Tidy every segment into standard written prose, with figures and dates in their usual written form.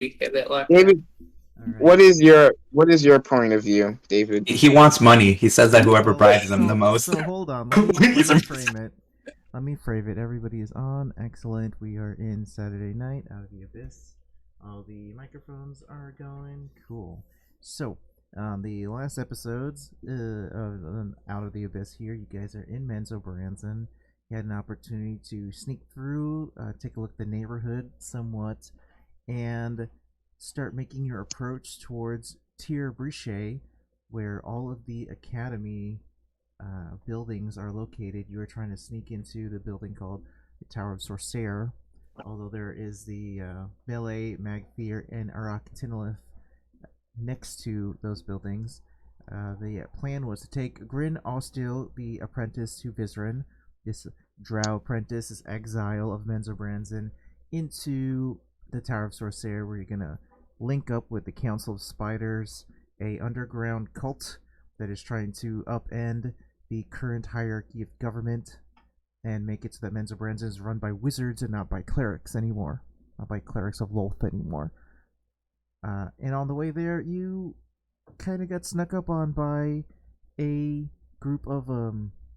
We get that locked in. David, All right. what is your point of view, David? He wants money. He says that whoever So bribes him the so most. so hold on. Let me He's a- frame it. Let me frame it. Everybody is on. Excellent. We are in Saturday night out of the abyss. All the microphones are going. Cool. So, the last episodes of Out of the Abyss here, you guys are in Menzo Branson. You had an opportunity to sneak through, take a look at the neighborhood somewhat, and start making your approach towards Tir Brichet, where all of the academy buildings are located. You are trying to sneak into the building called the Tower of Sorcerer, although there is the Melee, Magfear, and Arak Tinilith next to those buildings. The plan was to take Grin Ostil, the apprentice to Vizran, this drow apprentice, this exile of Menzo Branson, into the Tower of Sorcerer, where you're going to link up with the Council of Spiders, a underground cult that is trying to upend the current hierarchy of government and make it so that Menzo Branson is run by wizards and not by clerics anymore. Not by clerics of Lolth anymore. And on the way there, you kind of got snuck up on by a group of,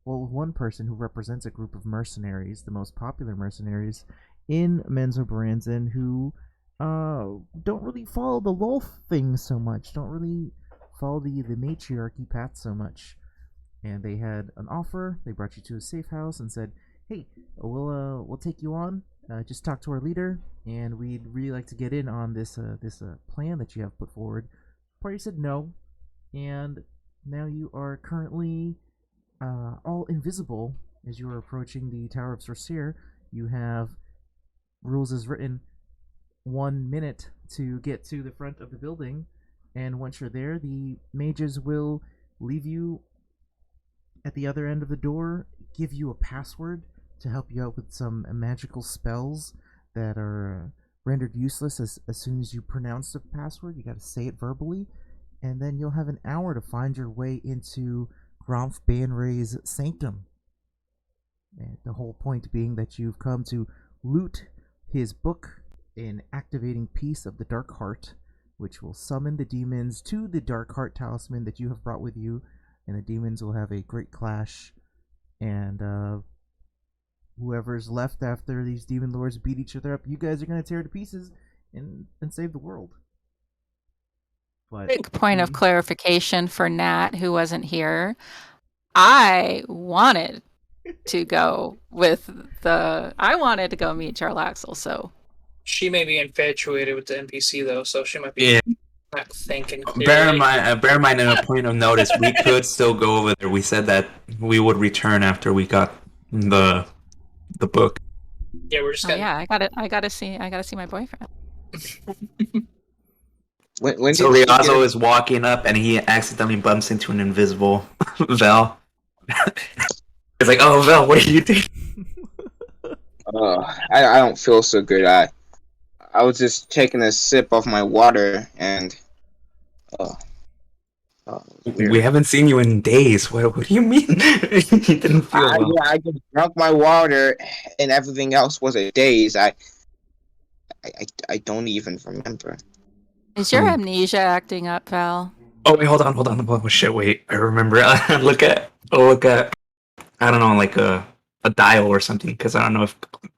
one person who represents a group of mercenaries, the most popular mercenaries in Menzo Branson, who don't really follow the Lolth thing so much, don't really follow the matriarchy path so much. And they had an offer. They brought you to a safe house and said, "Hey, we'll take you on. Just talk to our leader, and we'd really like to get in on this plan that you have put forward." Party said no, and now you are currently all invisible as you are approaching the Tower of Sorcerer. You have rules as written 1 minute to get to the front of the building, and once you're there, the mages will leave you at the other end of the door, give you a password to help you out with some magical spells that are rendered useless as soon as you pronounce the password. You got to say it verbally, and then you'll have an hour to find your way into Gromf Banray's sanctum. And the whole point being that you've come to loot his book, an activating piece of the Dark Heart, which will summon the demons to the Dark Heart talisman that you have brought with you, and the demons will have a great clash, and whoever's left after these demon lords beat each other up, you guys are going to tear to pieces and save the world. But Quick point of clarification for Nat, who wasn't here. I wanted to go I wanted to go meet Jarlaxle, so. She may be infatuated with the NPC though, so she might be Yeah. not thinking clearly. Bear in mind, in a point of notice, we could still go over there. We said that we would return after we got the book. Yeah, we're just Oh, yeah, I gotta see my boyfriend. When So did you Riazo get- is walking up and he accidentally bumps into an invisible Vel. It's like, "Oh, Vel, what are you doing?" I don't feel so good. I was just taking a sip of my water and We haven't seen you in days. What do you mean? You didn't feel well. I just drank my water and everything else was a daze. I don't even remember. Is your amnesia acting up, Val? Oh wait, hold on. Oh shit, wait. I remember. Look at. I don't know, like a dial or something, because I don't know if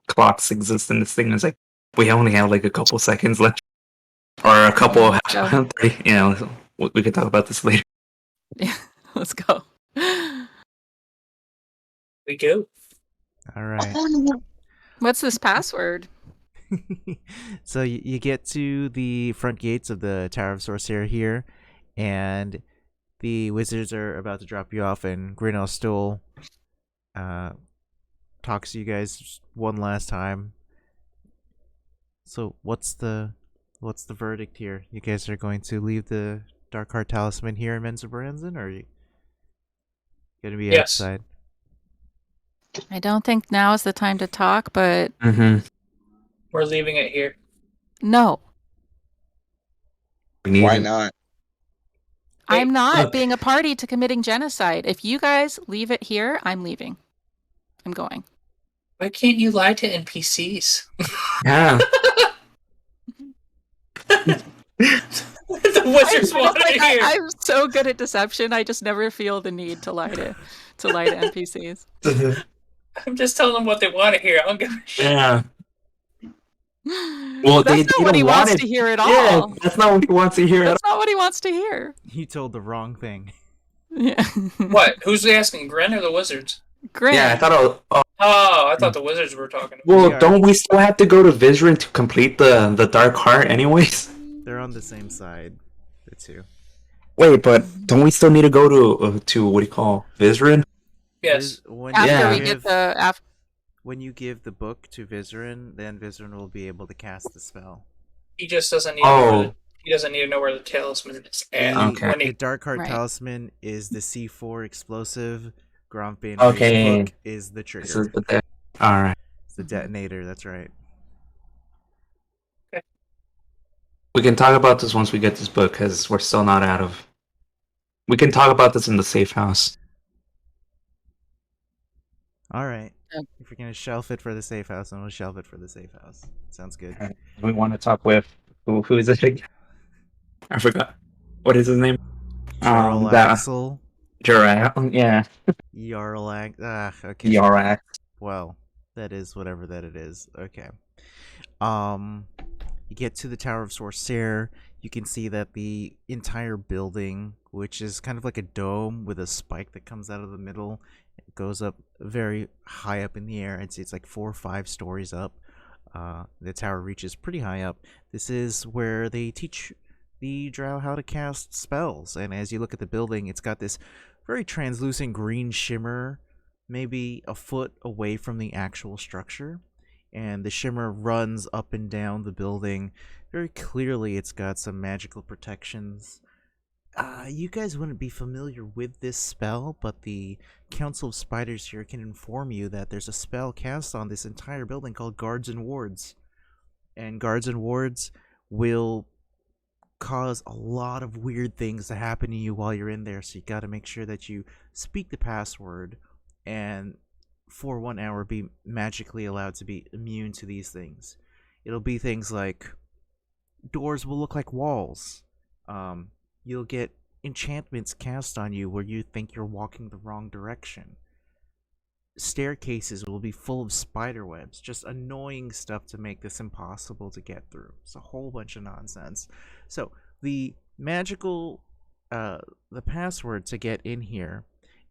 clocks exist in this thing. It's like we only have like a couple seconds left, or a couple. Yeah, 30, we could talk about this later. Yeah, let's go. We go. all right. What's this password? So you get to the front gates of the Tower of Sorcerer here, and the wizards are about to drop you off, and Grinel Stoll talks to you guys one last time. So what's the verdict here? You guys are going to leave the Dark Heart Talisman here in Menzo Branson, or are you gonna be Yes. outside? I don't think now is the time to talk, but Mm-hmm. We're leaving it here. no. We need Why it. not? I'm not look. being a party to committing genocide. If you guys leave it here, I'm leaving. I'm going. Why can't you lie to NPCs? Yeah. The wizards want to hear. I'm so good at deception. I just never feel the need to lie to NPCs. I'm just telling them what they want to hear. I don't give a shit. Yeah. Well, that's they not what don't he want wants it. to hear at Yeah, all. that's not what he wants to hear at That's not what he wants to hear. You told the wrong thing. Yeah. What? Who's asking, Gren or the wizards? all. Great. Yeah, I thought. Oh, I thought the wizards were talking. Well, are. don't we still have to go to Vizrin to complete the Dark Heart, anyways? They're on the same side, the two. Wait, but don't we still need to go to what do you call Vizrin? Yes. When After Yeah. we get the when you give the book to Vizerin, then Vizerin will be able to cast the spell. He just doesn't need. To know Oh, he doesn't need to know where the talisman is. And Okay. when The he, Dark Heart Right. Talisman is the C4 explosive. Gromp Okay. book is the trigger. this is the all right. It's the detonator, that's right. We can talk about this once we get this book, because we're still not out of. We can talk about this in the safe house. Alright. Yep. If you're gonna shelf it for the safe house, then we'll shelf it for the safe house. Sounds good. We want to talk with who is it again? I forgot. What is his name? Jarl That Axel. Jarl. Yeah, Jarl okay. Yarak. Well, that is whatever that it is. Okay. You get to the Tower of Sorcerer. You can see that the entire building, which is kind of like a dome with a spike that comes out of the middle, it goes up very high up in the air. I'd say it's like 4 or 5 stories up. The tower reaches pretty high up. This is where they teach the drow how to cast spells. And as you look at the building, it's got this very translucent green shimmer, maybe a foot away from the actual structure. And the shimmer runs up and down the building. Very clearly, it's got some magical protections. You guys wouldn't be familiar with this spell, but the Council of Spiders here can inform you that there's a spell cast on this entire building called Guards and Wards. And Guards and Wards will cause a lot of weird things to happen to you while you're in there, so you gotta make sure that you speak the password and for 1 hour be magically allowed to be immune to these things. It'll be things like doors will look like walls. You'll get enchantments cast on you where you think you're walking the wrong direction. Staircases will be full of spider webs, just annoying stuff to make this impossible to get through. It's a whole bunch of nonsense. So the magical, the password to get in here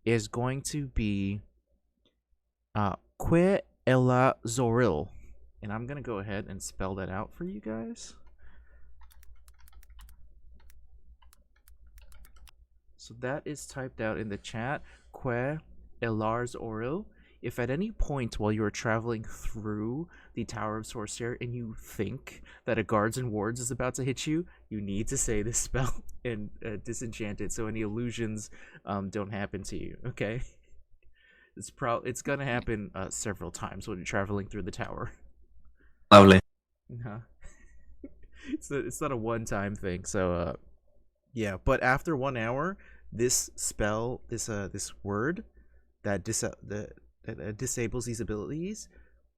is going to be Que Ela Zoril. And I'm going to go ahead and spell that out for you guys. So that is typed out in the chat. Que Elars Oril. If at any point while you are traveling through the Tower of Sorcerer and you think that a Guards and Wards is about to hit you, you need to say this spell and disenchant it so any illusions don't happen to you. Okay, it's gonna happen several times when you're traveling through the tower. Lovely. It's not a one-time thing. So yeah, but after 1 hour, this spell, this word that disables these abilities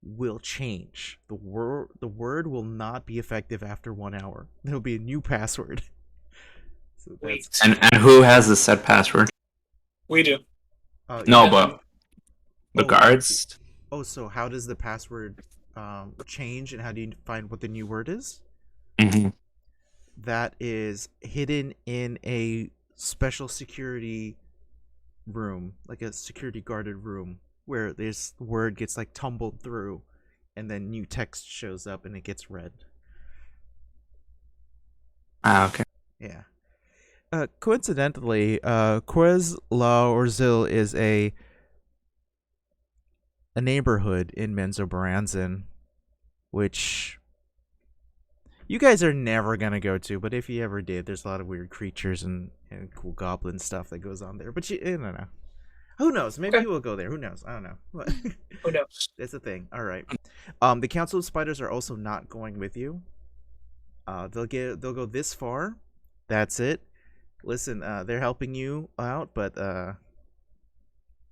will change. The word will not be effective after 1 hour. There'll be a new password. So Wait. And who has the set password? We do. No, Yeah. but the guards. Oh, so how does the password change, and how do you find what the new word is? Mm-hmm. That is hidden in a special security room, like a security guarded room, where this word gets like tumbled through, and then new text shows up and it gets read. Ah, okay. Yeah. Coincidentally, Quez La Orzil is a neighborhood in Menzoberranzan, which you guys are never gonna go to, but if you ever did, there's a lot of weird creatures and cool goblin stuff that goes on there. But I don't know. Who knows? Maybe Okay. we'll go there. Who knows? I don't know. Who knows? It's a thing. All right. The Council of Spiders are also not going with you. They'll go this far. That's it. Listen, they're helping you out, but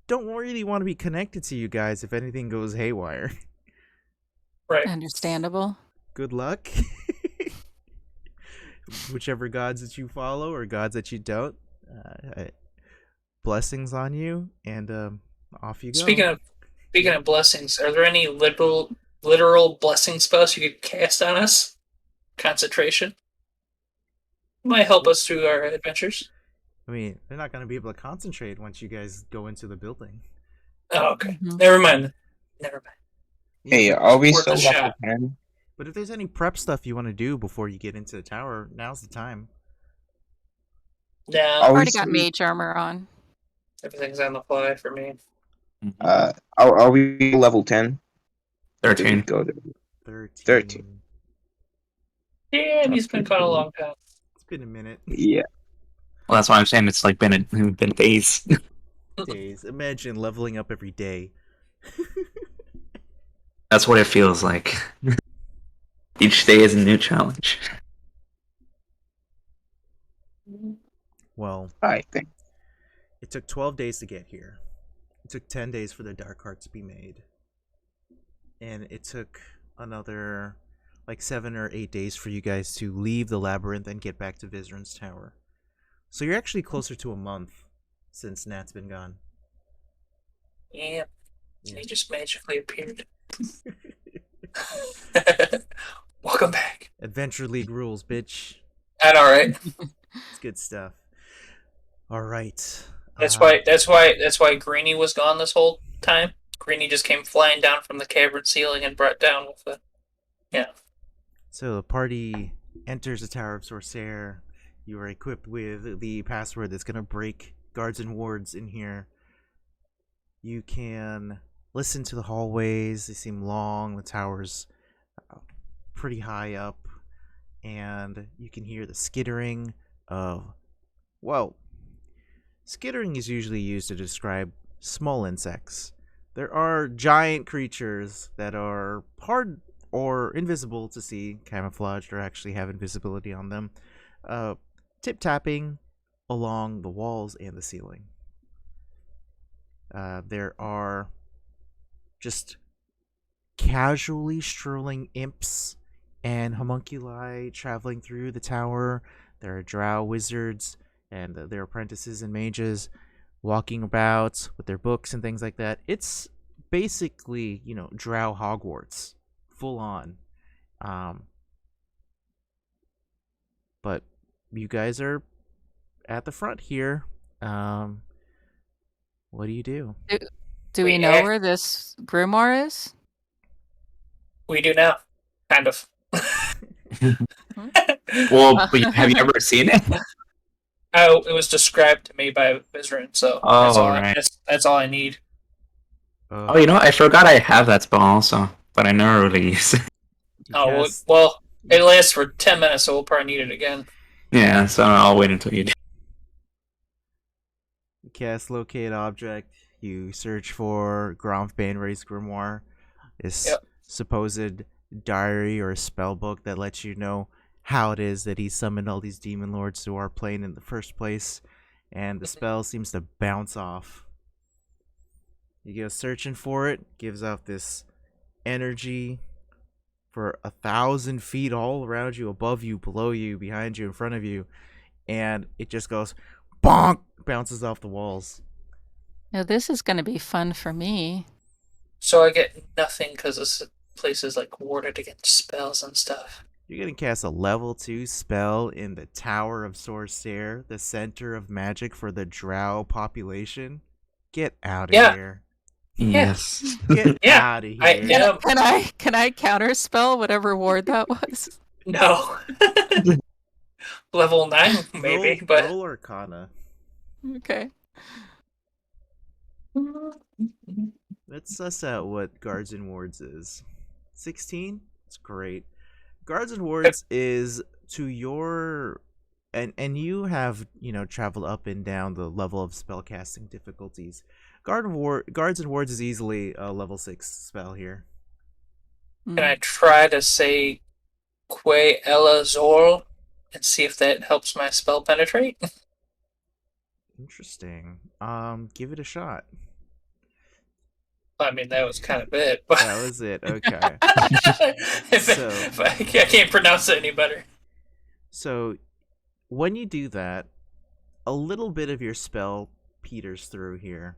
don't really want to be connected to you guys if anything goes haywire. Right. Understandable. Good luck. whichever gods that you follow or gods that you don't. Blessings on you, and off you go. Speaking of blessings, are there any literal blessing spells you could cast on us? Concentration might help us through our adventures. I mean, they're not going to be able to concentrate once you guys go into the building. Oh, okay. Mhm. Never mind. Hey, are we Worth still a level shot. 10? But if there's any prep stuff you want to do before you get into the tower, now's the time. No, Are we Already got still- mage armor on. everything's on the fly for me. Are we level 10? Did we 13. go to 13. 13. Yeah, it's been quite a long time. It's been a minute. Yeah. Well, that's why I'm saying it's like been days. Days. Imagine leveling up every day. That's what it feels like. Each day is a new challenge. Well, I think. it took 12 days to get here. It took 10 days for the Dark Heart to be made. And it took another, like, 7 or 8 days for you guys to leave the labyrinth and get back to Vizrin's tower. So you're actually closer to a month since Nat's been gone. Yeah, Yeah. he just magically appeared. Welcome back. Adventure League rules, bitch. That's all right. It's good stuff. All right. That's why Greenie was gone this whole time. Greenie just came flying down from the cavern ceiling and brought down with the. Yeah. So the party enters the Tower of Sorcerer. You are equipped with the password that's going to break guards and wards in here. You can listen to the hallways. They seem long. The tower's pretty high up. And you can hear the skittering of... Well, skittering is usually used to describe small insects. There are giant creatures that are hard or invisible to see, camouflaged, or actually have invisibility on them, tip-tapping along the walls and the ceiling. There are just casually strolling imps and homunculi traveling through the tower. There are drow wizards and their apprentices and mages walking about with their books and things like that. It's basically, drow Hogwarts, full on. But you guys are at the front here. What do you do? Do we know where this grimoire is? We do now. Kind of. Well, have you ever seen it? Oh, it was described to me by Vizrin, so Right. that's all I need. Oh, I forgot I have that spell also, but I never really use it. Oh, well, it lasts for 10 minutes, so we'll probably need it again. Yeah, so I'll wait until you do. You cast locate object. You search for Gromf Banray's grimoire, this supposed diary or spell book that lets you know how it is that he summoned all these demon lords to our plane in the first place, and the spell seems to bounce off. You go searching for it, gives out this energy for 1,000 feet all around you, above you, below you, behind you, in front of you, and it just goes bonk, bounces off the walls. Now this is going to be fun for me. So I get nothing because this place is like warded against spells and stuff. You're going to cast a level 2 spell in the Tower of Sorcerer, the center of magic for the drow population. Get out of here. Yes. Get Yeah, out of here. Can I counter spell whatever ward that was? No. Level 9, maybe, but. Roll Arcana. Okay. Let's suss out what Guards and Wards is. 16? That's great. Guards and Wards is to your... And you have, traveled up and down the level of spellcasting difficulties. Guards and Wards is easily a level 6 spell here. Can I try to say Que Ella Zor and see if that helps my spell penetrate? Interesting. Give it a shot. I mean, that was kind of it, but That was it. Okay. if I can't pronounce it any better. So when you do that, a little bit of your spell peters through here.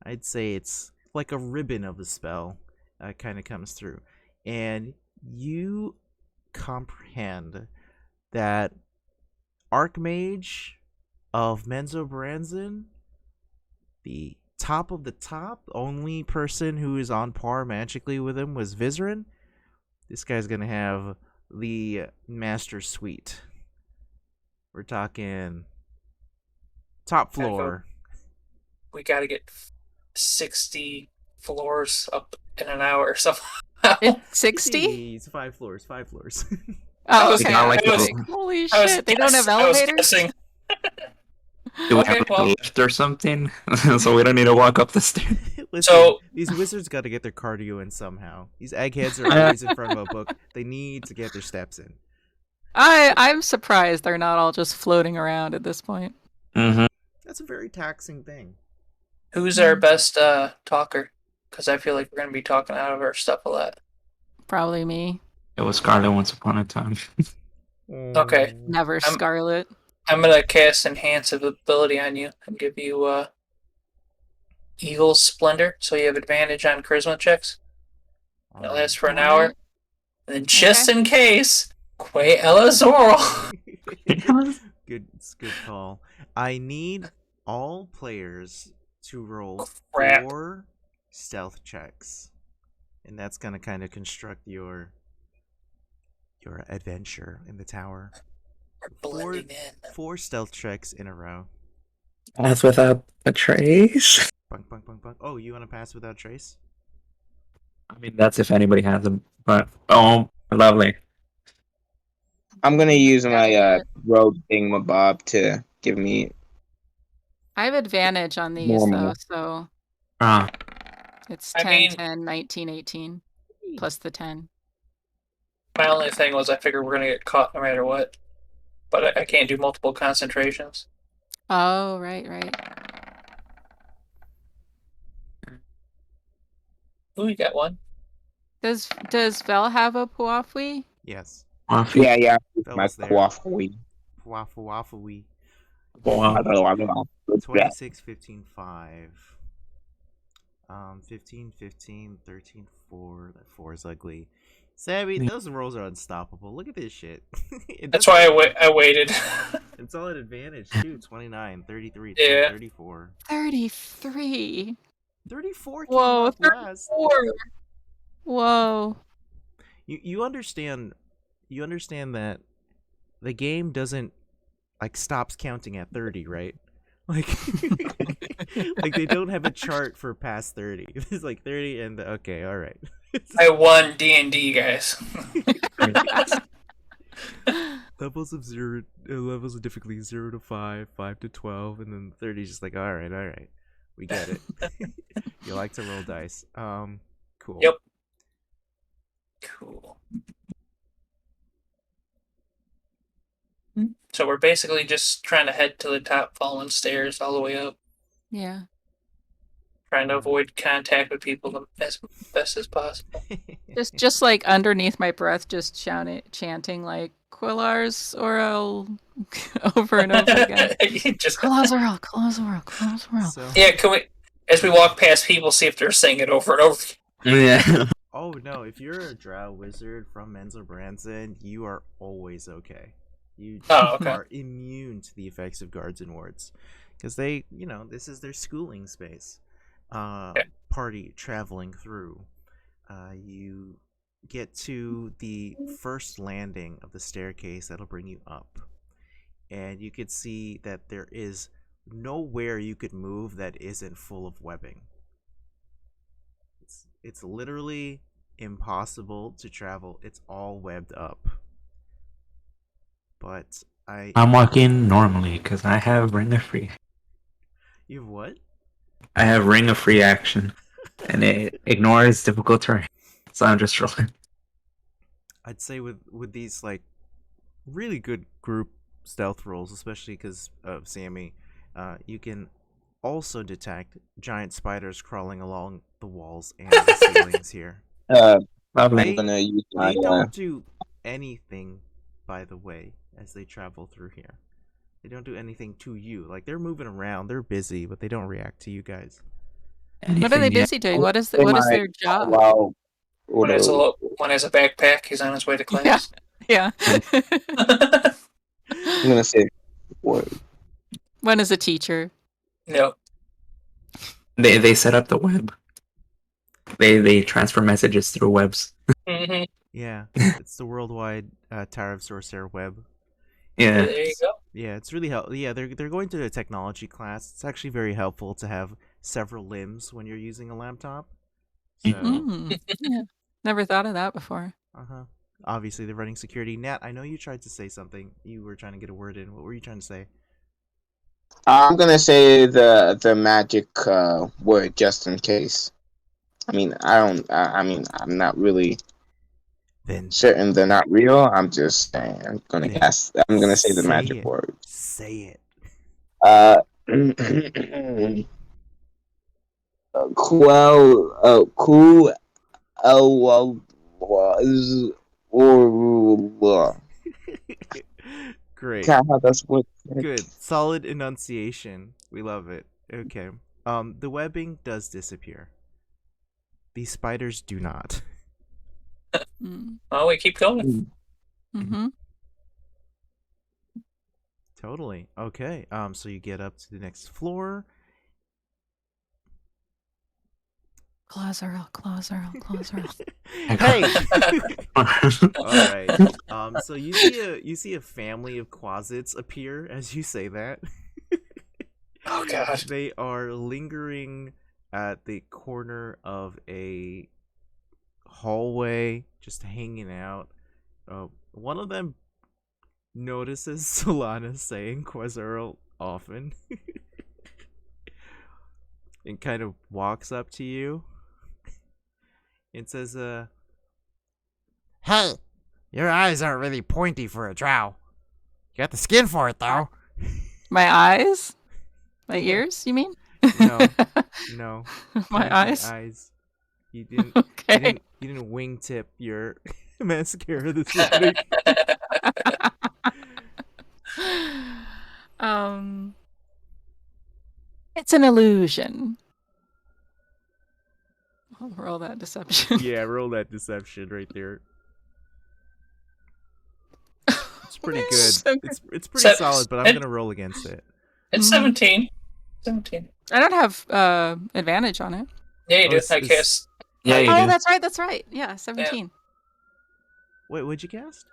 I'd say it's like a ribbon of the spell kind of comes through. And you comprehend that Archmage of Menzoberranzan, the top of the top, only person who is on par magically with him was Vizerin. This guy's going to have the Master Suite. We're talking top floor. We got to get 60 floors up in an hour or something. It's 60? It's 5 floors, 5 floors. Oh, was- okay. I I like was it. like, holy I was shit, they don't have I was elevators? guessing. Do we Okay, have like, well- a lift or something? So we don't need to walk up the stairs. Listen, So- these wizards got to get their cardio in somehow. These eggheads are always in front of a book. They need to get their steps in. I'm surprised they're not all just floating around at this point. Mm-hmm. That's a very taxing thing. Who's our best talker? Because I feel like we're going to be talking out of our stuff a lot. Probably me. It was Scarlet once upon a time. Okay. Never Scarlet. I'm going to cast Enhance Ability on you and give you Eagle's Splendor, so you have advantage on charisma checks. It lasts for an hour. And then just in case, Quay Elazorl. It's good call. I need all players to roll Crap. 4 stealth checks, and that's gonna kind of construct your adventure in the tower. We're blending in. 4 stealth checks in a row. Pass without a trace. Bunk, bunk, bunk, bunk. Oh, you want to pass without trace? I mean, that's if anybody has them. But lovely. I'm gonna use my rogue thingamabob to give me. I have advantage on these, Normal. though, so Ah, it's I 10, mean- 10, 19, 18, plus the 10. My only thing was I figured we're going to get caught no matter what. But I can't do multiple concentrations. Oh, right. Ooh, you got one. Does Vel have a Puafui? Yes. Yeah. That My was there. coffee. Waffle waffle wee. I don't know. 26, 15, 5. 15, 15, 13, 4. That 4 is ugly. Sammy, those rolls are unstoppable. Look at this shit. That's why I waited. It's all at advantage, too. 29, 33, Yeah. 34. 33. 34 came Whoa, off last. 34. Whoa. You understand that the game doesn't stops counting at 30, right? Like like they don't have a chart for past 30. It's like 30 and okay, all right. I won D&D, guys. levels of difficulty 0 to 5, 5 to 12, and then 30 is just like all right. We get it. You like to roll dice. Cool. Yep. Cool. So we're basically just trying to head to the top, following stairs all the way up, Yeah. trying to avoid contact with people as best as possible. Just like underneath my breath, just chanting like Quillars Orel over and over again. Just, Quillars Orel, Quillars Orel, Quillars Orel. So, yeah, can we, as we walk past people, see if they're saying it over and over? yeah. oh no, if you're a drow wizard from Menzoberranzan, you are always okay. You Oh, okay. are immune to the effects of guards and wards. Because they, this is their schooling space. Party traveling through. You get to the first landing of the staircase that'll bring you up. And you could see that there is nowhere you could move that isn't full of webbing. It's literally impossible to travel. It's all webbed up. But I'm walking normally because I have Ring of Free. You have what? I have Ring of Free action, and it ignores difficult terrain. So I'm just rolling. I'd say with these really good group stealth rolls, especially because of Sammy, you can also detect giant spiders crawling along the walls and the ceilings here. Lovely. I'm gonna use my. They don't do anything, by the way. as they travel through here. They don't do anything to you. Like, they're moving around, they're busy, but they don't react to you guys. What are they Anything yet? busy doing? What is They what is might their job? allow One has a order- one has a backpack. He's on his way to class. Yeah. I'm gonna say what? One is a teacher. No. They set up the web. They transfer messages through webs. Hmm. Yeah, it's the worldwide Tower of Sorcerer web. Yeah. There you go. Yeah, it's really helpful. Yeah, they're going to a technology class. It's actually very helpful to have several limbs when you're using a laptop. So, Mm. Yeah. Never thought of that before. obviously they're running security. Nat, I know you tried to say something. You were trying to get a word in. What were you trying to say? I'm gonna say the magic word just in case. I mean, I mean, I'm not really Then certain they're not real. I'm just saying. I'm gonna Yeah. guess. I'm gonna say the Say magic it. word. say it. Cool. Was or Great. God, that's what. Good. Solid enunciation. We love it. Okay. The webbing does disappear. These spiders do not. Mm. Well, we keep going. Mm-hmm. Totally. Okay. So you get up to the next floor. Claws Earl, claws Earl, claws Earl. Hey. All right. So you see a family of quasits appear as you say that. Oh God. They are lingering at the corner of a hallway, just hanging out. One of them notices Solana saying Quasarl often and kind of walks up to you and says, "Hey, your eyes aren't really pointy for a drow. You got the skin for it, though." My eyes? My ears, you mean? No. No. My Pointy eyes? You didn't. Okay. You didn't wingtip your mascara this morning. It's an illusion. I'll roll that deception. Yeah, roll that deception right there. It's pretty good. So good. It's pretty So- solid, but I'm gonna roll against it. It's Mhm. 17. 17. I don't have advantage on it. Yeah, you Oh, do. it's- I it's- cast. Yeah, you Oh, do. that's right. That's right. Yeah, 17. Wait, what'd you cast?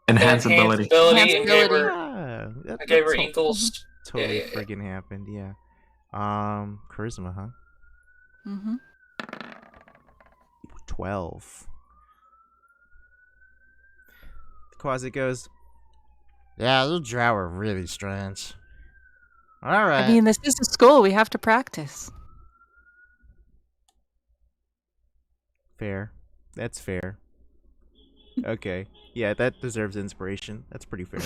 Enhance ability. ability. Enhance And gave ability. her, Ah, I gave her to- Eagles. Totally yeah. friggin' happened. Yeah. Charisma, huh? Mm-hmm. 12. The Quasit goes, "Yeah, you drow are really strange. Alright." I mean, this is a school. We have to practice. Fair. That's fair. Okay. Yeah, that deserves inspiration. That's pretty fair.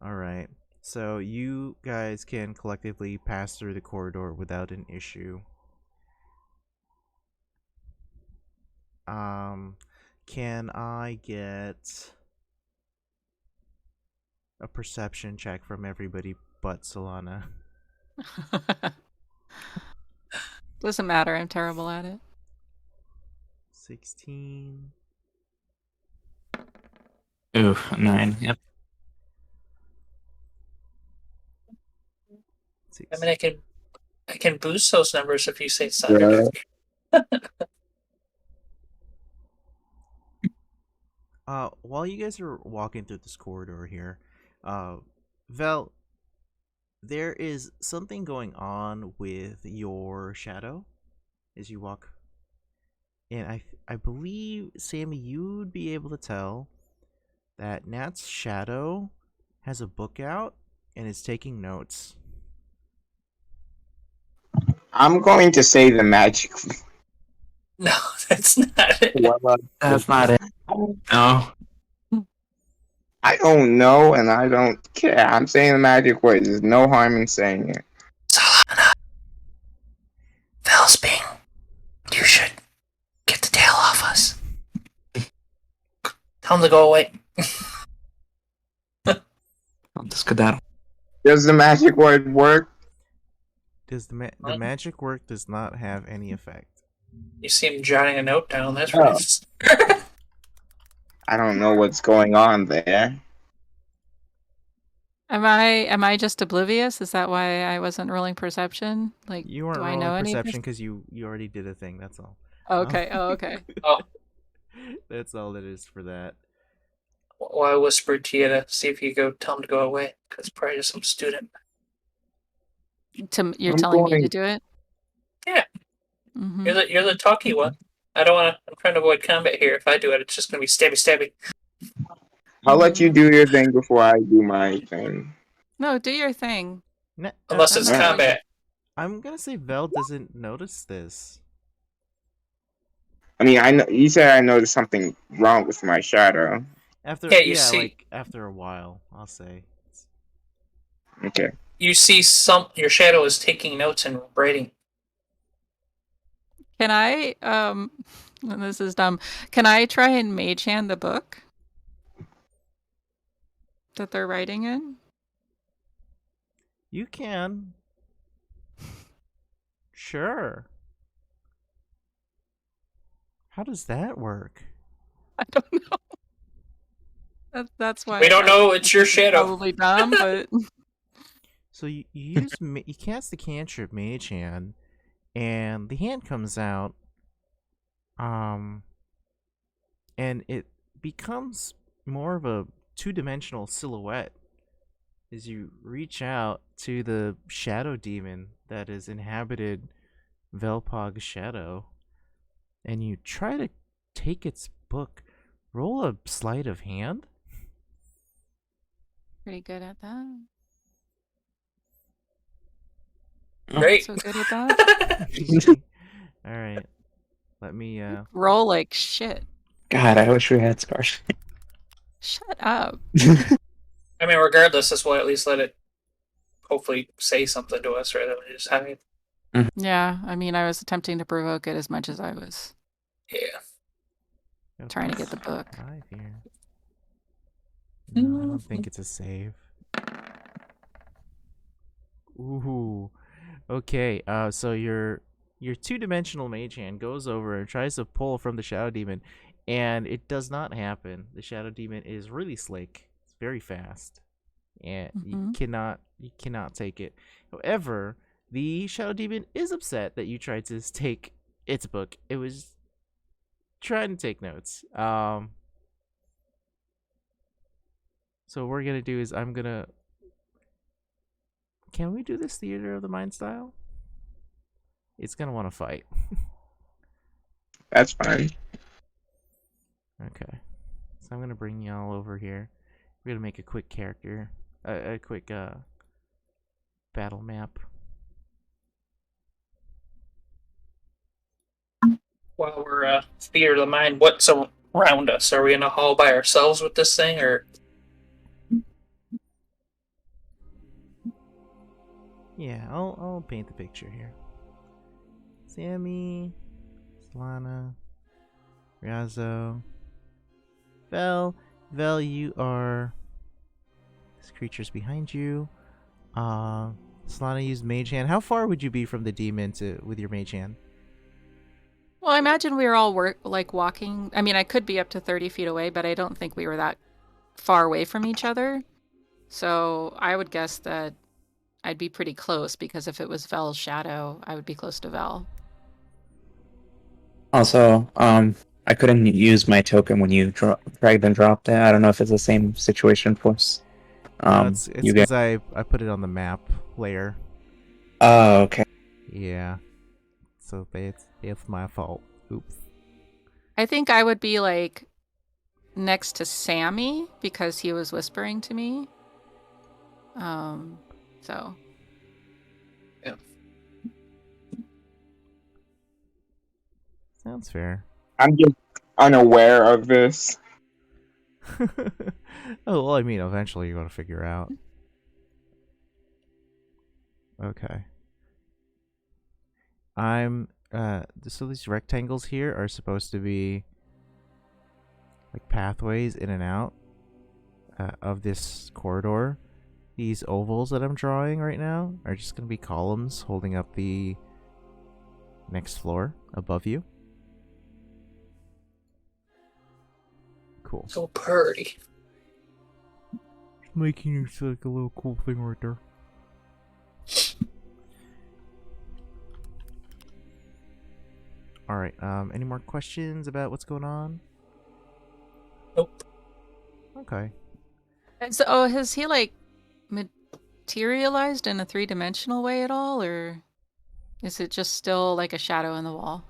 Alright. So you guys can collectively pass through the corridor without an issue. Can I get a perception check from everybody but Solana? Doesn't matter. I'm terrible at it. 16. Ooh, 9. Yep. I mean, I can boost those numbers if you say thunder. While you guys are walking through this corridor here, Vel, there is something going on with your shadow as you walk. And I believe, Sammy, you'd be able to tell that Nat's shadow has a book out and is taking notes. I'm going to say the magic. No, that's not it. That's not it. No. I don't know, and I don't care. I'm saying the magic word. There's no harm in saying it. Solana. Velsping. You should get the tail off us. Tell him to go away. I'll skedaddle. Does the magic word work? Does the magic work does not have any effect? You see him jotting a note down. That's Oh. right. I don't know what's going on there. Am I just oblivious? Is that why I wasn't rolling perception? Like, You weren't do I know rolling any? perception because you already did a thing. That's all. Okay. Oh, okay. Oh. That's all it is for that. Well, I whispered to you to see if you go tell him to go away, because probably just some student. You're I'm telling me to going- do it? Yeah. Mm-hmm. You're the talky one. I don't want to. I'm trying to avoid combat here. If I do it, it's just gonna be stabby. I'll let you do your thing before I do my thing. No, do your thing. Unless it's I'm not- combat. I'm gonna say Vel doesn't notice this. I mean, I know you said I noticed something wrong with my shadow. After Yeah, you see- like after a while, I'll say. Okay. You see your shadow is taking notes and writing. Can I and this is dumb. Can I try and mage hand the book that they're writing in? You can. Sure. How does that work? I don't know. That's why We don't know. It's your shadow. probably dumb, but So you use you cast the cantrip Mage Hand, and the hand comes out, and it becomes more of a two-dimensional silhouette as you reach out to the shadow demon that has inhabited Velpog's shadow, and you try to take its book. Roll a sleight of hand. pretty good at that. Great. So good at that. All right. Let me Roll like shit. God, I wish we had scars. Shut up. I mean, regardless, this will at least let it hopefully say something to us rather than just hide. Yeah, I mean, I was attempting to provoke it as much as I was. Yeah. Trying to get the book. 5 here. No, I don't think it's a save. Ooh. Okay, so your two-dimensional mage hand goes over and tries to pull from the shadow demon, and it does not happen. The shadow demon is really slick. It's very fast. And you cannot take it. However, the shadow demon is upset that you tried to take its book. It was trying to take notes. So what we're gonna do is can we do this theater of the mind style? It's gonna want to fight. That's fine. Okay. So I'm gonna bring y'all over here. We're gonna make a quick character, a quick battle map. While we're theater of the mind, what's around us? Are we in a hall by ourselves with this thing, or Yeah, I'll paint the picture here. Sammy, Solana, Riazo, Vel, you are. This creature's behind you. Solana used Mage Hand. How far would you be from the demon with your Mage Hand? Well, I imagine we were all walking. I mean, I could be up to 30 feet away, but I don't think we were that far away from each other. So I would guess that I'd be pretty close, because if it was Vel's shadow, I would be close to Vel. Also, I couldn't use my token when you dragged and dropped it. I don't know if it's the same situation for us. No, it's you because I put it on the map layer. Oh, okay. Yeah. So it's my fault. Oops. I think I would be like next to Sammy because he was whispering to me. So yeah. Sounds fair. I'm just unaware of this. Oh, well, I mean, eventually you're going to figure out. Okay. So these rectangles here are supposed to be like pathways in and out of this corridor. These ovals that I'm drawing right now are just going to be columns holding up the next floor above you. Cool. So pretty. Making it like a little cool thing right there. Alright, any more questions about what's going on? Nope. Okay. And so, has he like materialized in a 3-dimensional way at all, or is it just still like a shadow in the wall?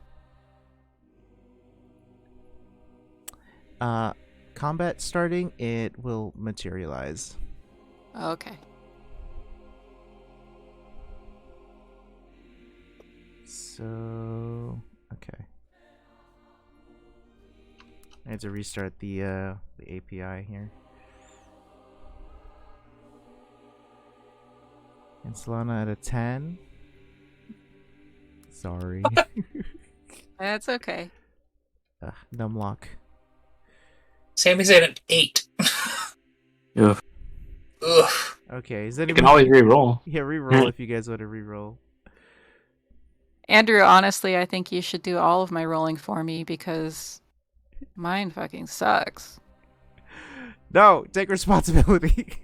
Combat starting, it will materialize. Okay. So, okay. I had to restart the API here. And Solana at a 10. Sorry. That's okay. Numlock. Sammy's at an 8. Ugh. Ugh. Okay, is You anyone... can always re-roll. Yeah, reroll if you guys want to reroll. Andrew, honestly, I think you should do all of my rolling for me because mine fucking sucks. No, take responsibility.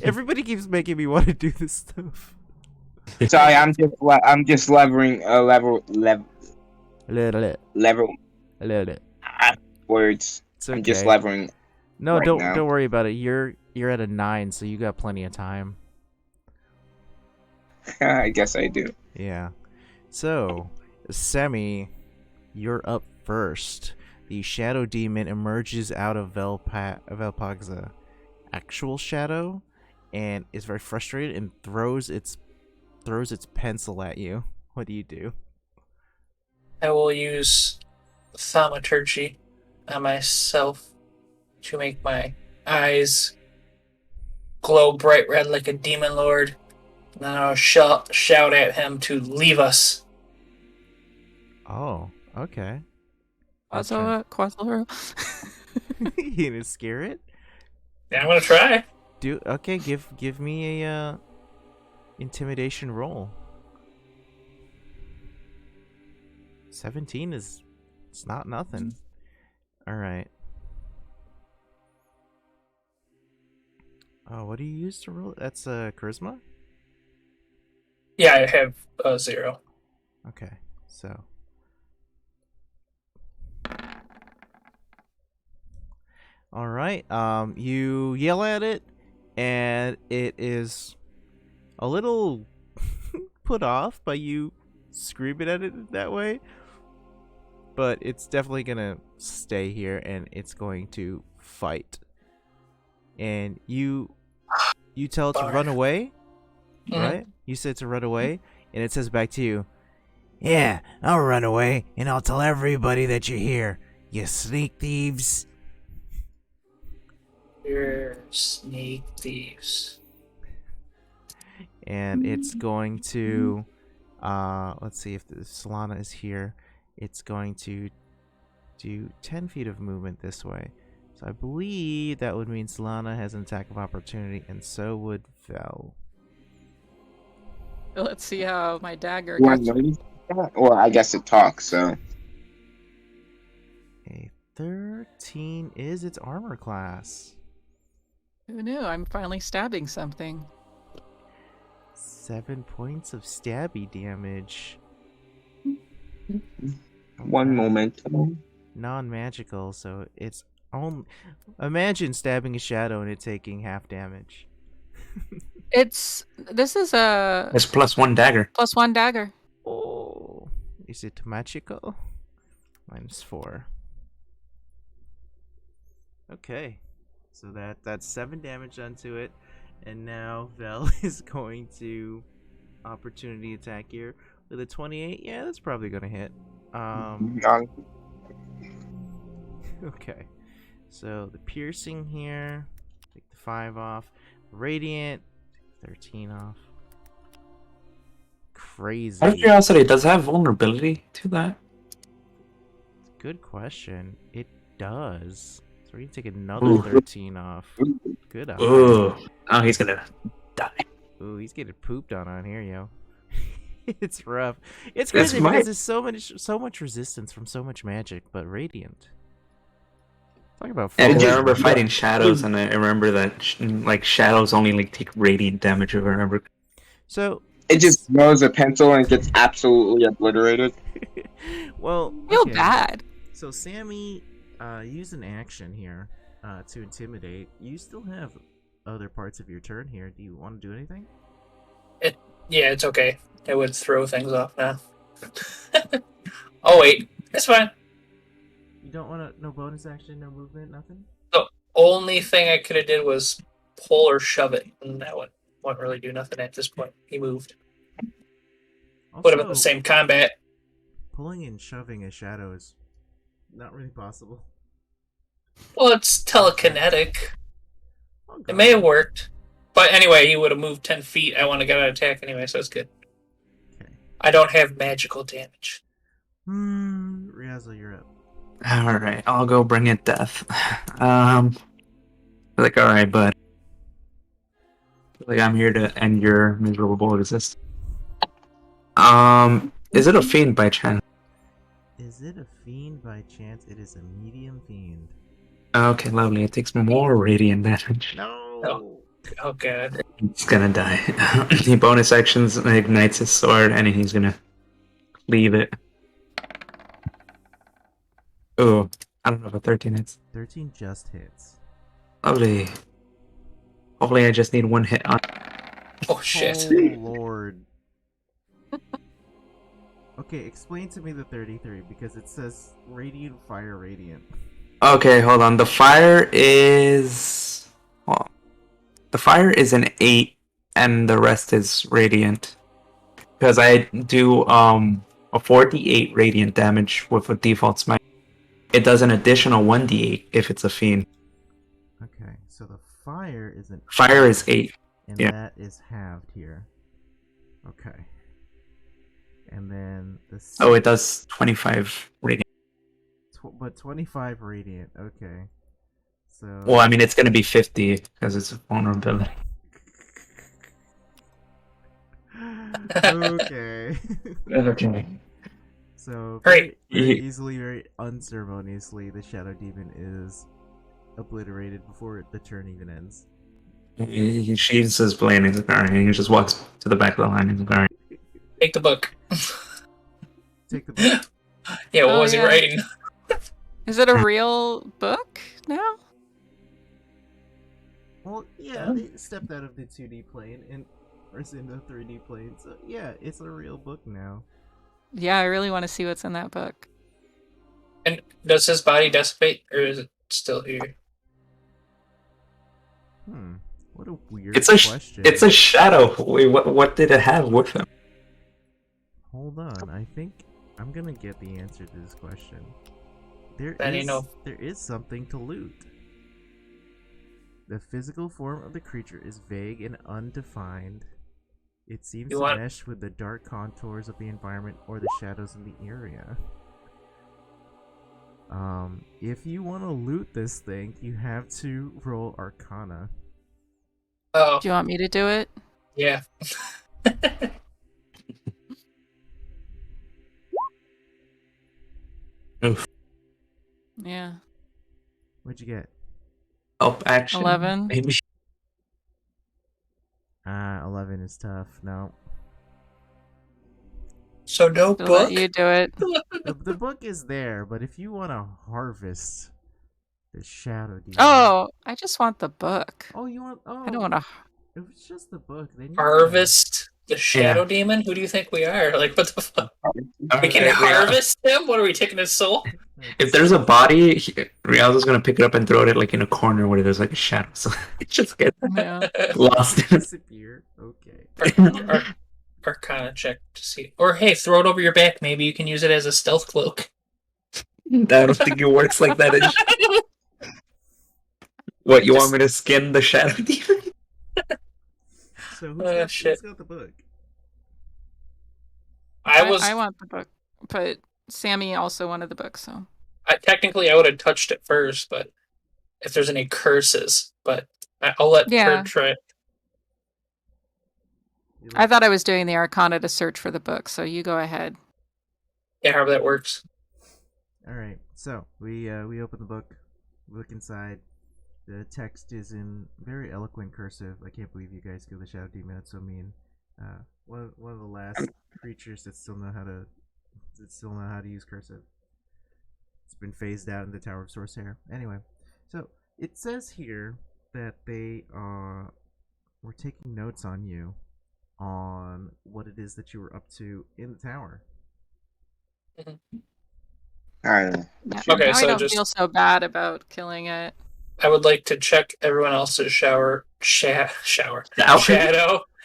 Everybody keeps making me want to do this stuff. Sorry, I'm just levering level A little bit. words. It's I'm just okay. levering. No, right don't now. don't worry about it. You're at a 9, so you got plenty of time. I guess I do. Yeah. So, Semi, you're up first. The shadow demon emerges out of Velpag's actual shadow, and is very frustrated and throws its pencil at you. What do you do? I will use thaumaturgy on myself to make my eyes glow bright red like a demon lord. And then I'll shout at him to leave us. Oh, okay. Quasar. You gonna scare it? Yeah, I'm gonna try. Okay. Give me a intimidation roll. 17 is it's not nothing. All right. Oh, what do you use to roll? That's charisma. Yeah, I have 0. Okay, so. All right. You yell at it, and it is a little put off by you screaming at it that way. But it's definitely gonna stay here, and it's going to fight. And you tell it to run away, right? You said to run away, and it says back to you, "Yeah, I'll run away, and I'll tell everybody that you're here, you sneak thieves." You're sneak thieves. And it's going to, let's see if the Solana is here. It's going to do 10 feet of movement this way. So I believe that would mean Solana has an attack of opportunity, and so would Vel. Let's see how my dagger You want goes. to notice that? Well, I guess it talks, so. A 13 is its armor class. Who knew? I'm finally stabbing something. 7 points of stabby damage. One moment. Non-magical, so it's only... Imagine stabbing a shadow and it taking half damage. This is a It's +1 dagger. +1 dagger. Oh, is it magical? -4. Okay, so that's 7 damage onto it, and now Vel is going to opportunity attack here with a 28. Yeah, that's probably gonna hit. Okay, so the piercing here, take the 5 off. Radiant, take 13 off. Crazy. Out of curiosity, does it have vulnerability to that? Good question. It does. So we can take another Ooh. 13 off. Good eye. Ooh. Oh, he's gonna die. Ooh, he's getting pooped on here, yo. It's rough. It's That's crazy my- because there's so much resistance from so much magic, but radiant. Talk about Yeah, 'cause I just- remember fighting shadows, and I remember that like shadows only like take radiant damage. If I remember. So It just throws a pencil and gets absolutely obliterated. well, Feel okay. bad. So Sammy used an action here to intimidate. You still have other parts of your turn here. Do you want to do anything? Yeah, it's okay. I would throw things off now. Oh wait, it's fine. You don't want to, no bonus action, no movement, nothing? Only thing I could have did was pull or shove it, and that one won't really do nothing at this point. He moved. Put him in the Also, same combat. pulling and shoving a shadow is not really possible. Well, it's telekinetic. Oh, It may have God. worked. But anyway, he would have moved 10 feet. I want to get an attack anyway, so it's good. Okay. I don't have magical damage. Riazo, you're up. All right, I'll go bring it death. Like all right, but like I'm here to end your miserable existence. Is it a fiend by chance? Is it a fiend by chance? It is a medium fiend. Okay, lovely. It takes more radiant damage. No! Oh, God. He's gonna die. He bonus actions and ignites his sword, and he's gonna leave it. Oh, I don't know about 13 hits. 13 just hits. Lovely. Hopefully, I just need one hit on. Oh, shit. Oh, Lord. Okay, explain to me the 33 because it says radiant fire radiant. Okay, hold on. The fire is. Well, the fire is an 8, and the rest is radiant. Because I do a 4d8 radiant damage with a default smite. It does an additional 1d8 if it's a fiend. Okay, so the fire is an Fire is 8. and yeah. that is halved here. Okay. And then the Oh, it does 25 radiant. but 25 radiant. Okay. So Well, I mean, it's gonna be 50 because it's a vulnerability. okay. Okay. So Great. very easily, very unceremoniously, the shadow demon is obliterated before the turn even ends. He sheathes his blade and he's like, alright, and he just walks to the back of the line and he's like, alright. Take the book. Take the book. Yeah, what Oh, was he yeah. writing? Is it a real book now? Well, yeah, they stepped out of the 2D plane and are in the 3D plane. So yeah, it's a real book now. Yeah, I really want to see what's in that book. And does his body dissipate, or is it still here? What a weird It's a question. it's a shadow. Wait, what did it have with him? Hold on, I think I'm gonna get the answer to this question. There Then you is know. there is something to loot. The physical form of the creature is vague and undefined. It seems You to want- mesh with the dark contours of the environment or the shadows in the area. If you want to loot this thing, you have to roll Arcana. Oh, Do you want me to do it? yeah. Oof. Yeah. What'd you get? Help action. 11. Maybe. 11 is tough. No. So no To let book? you do it. The book is there, but if you want to harvest the shadow demon. Oh, I just want the book. Oh, you want? Oh, I don't want to. If it's just the book, then you Harvest the shadow Yeah. demon? Who do you think we are? Like, what the fuck? We can Alright, harvest him? What are we taking his soul? If there's a body, Rialdo's gonna pick it up and throw it like in a corner where there's like a shadow, so it just gets Yeah. lost. disappear. Okay. Arcana check to see. Or hey, throw it over your back. Maybe you can use it as a stealth cloak. I don't think it works like that. What, you want me to skin the shadow demon? So shit. who's got the book? I want the book, but Sammy also wanted the book, so technically I would have touched it first, but if there's any curses, but I'll let Yeah. her try it. You I look- thought I was doing the Arcana to search for the book, so you go ahead. Yeah, however that works. All right, so we open the book, look inside. The text is in very eloquent cursive. I can't believe you guys killed the Shadow Demon. That's so mean. One of the last creatures that still know how to use cursive. It's been phased out in the Tower of Sorcerer. Anyway, so it says here that they were taking notes on you on what it is that you were up to in the tower. I don't know. Yeah. Okay, now so I don't just- feel so bad about killing it. I would like to check everyone else's shower, Shower.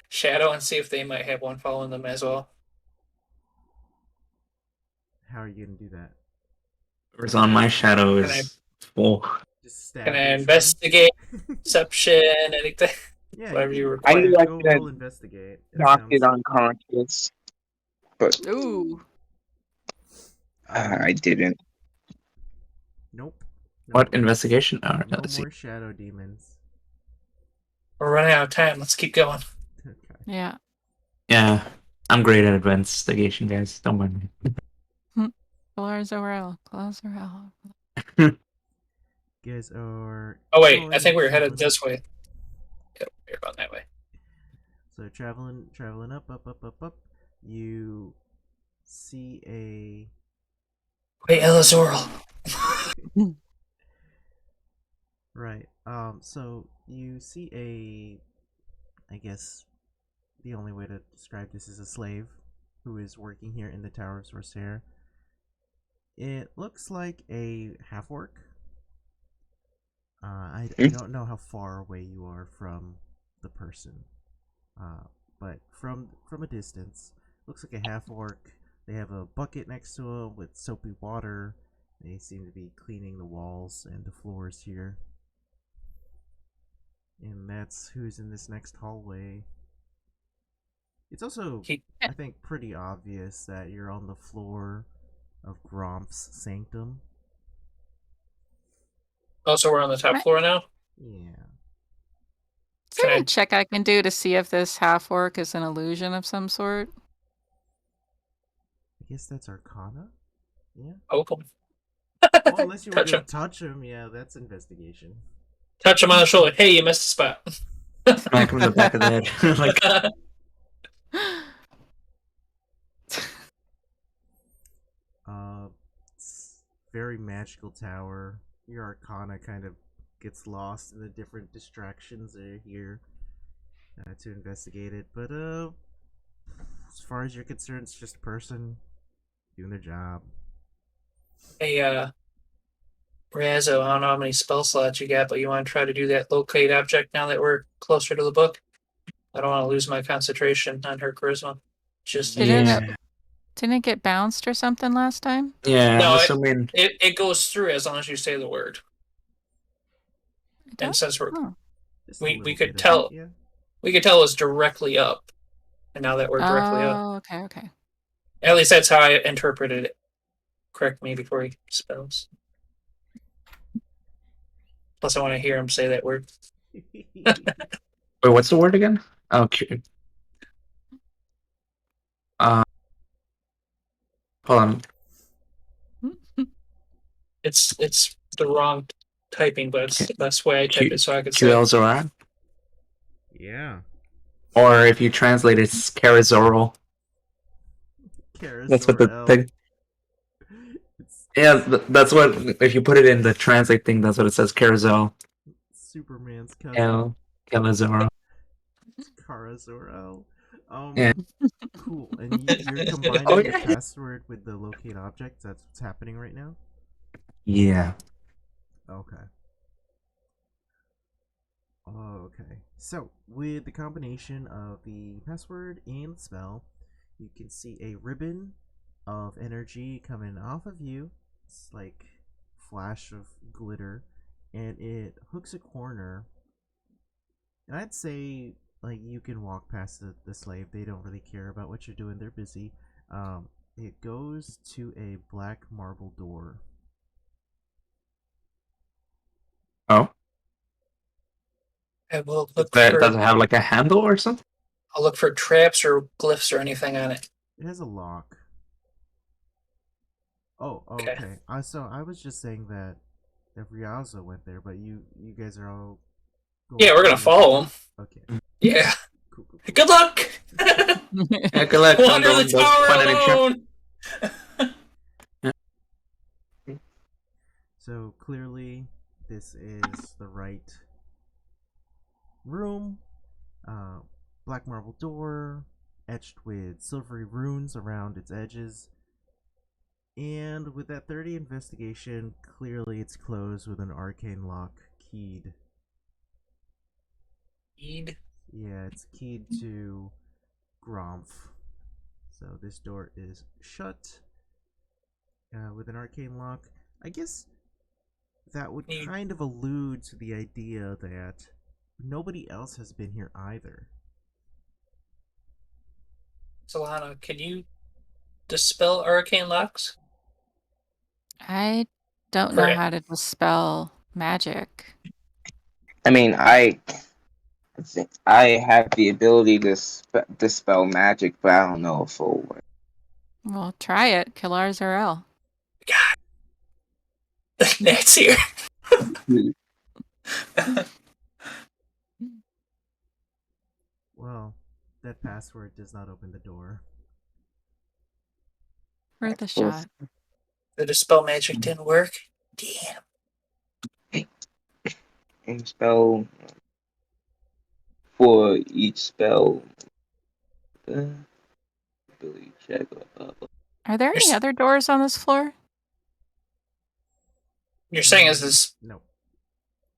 shadow, and see if they might have one following them as well. How are you gonna do that? Whereas on my shadow Can I- is full. Just stab Can I your friend? investigate, deception, anything? Yeah, Whatever you can- require. I like go that roll investigate. That Knocked it sounds- unconscious, but Ooh. I didn't. Nope. What Nope. investigation? Oh, No let's see. more shadow demons. We're running out of time. Let's keep going. Okay. Yeah. Yeah, I'm great at investigation, guys. Don't mind me. Clozarel. Clozarel. You guys are. Oh wait, going I think we were headed traveling- this way. Yep, we're going that way. So traveling up. You see a Wait, Elazoral. right. So you see I guess the only way to describe this is a slave who is working here in the Tower of Sorcerer. It looks like a half orc. I don't know how far away you are from the person, but from a distance, looks like a half orc. They have a bucket next to them with soapy water. They seem to be cleaning the walls and the floors here. And that's who's in this next hallway. It's also, He- I think, pretty obvious that you're on the floor of Gromp's sanctum. Oh, so we're on the top Right. floor now? Yeah. Is there Can I- any check I can do to see if this half orc is an illusion of some sort? I guess that's Arcana? Yeah. Poke him. Well, unless you were Touch gonna him. touch him, yeah, that's investigation. Touch him on the shoulder. Hey, you missed a spot. Smack him in the back of the head. Like, It's very magical tower. Your Arcana kind of gets lost in the different distractions that are here to investigate it. But as far as you're concerned, it's just a person doing their job. Hey, Razzo, I don't know how many spell slots you got, but you want to try to do that locate object now that we're closer to the book? I don't want to lose my concentration on her charisma. Just Did it- yeah, Didn't it get bounced or something last time? yeah. No, I'm it- assuming. it goes through as long as you say the word. It And does? since we're Oh. Just a We little could bit of tell. it, yeah. we could tell it's directly up, and now that we're directly up, Oh, okay. at least that's how I interpreted it. Correct me before he spells. Plus, I want to hear him say that word. Wait, what's the word again? Okay. Hold on. It's the wrong typing, but it's the best way I type it, so I could say. QL Zoran? Yeah. Or if you translate it, it's Karazoral. That's what the Carousel. thing. It's Yeah, that's what. If you put it in the translate thing, that's what it says. Carousel. Superman's cousin. L. Calazoro. Carazorel. Yeah. Cool. And you're combining Oh, the yeah. password with the locate object. That's what's happening right now. Yeah. Okay. Okay. So, with the combination of the password and the spell, you can see a ribbon of energy coming off of you. It's like flash of glitter, and it hooks a corner. And I'd say like you can walk past the slave. They don't really care about what you're doing. They're busy. It goes to a black marble door. Oh. I will look Does for. it have like a handle or something? I'll look for traps or glyphs or anything on it. It has a lock. Oh, Okay. okay. So I was just saying that Riazo went there, but you guys are all. Yeah, we're gonna follow him. Okay. Yeah. Cool, cool, Good luck. Yeah, collect Wander the tower alone. So clearly, this is the right room. Black marble door, etched with silvery runes around its edges. And with that 30 investigation, clearly it's closed with an arcane lock keyed. Eid. Yeah, it's keyed to Gromf. So this door is shut with an arcane lock. I guess that would kind of allude to the idea that nobody else has been here either. Solana, can you dispel arcane locks? I don't know how to dispel magic. I mean, I have the ability to dispel magic, but I don't know if it'll work. Well, try it. Kilar Zarel. God. Nat's here. Well, that password does not open the door. Worth a shot. The dispel magic didn't work. Damn. And spell for each spell. Ability check. Are there any other doors on this floor? You're saying is this? No.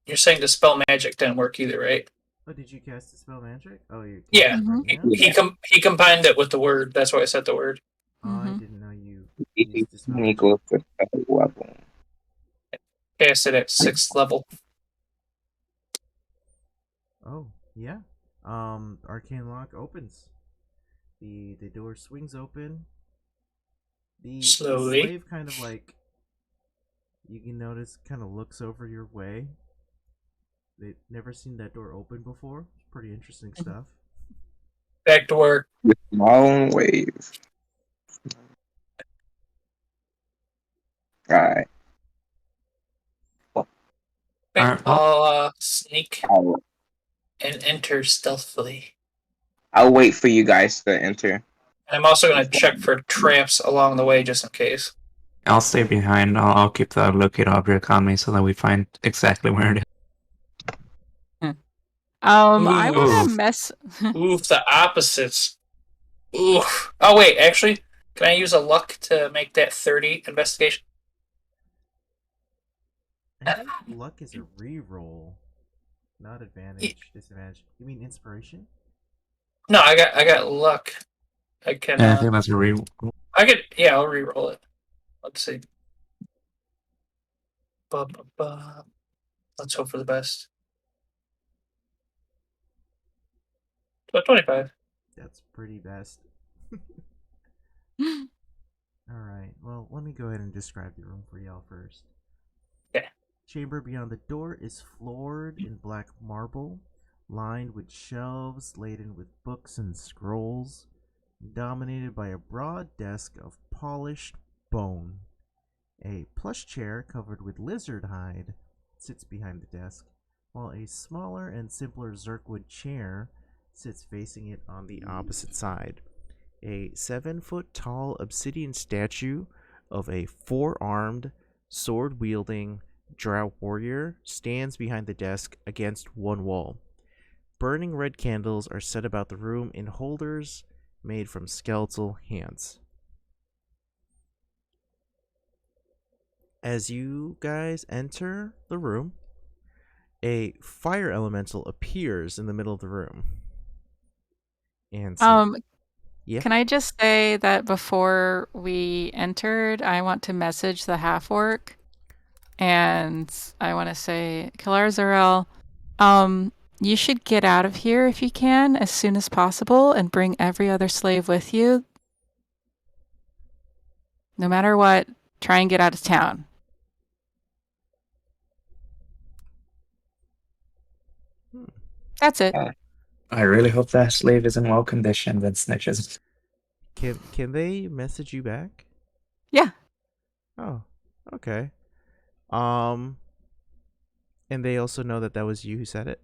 You're saying dispel magic didn't work either, right? Oh, did you cast dispel magic? Oh, you. Yeah. Right now? He combined it with the word. That's why I said the word. Oh, I didn't know you. He goes to spell level. Cast it at 6th level. Oh, yeah. Arcane lock opens. The door swings open. The Slowly. slave kind of like, you can notice, kind of looks over your way. They've never seen that door open before. It's pretty interesting stuff. Back to work. With long wave. Alright. I'll sneak and enter stealthily. I'll wait for you guys to enter. And I'm also going to check for traps along the way just in case. I'll stay behind. I'll keep the locate object on me so that we find exactly where it is. I want to mess. Oof, the opposites. Oof. Oh, wait, actually, can I use a luck to make that 30 investigation? I think luck is a reroll, not advantage, disadvantage. You mean inspiration? No, I got luck. I can. Yeah, I think that's a re. Yeah, I'll re-roll it. Let's see. Let's hope for the best. 25. That's pretty best. Alright, well, let me go ahead and describe the room for y'all first. Okay. Chamber beyond the door is floored in black marble, lined with shelves laden with books and scrolls, dominated by a broad desk of polished bone. A plush chair covered with lizard hide sits behind the desk, while a smaller and simpler Zerkwood chair sits facing it on the opposite side. A 7-foot tall obsidian statue of a 4-armed, sword-wielding drow warrior stands behind the desk against one wall. Burning red candles are set about the room in holders made from skeletal hands. As you guys enter the room, a fire elemental appears in the middle of the room. And yeah. Can I just say that before we entered, I want to message the half-orc, and I want to say, Kilar Zarel, you should get out of here if you can as soon as possible and bring every other slave with you. No matter what, try and get out of town. That's it. I really hope that slave is in well conditioned and snitches. Can they message you back? Yeah. Oh, okay. And they also know that that was you who said it.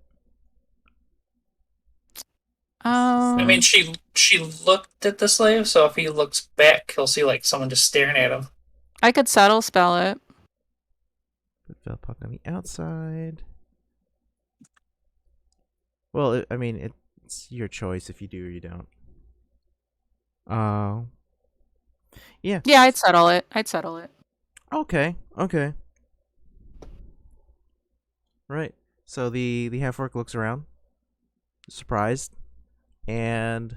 I mean, Um, she looked at the slave, so if he looks back, he'll see like someone just staring at him. I could subtle spell it. Put Velpok on the outside. Well, I mean, it's your choice if you do or you don't. Yeah. Yeah, I'd settle it. I'd settle it. Okay. Okay. Right. So the half orc looks around, surprised, and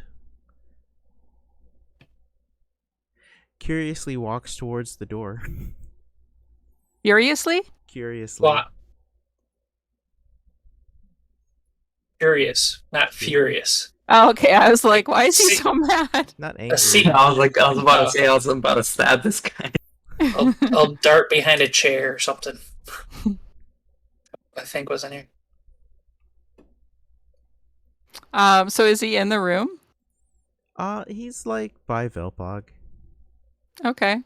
curiously walks towards the door. Furiously? Curiously. Well, furious, not furious. Oh, okay. I was like, why is he See- so mad? Not A angry. seat. I was about to say, I was about to stab this guy. I'll dart behind a chair or something. I think was in here. So is he in the room? He's like by Velpog. Okay.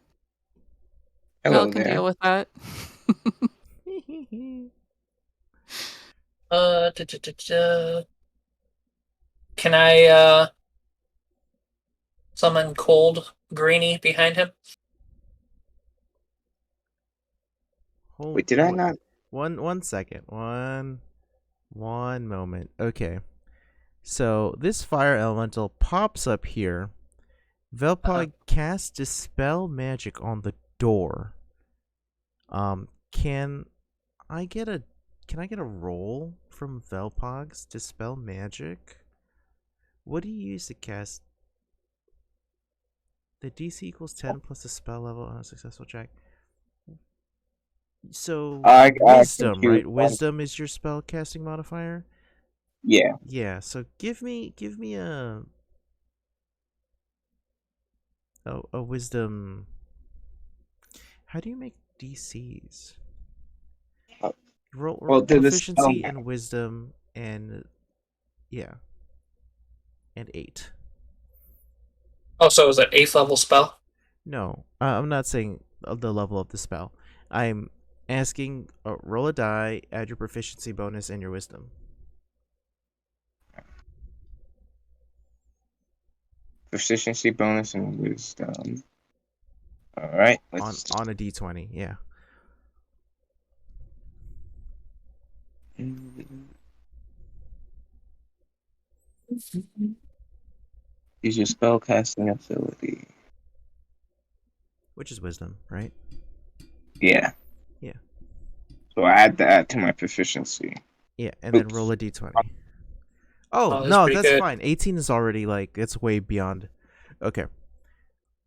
Hello Vel can there. deal with that. Can I summon cold greenie behind him? Hold, Wait, did I not? One second. One moment. Okay. So this fire elemental pops up here. Velpog casts Dispel Magic on the door. Can I get a roll from Velpog's Dispel Magic? What do you use to cast? The DC equals 10 plus the spell level on a successful check. So I wisdom, can choose right? one. Wisdom is your spell casting modifier. Yeah. Yeah. So give me a wisdom. How do you make DCs? Oh, Roll well, the proficiency spell- and wisdom and yeah, and 8. Oh, so it was an 8th level spell? No, I'm not saying the level of the spell. I'm asking roll a die, add your proficiency bonus and your wisdom. Proficiency bonus and wisdom. All right. Let's On a d20, yeah. use your spell casting ability. Which is wisdom, right? Yeah. Yeah. So I add that to my proficiency. Yeah, and then Oops. roll a d20. Oh, Oh, that's no, pretty that's good. fine. 18 is already like it's way beyond. Okay.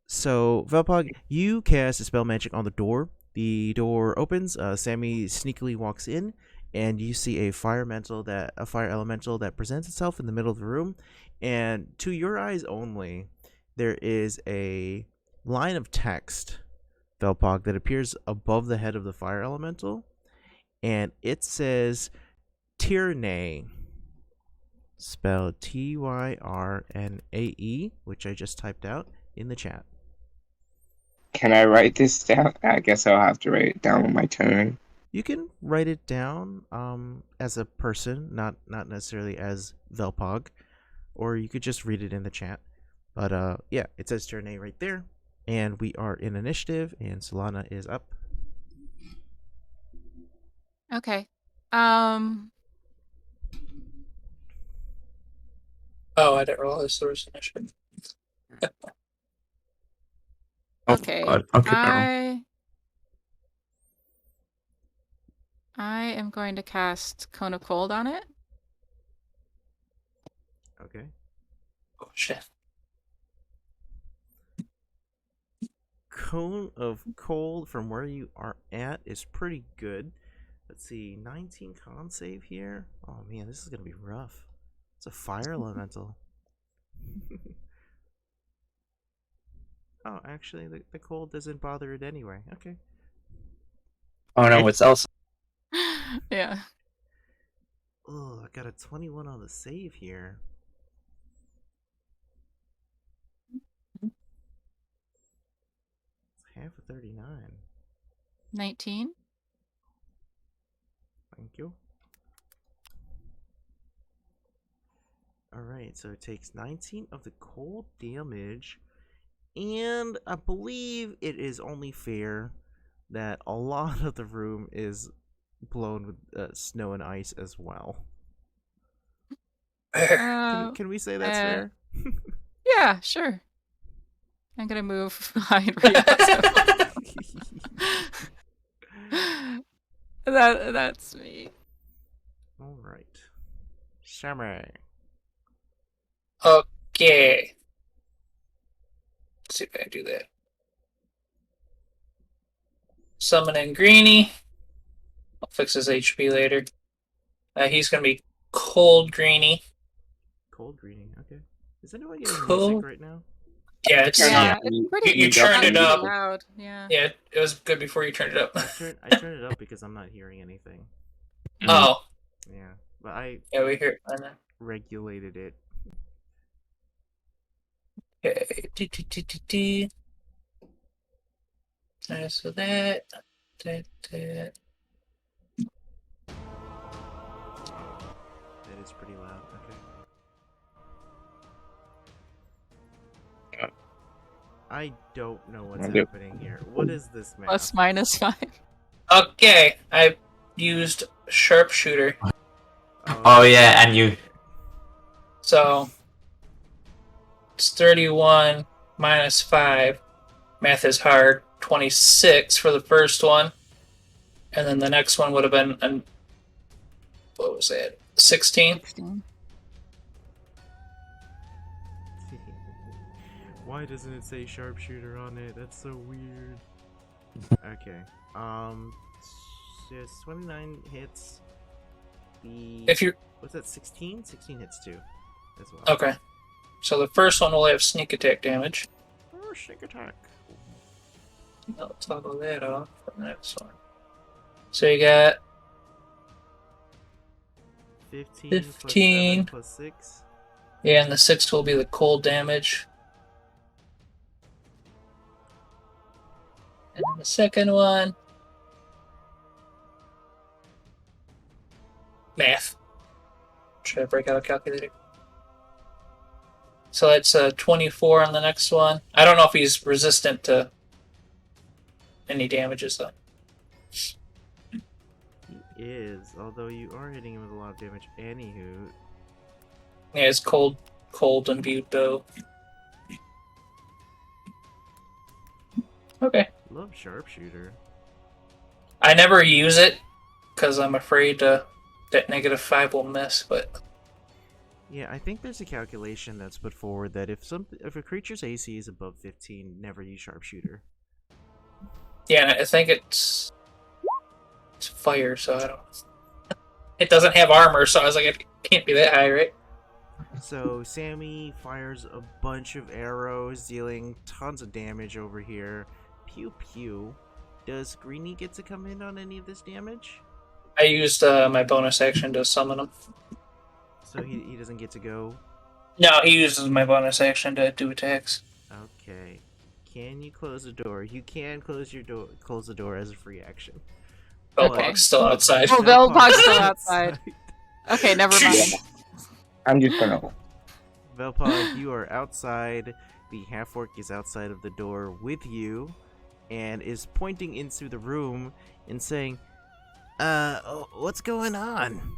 So, Velpog, you cast a spell magic on the door. The door opens. Sammy sneakily walks in, and you see a fire elemental that presents itself in the middle of the room. And to your eyes only, there is a line of text, Velpog, that appears above the head of the fire elemental, and it says Tyrnae, spelled Tyrnae, which I just typed out in the chat. Can I write this down? I guess I'll have to write it down on my turn. You can write it down as a person, not necessarily as Velpog, or you could just read it in the chat. But yeah, it says Tyrnae right there, and we are in initiative, and Solana is up. Okay. Oh, I didn't realize there was an issue. Okay. God. Okay, never I am going to cast Cone of Cold on it. Okay. Oh, shit. Cone of Cold from where you are at is pretty good. Let's see, 19 con save here. Oh man, this is gonna be rough. It's a fire elemental. Oh, actually, the cold doesn't bother it anyway. Okay. Oh no, it's also Yeah. Ugh. I got a 21 on the save here. It's half a 39. 19. Thank you. Alright, so it takes 19 of the cold damage. And I believe it is only fair that a lot of the room is blown with snow and ice as well. Can we say that's fair? Yeah, sure. I'm gonna move behind Rio. That's me. Alright. Samurai. Okay. Let's see if I can do that. Summoning Greenie. I'll fix his HP later. He's gonna be Cold Greenie. Cold greening, okay. Is anyone getting Cool. music right now? Yeah, it's Yeah, Yeah. it's pretty. You turned it up. Loud. Yeah. Yeah, it was good before you turned it up. I turned it up because I'm not hearing anything. Oh, Yeah, but I yeah, we hear. I know. regulated it. Okay. So that. That is pretty loud. Okay. I don't know what's Okay. happening here. What is this map? Plus minus 5. Okay, I used Sharpshooter. Oh yeah, and you. So it's 31 minus 5. Math is hard. 26 for the first one. And then the next one would have been, what was that? 16? 16. Why doesn't it say sharpshooter on it? That's so weird. Okay. Yes, 29 hits. If you What's that? 16? 16 hits too. As well. Okay. So the first one will have sneak attack damage. Oh, sneak attack. I'll toggle that off for the next one. So you got 15, 15. plus 7 plus 6. yeah, and the sixth will be the cold damage. And then the second one. Math. Should I break out a calculator? So that's 24 on the next one. I don't know if he's resistant to any damages though. He is, although you are hitting him with a lot of damage. Anywho, Yeah, it's cold imbued bow. Okay. love sharpshooter. I never use it because I'm afraid that -5 will miss, but Yeah, I think there's a calculation that's put forward that if a creature's AC is above 15, never use sharpshooter. yeah, and I think it's fire, so I don't. It doesn't have armor, so I was like, it can't be that high, right? So Sammy fires a bunch of arrows, dealing tons of damage over here. Pew pew. Does Greenie get to come in on any of this damage? I used my bonus action to summon him. So he doesn't get to go? No, he uses my bonus action to do attacks. Okay. Can you close the door? You can close the door as a free action. Velpog's still outside. Oh, Velpog's still outside. Okay, never mind. I'm just gonna. Velpog, you are outside. The half-orc is outside of the door with you and is pointing into the room and saying, what's going on?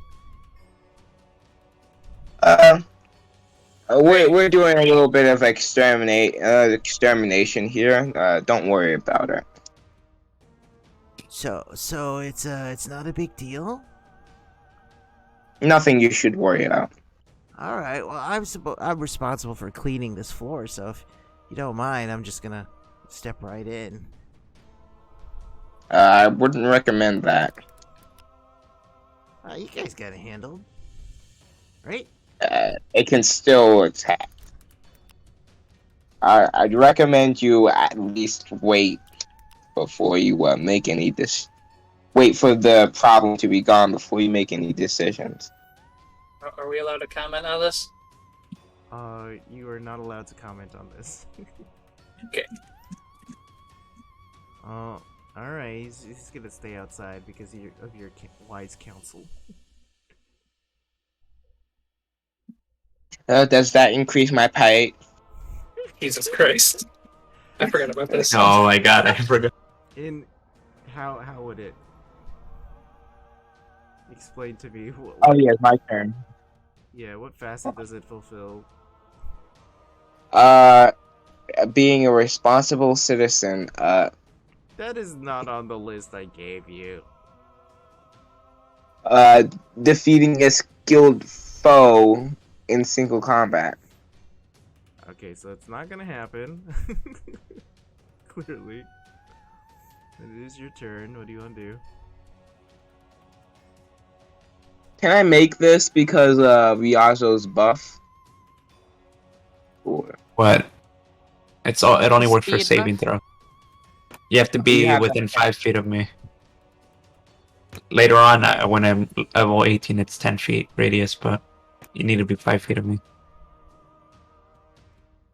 We're doing a little bit of extermination here. Don't worry about it. So it's not a big deal? Nothing you should worry about. All right. Well, I'm responsible for cleaning this floor, so if you don't mind, I'm just gonna step right in. I wouldn't recommend that. You guys got it handled, right? It can still attack. I'd recommend you at least wait before you make any wait for the problem to be gone before you make any decisions. Are we allowed to comment on this? You are not allowed to comment on this. Okay. Oh, alright, he's gonna stay outside because of your wise counsel. Does that increase my pay? Jesus Christ. I forgot about this. Oh my god, I forgot. In how would it explain to me? Oh yeah, my turn. Yeah, what facet does it fulfill? Being a responsible citizen. That is not on the list I gave you. Defeating a skilled foe in single combat. Okay, so it's not gonna happen. Clearly. It is your turn. What do you want to do? Can I make this because Riazo's buff? Or What? It only works for Speed saving buff? throw. You have to be have within 5 feet of me. Later on, when I'm level 18, it's 10 feet radius, but you need to be 5 feet of me.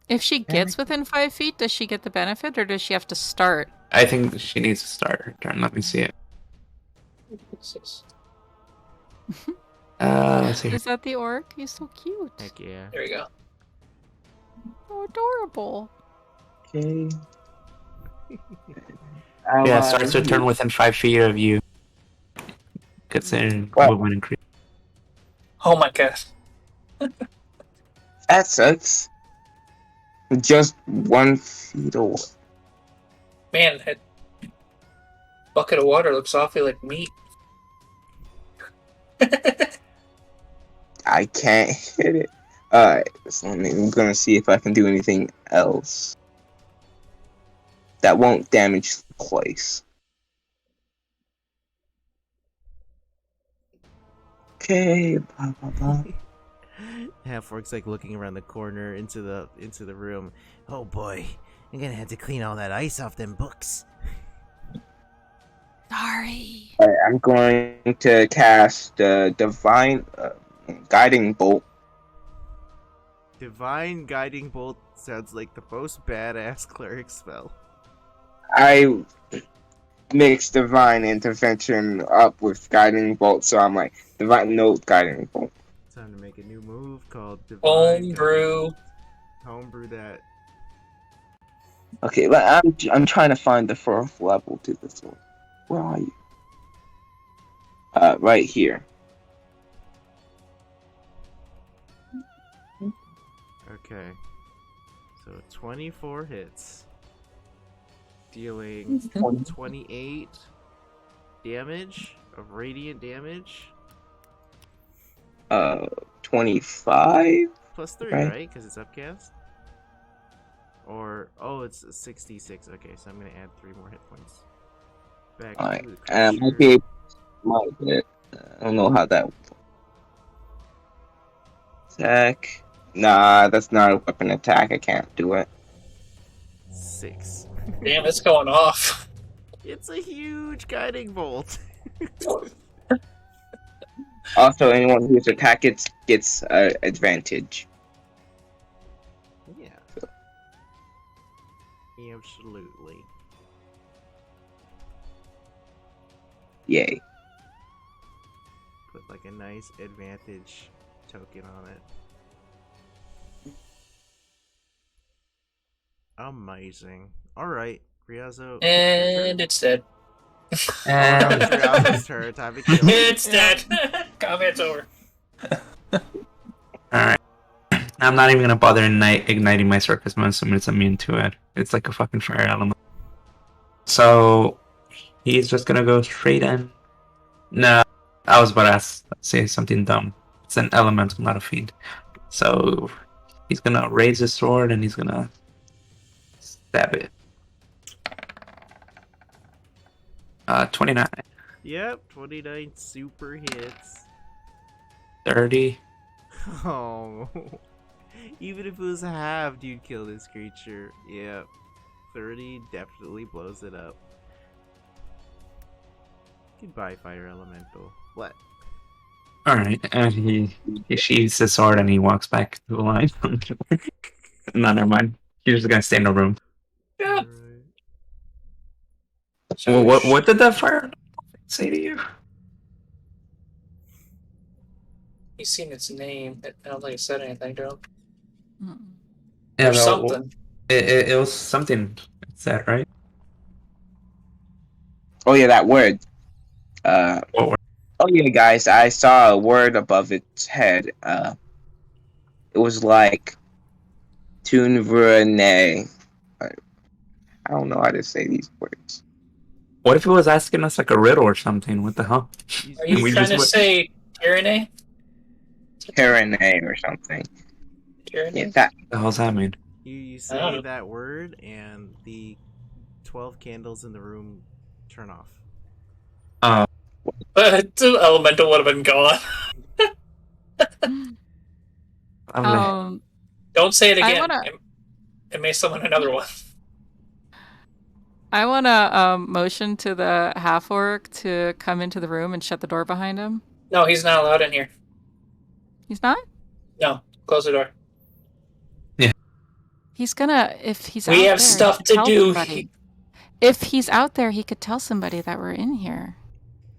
If she gets within 5 feet, does she get the benefit, or does she have to start? I think she needs to start her turn. Let me see it. Let's see. Is that the orc? He's so cute. Heck yeah. There we go. So adorable. okay. Yeah, it starts her turn within 5 feet of you. Gets in What? movement increase. Oh my god. That sucks. Just 1 feet away. Man, that bucket of water looks awfully like meat. I can't hit it. Alright, so I'm gonna see if I can do anything else that won't damage the place. Okay, blah blah blah. Half-orc's like looking around the corner into the room. Oh boy, I'm gonna have to clean all that ice off them books. Sorry. Alright, I'm going to cast Divine Guiding Bolt. Divine Guiding Bolt sounds like the most badass cleric spell. I mixed Divine Intervention up with Guiding Bolt, so I'm like, Guiding Bolt. Time to make a new move called Divine Homebrew. Homebrew that. Okay, but I'm trying to find the fourth level to this one. Where are you? Right here. Okay. So 24 hits. Dealing 28 damage of radiant damage. 25. Plus 3, Right. right? Because it's upcast? Or, oh, it's 66. Okay, so I'm going to add 3 more hit points. Back Alright, to the and I might be creature. able to smite it. I don't know how that would attack. Nah, that's not a weapon attack. I can't do it. 6. Damn, it's going off. It's a huge guiding bolt. Also, anyone who's attack gets advantage. Yeah. Absolutely. Yay. Put like a nice advantage token on it. Amazing. Alright, Riazo. And it's dead. And It's Riazo's turn. Time to kill it. It's dead. Combat's over. Alright. I'm not even gonna bother igniting my circus mode, assuming it's immune to it. It's like a fucking fire element. So he's just gonna go straight in. No, I was about to say something dumb. It's an elemental, not a fiend. So he's gonna raise his sword and he's gonna stab it. 29, Yep, 29 super hits. 30. Oh. Even if it was halved, you'd kill this creature. Yep. 30 definitely blows it up. Goodbye, fire elemental. What? All right, and he sheathes his sword and he walks back to the line. No, never mind. He's just gonna stay in the room. Yeah. Alright. So Well, what did that fire say to you? He's seen its name. I don't think it said anything to him. Mm. Yeah, Or no, something. it was something. It's that right? Oh yeah, that word. What word? Oh yeah, guys, I saw a word above its head. It was like Tunvrane. I don't know how to say these words. What if it was asking us like a riddle or something? What the hell? Are And you we trying just to went- say tyranny? Tyranny or something. Tyranny? Yeah, that. What the hell's that mean? You I don't say know. that word, and the 12 candles in the room turn off. The elemental would have been gone. Lovely. Don't say it I again. wanna- It may summon another one. I want to motion to the half orc to come into the room and shut the door behind him. No, he's not allowed in here. He's not? No, close the door. He's gonna, if he's We out have there, he stuff could to tell do. somebody. If he's out there, he could tell somebody that we're in here.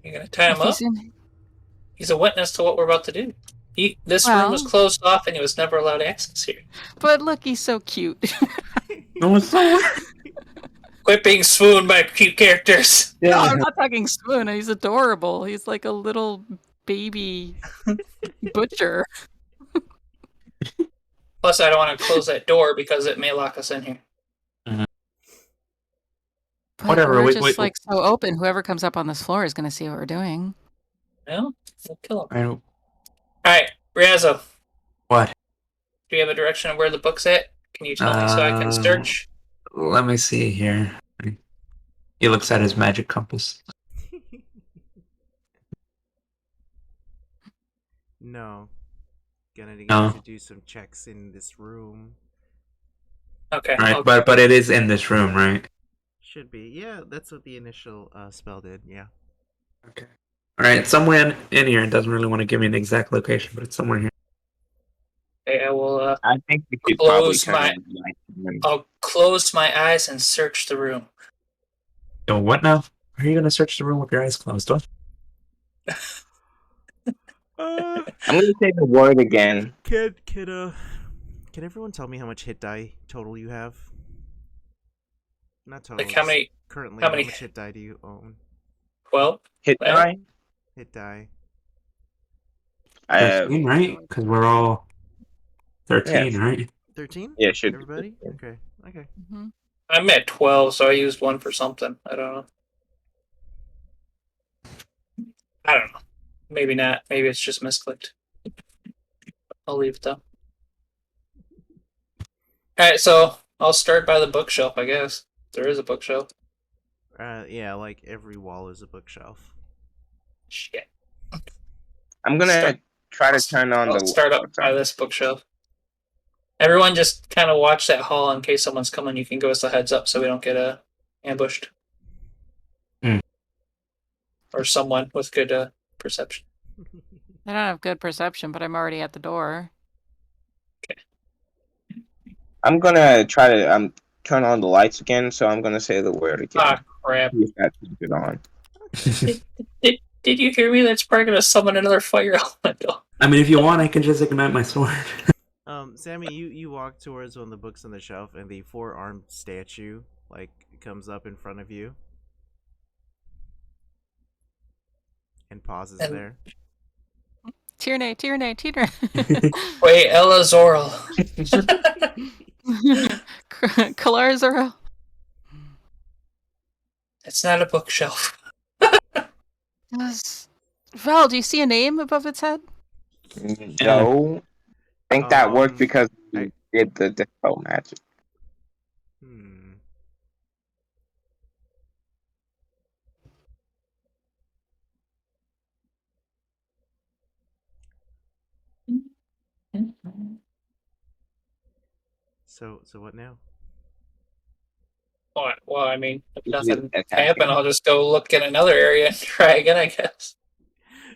You're gonna tie him If up. he's in, He's a witness to what we're about to do. This room was Well- closed off, and he was never allowed access here. but look, he's so cute. No, it's not. Quit being swooned by cute characters. No, I'm not talking spoon. He's adorable. He's like a little baby butcher. Plus, I don't want to close that door because it may lock us in here. But Whatever, we're wait, just wait. like so open. Whoever comes up on this floor is going to see what we're doing. No, we'll kill him. I don't- All right, Riazzo, What? do you have a direction of where the book's at? Can you tell me so I can search? Let me see here. He looks at his magic compass. No. Gonna need No. to do some checks in this room. Okay. Right, okay. but it is in this room, right? Should be. Yeah, that's what the initial spell did. Yeah. Okay. All right, somewhere in here. It doesn't really want to give me an exact location, but it's somewhere here. Okay, I will. I think we should probably Close turn my- on the lights. I'll close my eyes and search the room. Yo, what now? Are you gonna search the room with your eyes closed? What? I'm gonna say the word again. Can everyone tell me how much hit die total you have? Not total. Like how many? Currently, how how many- much hit die do you own? 12? Hit Well, die. Hit die. 13, right? Because we're all 13, right? 13? Yeah, should be Everybody? 13. Okay. Okay. hmm I'm at 12, so I used one for something. I don't know. I don't know. Maybe not. Maybe it's just misclicked. I'll leave it though. Alright, so I'll start by the bookshelf, I guess. There is a bookshelf. Yeah, like every wall is a bookshelf. Shit. I'm gonna Start- try to turn on I'll the. start up by this bookshelf. Everyone just kind of watch that hall in case someone's coming. You can give us a heads up so we don't get ambushed. Hmm. Or someone with good perception. I don't have good perception, but I'm already at the door. I'm gonna try to turn on the lights again. So I'm gonna say the word again. Ah, crap. See if that turns it on. Did you hear me? That's probably going to summon another fire elemental. I mean, if you want, I can just ignite my sword. Sammy, you walk towards one of the books on the shelf, and the four-armed statue like comes up in front of you and pauses And- there. Tierney. Wait, Ella Zoral. Kalar Zoro. It's not a bookshelf. Val, do you see a name above its head? No, I think that worked Um, because I- we did the dispel magic. Hmm. So what now? Well, I mean, if Is nothing it attacking? happened, I'll just go look in another area and try again, I guess.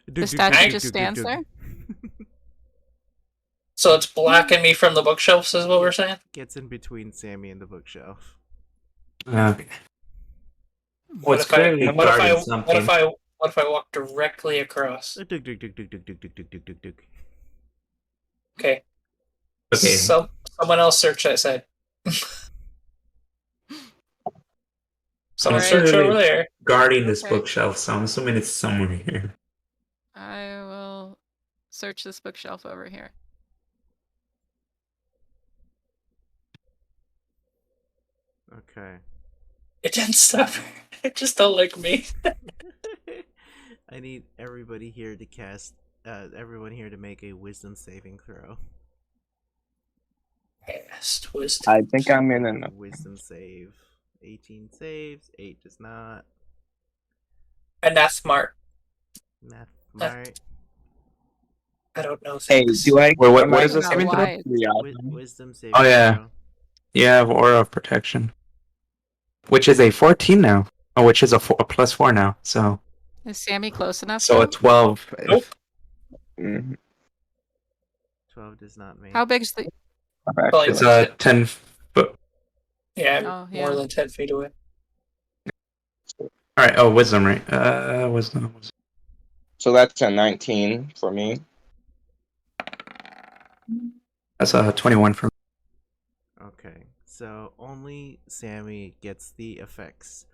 The statue just stands there? So it's blocking me from the bookshelves, is what we're saying? Gets in between Sammy and the bookshelf. Okay. Well, What it's if I clearly what if I guarding what something. if I what if I walk directly across? Duk, duk, duk, duk, duk, duk, duk, duk, duk, duk, duk. Okay. Okay. Someone else search that side. Someone Alright. search over there. Guarding this Okay. bookshelf, so I'm assuming it's somewhere here. I will search this bookshelf over here. Okay. It didn't stop. It just don't like me. I need everybody here to cast. Everyone here to make a wisdom saving throw. Cast wisdom. I think I'm in enough. Wisdom save. 18 saves. 8 does not. And that's smart. Math. Right. I don't know Hey, things. do I? Wait, what am I is this Not saving throw? wise. Wisdom saving Oh, yeah. throw. You have Aura of Protection, which is a 14 now. Oh, which is a +4 now. So Is Sammy close enough? a though? 12. Nope. Mhm. 12 does not make. How big's the? Probably It's a 10 foot. Yeah, Oh, yeah. more than 10 feet away. All right. Oh, wisdom, right? Wisdom. So that's a 19 for me. That's a 21 for me. Okay, so only Sammy gets the effects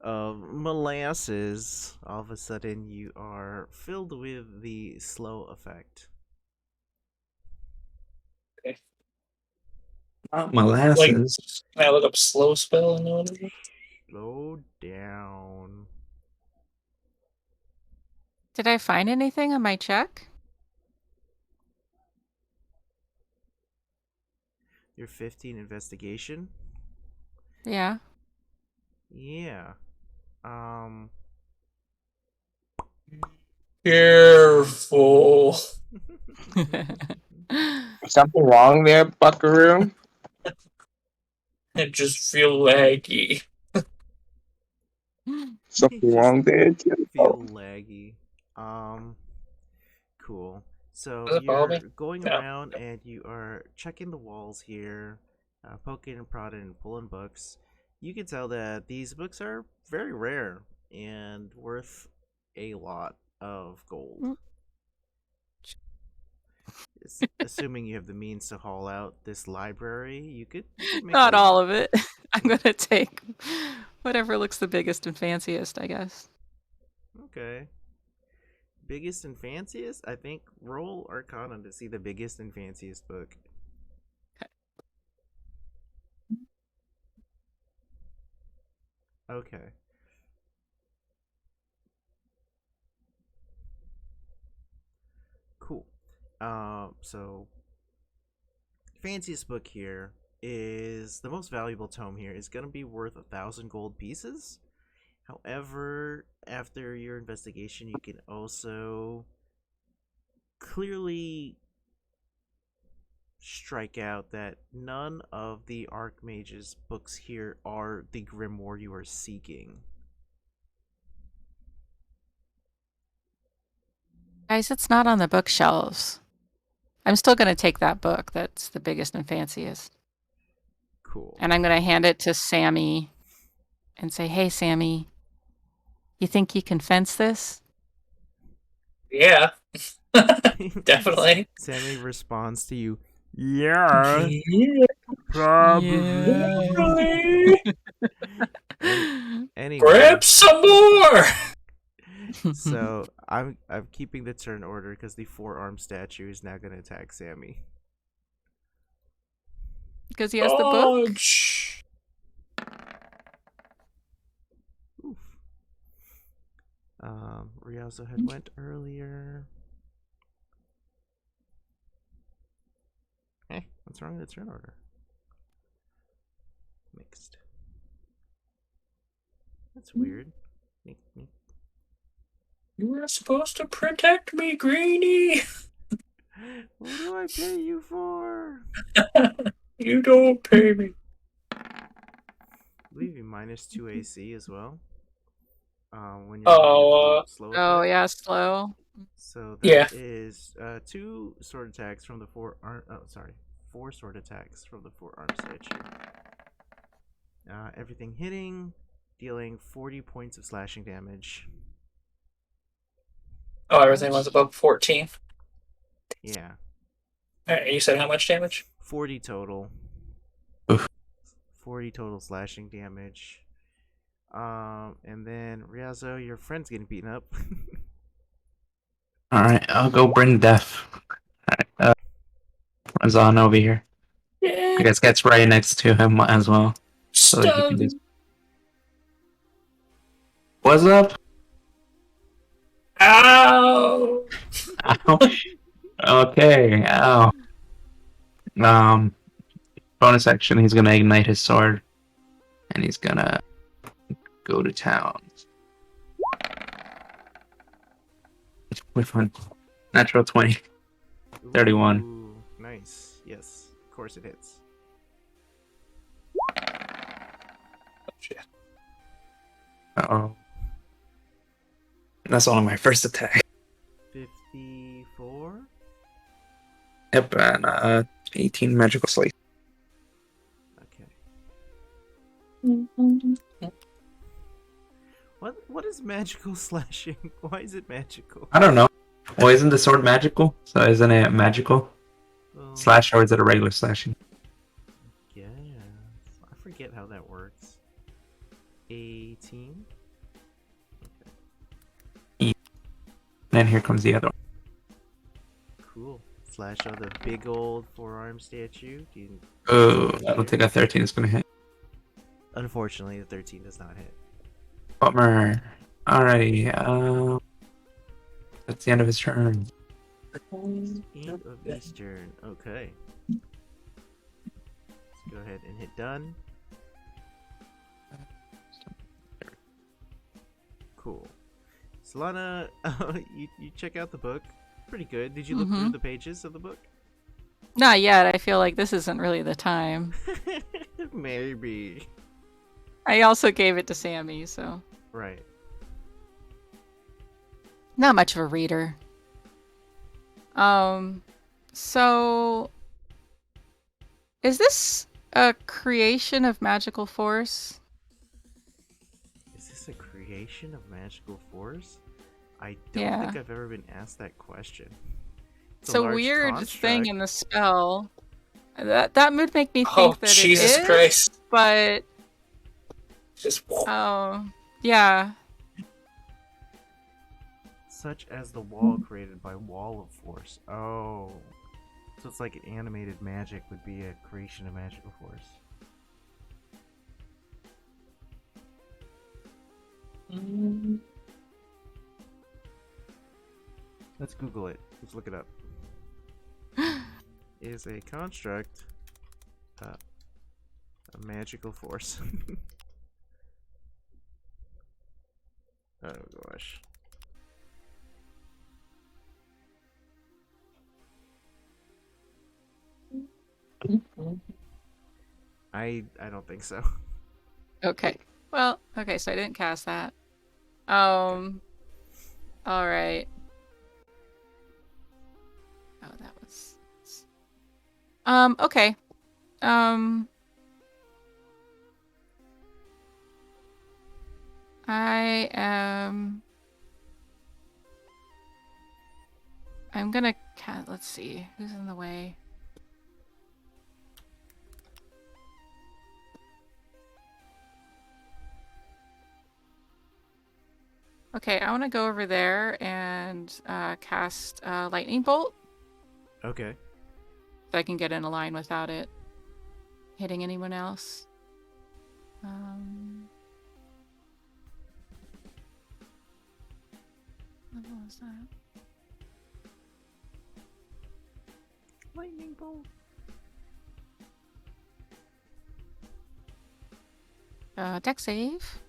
of molasses. All of a sudden, you are filled with the slow effect. Not molasses. Can I look up slow spell and know what it is? Slow down. Did I find anything on my check? Your 15 investigation. Yeah. Yeah. Careful. Something wrong there, Buckaroo? I just feel laggy. Something Just wrong there, Jim? feel laggy. Cool. So Does it bother you're me? going No. around and you are checking the walls here, poking and prodding and pulling books. You can tell that these books are very rare and worth a lot of gold. Mm. Assuming you have the means to haul out this library, you could make Not a- all of it. I'm gonna take whatever looks the biggest and fanciest, I guess. Okay. Biggest and fanciest? I think roll Arcana to see the biggest and fanciest book. Okay. Cool. So fanciest book here is the most valuable tome here is gonna be worth 1,000 gold pieces. However, after your investigation, you can also clearly strike out that none of the Archmage's books here are the grimoire you are seeking. Guys, it's not on the bookshelves. I'm still gonna take that book that's the biggest and fanciest. Cool. And I'm gonna hand it to Sammy and say, "Hey Sammy, you think you can fence this?" Yeah. Definitely. Sammy responds to you, yeah, Yeah. probably. Anyway, Grab some more. so I'm keeping the turn order because the four-armed statue is now going to attack Sammy. Because he has the book. Dodge. Oof. Riazo had went earlier. What's wrong with the turn order? Mixed. That's weird. You were supposed to protect me, Greenie. What do I pay you for? You don't pay me. I believe you -2 AC as well. When you're Oh, slow Oh attack. yeah, slow. So Yeah. that is 2 sword attacks from the 4 arm. Oh, sorry, 4 sword attacks from the 4 arm statue. Everything hitting, dealing 40 points of slashing damage. Oh, everything was above 14. Yeah, Alright, you said how much damage? 40 total. Oof. 40 total slashing damage. And then Ryazo, your friend's getting beaten up. All right, I'll go bring death. All right, runs on over here. Yeah. I guess gets right next to him as well, so that he can do. Stun. What's up? Ow. Ow. Okay. Ow. Bonus action. He's gonna ignite his sword, and he's gonna go to town. With one natural 20. 31. Ooh, nice. Yes, of course it hits. Oh, shit. Oh. That's only my first attack. 54. Yep, and 18 magical slice. Okay. What is magical slashing? Why is it magical? I don't know. Well, isn't the sword magical? So isn't it magical? Well, Slash, or is it a regular slashing? yeah. I forget how that works. 18. And here comes the other one. Cool. Slash on the big old 4-arm statue. Oh, I don't think a 13 is gonna hit. Unfortunately, the 13 does not hit. Bummer. Alrighty, that's the end of his turn. End of his turn. Okay. Let's go ahead and hit done. Cool. Solana, you check out the book. Pretty good. Did you look through the pages of the book? Not yet. I feel like this isn't really the time. Maybe. I also gave it to Sammy, so Right. not much of a reader. So is this a creation of magical force? Is this a creation of magical force? I don't Yeah. think I've ever been asked that question. It's a large weird thing construct. in the spell. That would make me think Oh, that Jesus it is, Christ. but Just yeah. Such as the wall created by Wall of Force. Oh. So it's like animated magic would be a creation of magical force. Let's Google it. Let's look it up. Is a construct a magical force? Oh gosh. I don't think so. Okay. Well, okay, so I didn't cast that. All right. Oh, that was okay. I'm gonna let's see. Who's in the way? Okay, I want to go over there and cast lightning bolt Okay. so I can get in a line without it hitting anyone else. What was that? Lightning bolt. Deck save.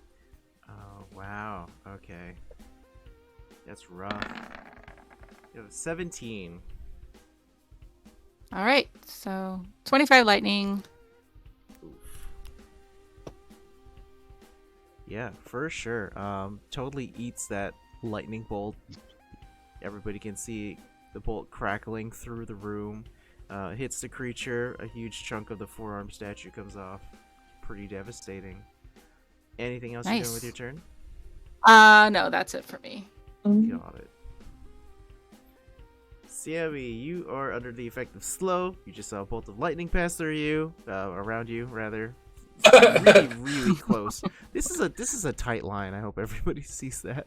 Oh wow. Okay. That's rough. You have 17. All right, so 25 lightning. Oof. Yeah, for sure. Totally eats that lightning bolt. Everybody can see the bolt crackling through the room. Hits the creature. A huge chunk of the forearm statue comes off. Pretty devastating. Anything else you're doing with Nice. your turn? No, that's it for me. Got it. Sammy, you are under the effect of slow. You just saw a bolt of lightning pass through you, around you rather. Really, really close. This is a tight line. I hope everybody sees that.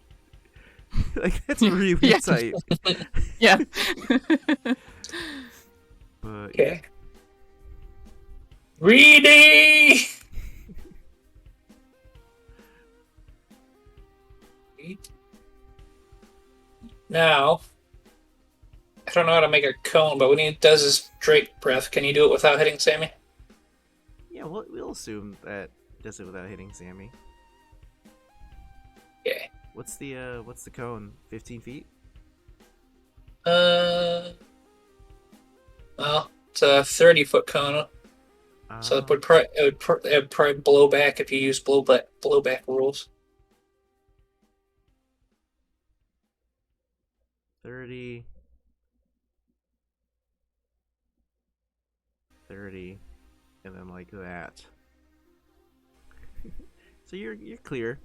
Like that's really Yeah. tight. Yeah. But Okay. Reedy! Now, I don't know how to make a cone, but when he does his Drake breath, can you do it without hitting Sammy? yeah, we'll assume that does it without hitting Sammy. Okay. What's the cone? 15 feet? Well, it's a 30-foot cone, so it would probably blow back if you use blowback rules. 30, and then like that. So you're clear,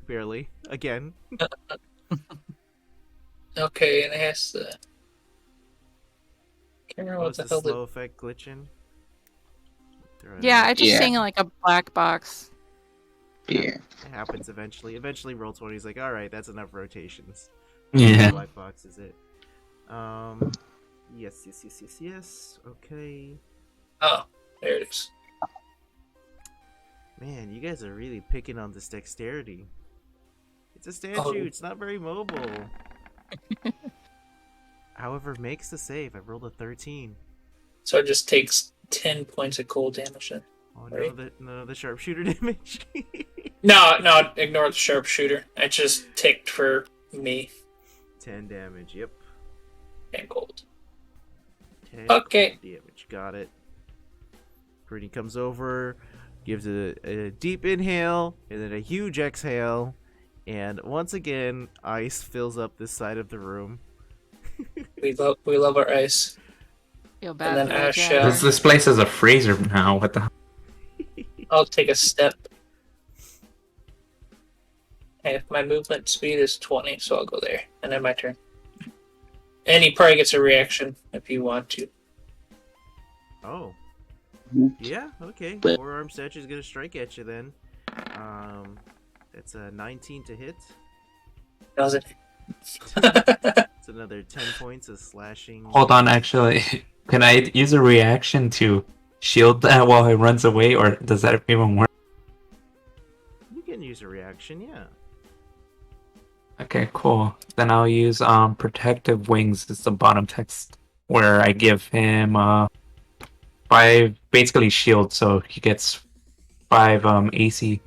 barely. Again. Okay, and it has to. Can't remember what Was the the hell slow effect glitching? Throw it Yeah, out. I just Yeah. seeing like a black box. Yeah. It happens eventually. Eventually, roll 20 is like, all right, that's enough rotations. Yeah. Black box is it? Yes. Okay. Oh, there it is. Man, you guys are really picking on this dexterity. It's a statue. Oh. It's not very mobile. However, makes the save. I rolled a 13. So it just takes 10 points of cold damage then. Oh, Right. none of the sharpshooter damage. No, ignore the sharpshooter. It just ticked for me 10 damage. Yep. and cold. 10 Okay. damage. Got it. Pretty comes over, gives a deep inhale, and then a huge exhale. And once again, ice fills up this side of the room. We love our ice. Feel bad then for that Ash, janitor. This place is a freezer now. What the? I'll take a step. And if my movement speed is 20, so I'll go there. And then my turn. And he probably gets a reaction if you want to. Oh. Yeah, okay. But- Forearm statue's gonna strike at you then. It's a 19 to hit. Does it? It's another 10 points of slashing. Hold on, actually, can I use a reaction to shield that while he runs away, or does that even work? You can use a reaction, yeah. Okay, cool. Then I'll use protective wings. It's the bottom text where I give him 5 basically shield, so he gets 5 AC.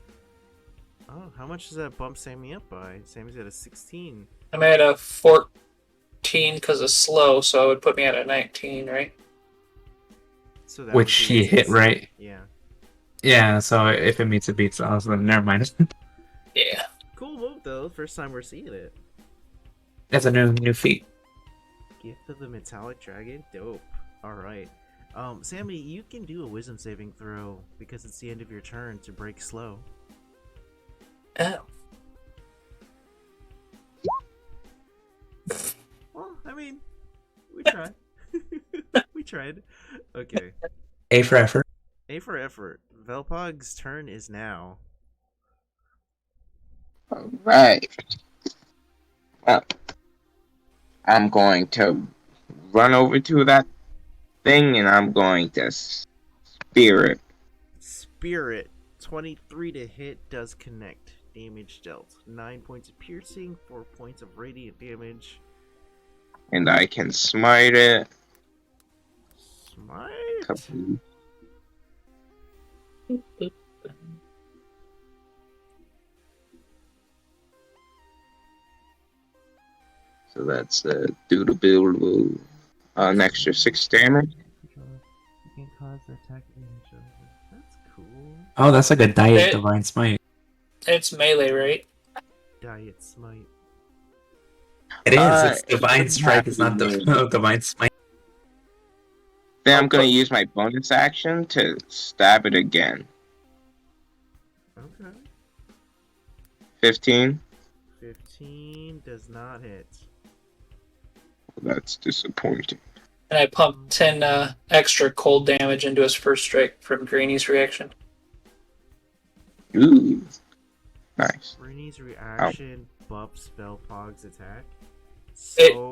Oh, how much does that bump Sammy up by? Sammy's at a 16. I'm at a 14 because of slow, so it would put me at a 19, right? So that Which would be he hit, his- right? Yeah. Yeah, so if it meets, it beats. I was like, never mind. Yeah. Cool move though. First time we're seeing it. That's a new feat. Gift of the Metallic Dragon? Dope. Alright. Sammy, you can do a wisdom saving throw because it's the end of your turn to break slow. Oh. Well, I mean, we tried. We tried. Okay. A for effort. A for effort. Velpog's turn is now. All right. Well, I'm going to run over to that thing and I'm going to spear it. Spirit. 23 to hit does connect. Damage dealt. 9 points of piercing, 4 points of radiant damage. And I can smite it. Smite? So that's doodle an extra 6 damage. You can cause the attack damage over. That's cool. Oh, that's like a diet It- divine smite. It's melee, right? Diet Smite. It is. It's It divine doesn't strike. have It's to not be. divine smite. Then I'll I'm gonna put- use my bonus action to stab it again. Okay. 15. 15 does not hit. That's disappointing. And I pumped 10 extra cold damage into his first strike from Greeny's reaction. Ooh. Nice. Brini's reaction buffs Velpog's attack.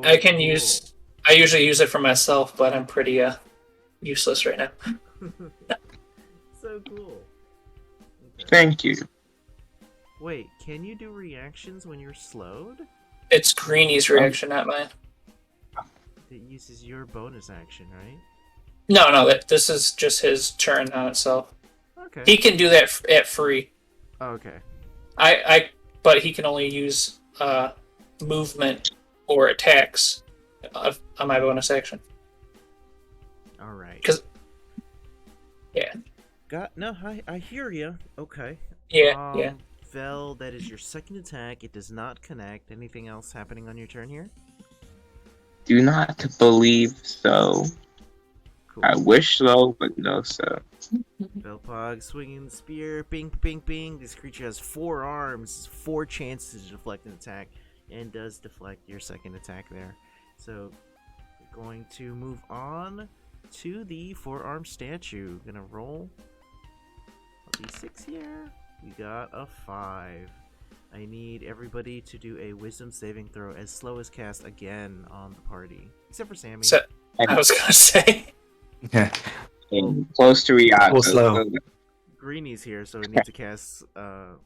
I can cool. use. I usually use it for myself, but I'm pretty useless right now. So cool. Okay. Thank you. Wait, can you do reactions when you're slowed? It's Greeny's reaction, not mine. It uses your bonus action, right? No, this is just his turn on itself. Okay. He can do that at free. Okay. But he can only use movement or attacks on my bonus action. All right. 'Cause- yeah. I hear you. Okay. Yeah. Vel, that is your second attack. It does not connect. Anything else happening on your turn here? Do not believe so. Cool. I wish so, but no so. Velpog swinging the spear. Bing, bing, bing. This creature has 4 arms, 4 chances to deflect an attack, and does deflect your second attack there. So, we're going to move on to the 4-armed statue. Gonna roll a d6 here. We got a 5. I need everybody to do a wisdom saving throw as slow as cast again on the party. Except for Sammy. So I was gonna say. Yeah. And close to Riato. Go slow. Greeny's here, so we need to cast Oh,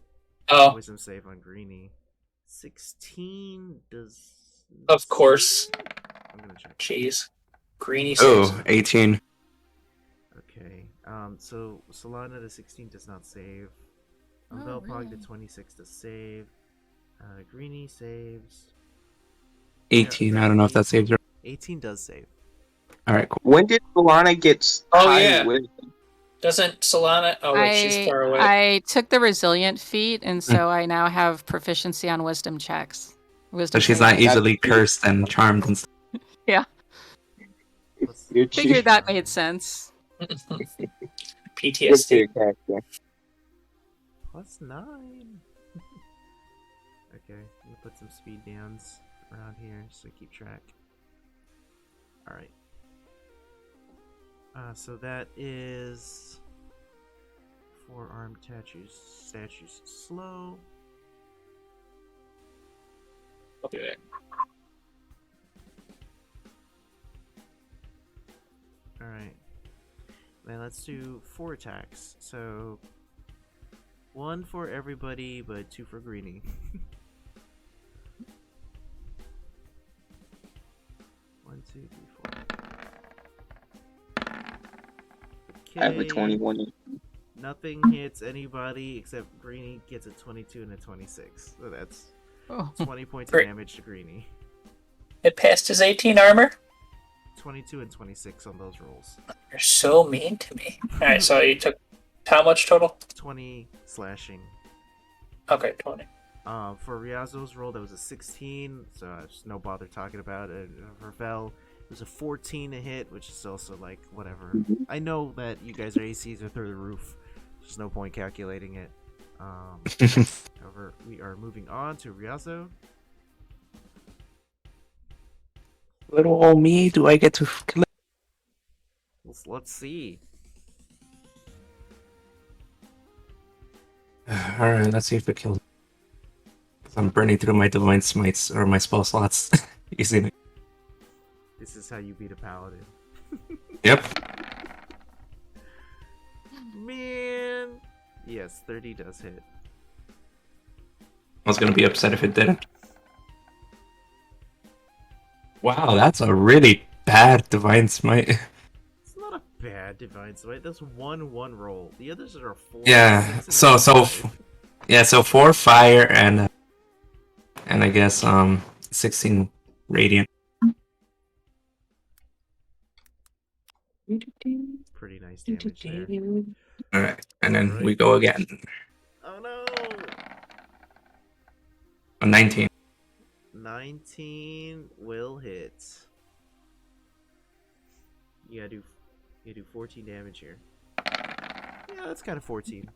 wisdom save on Greeny. 16 does. of course. I'm gonna check. Jeez. Greeny saves. Oh, 18. Okay. So Solana the 16 does not save. Oh, Velpog really? the 26 does save. Greeny saves. 18. I don't know if that saves her. 18 does save. Alright, cool. When did Solana get Oh, high yeah. wisdom? Doesn't Solana? Oh wait, she's far away. I took the resilient feat, and so I now have proficiency on wisdom checks. So Wisdom she's saving. not easily cursed and charmed and stuff. Let's You're Figured that made sense. PTSD. +9. Okay, I'm gonna put some speed downs around here so keep track. Alright. So that is 4-armed statues slow. I'll be back. Alright. Then let's do 4 attacks. So 1 for everybody, but 2 for Greeny. 1, 2, 3, 4. I have a Okay. 21. Nothing hits anybody except Greeny gets a 22 and a 26. So that's Oh. 20 points of Great. damage to Greeny. It passed his 18 armor. 22 and 26 on those rolls. You're so mean to me. All right, so you took how much total? 20 slashing. Okay, 20. For Riazo's roll, that was a 16, so there's no bother talking about it. For Vel, it was a 14 to hit, which is also like, whatever. I know that you guys are ACs are through the roof. There's no point calculating it. However, we are moving on to Riazo. Little old me, do I get to kill it? Let's see. Alright, let's see if it kills. I'm burning through my divine smites or my spell slots. Using it. This is how you beat a paladin. Yep. Man! Yes, 30 does hit. I was gonna be upset if it didn't. Wow, that's a really bad divine smite. It's not a bad divine smite. That's 1/1 roll. The others are 4. Yeah, 6, and so- a so 5. Yeah, so 4 fire and I guess 16 radiant. Pretty nice damage there. Alright, and then we go again. Oh no! A 19. 19 will hit. You do 14 damage here. Yeah, that's kind of 14.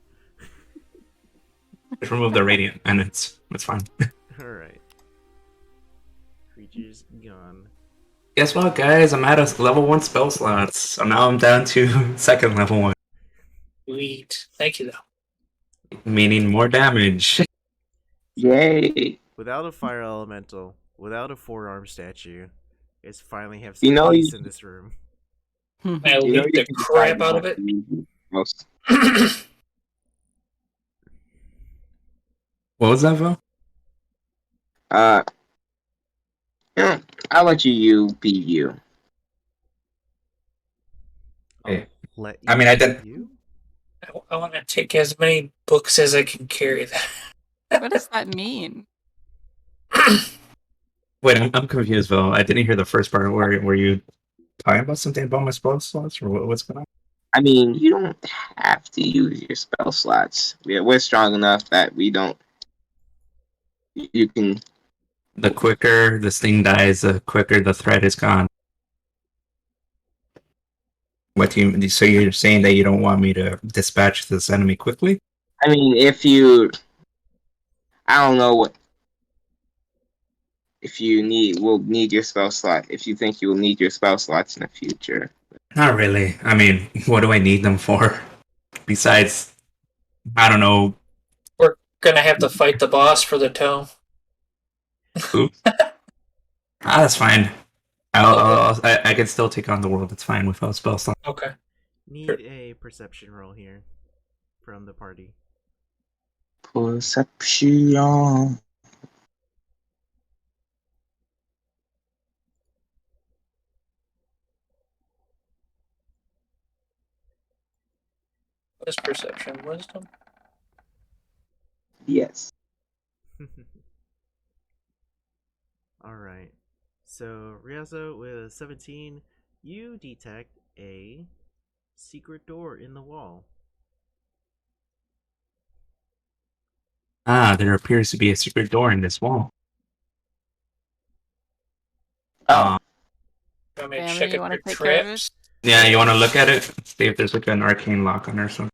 Just remove the radiant, and it's fine. Alright. Creature's gone. Guess what, guys? I'm out of level 1 spell slots, so now I'm down to second level 1, Sweet. Thank you, though. meaning more damage. Yay! Without a fire elemental, without a forearm statue, you guys finally have You some know peace you- in this room. I You know leaked you the can crap decide out of not it. to use most. What was that, Val? Uh, I'll let you be you. Hey, Let I mean, I you did- be you? I want to take as many books as I can carry. What does that mean? Wait, I'm confused, Val. I didn't hear the first part. Were you talking about something about my spell slots, or what's going on? I mean, you don't have to use your spell slots. We're strong enough that we don't. You can. The quicker this thing dies, the quicker the threat is gone. What do you? So you're saying that you don't want me to dispatch this enemy quickly? I mean, if you. I don't know what. If you will need your spell slot. If you think you will need your spell slots in the future. Not really. I mean, what do I need them for? Besides, I don't know. We're gonna have to fight the boss for the tome. Oops. That's fine. I can still take on the world. It's fine without spell slot. Okay. Need a perception roll here from the party. Perception. What is perception? Wisdom? Yes. Alright. So, Ryazo with a 17, you detect a secret door in the wall. Ah, there appears to be a secret door in this wall. Oh. You want me to Family, check you it wanna for take care of trips? Yeah, you want to look at it? See if there's like an arcane lock on it or something.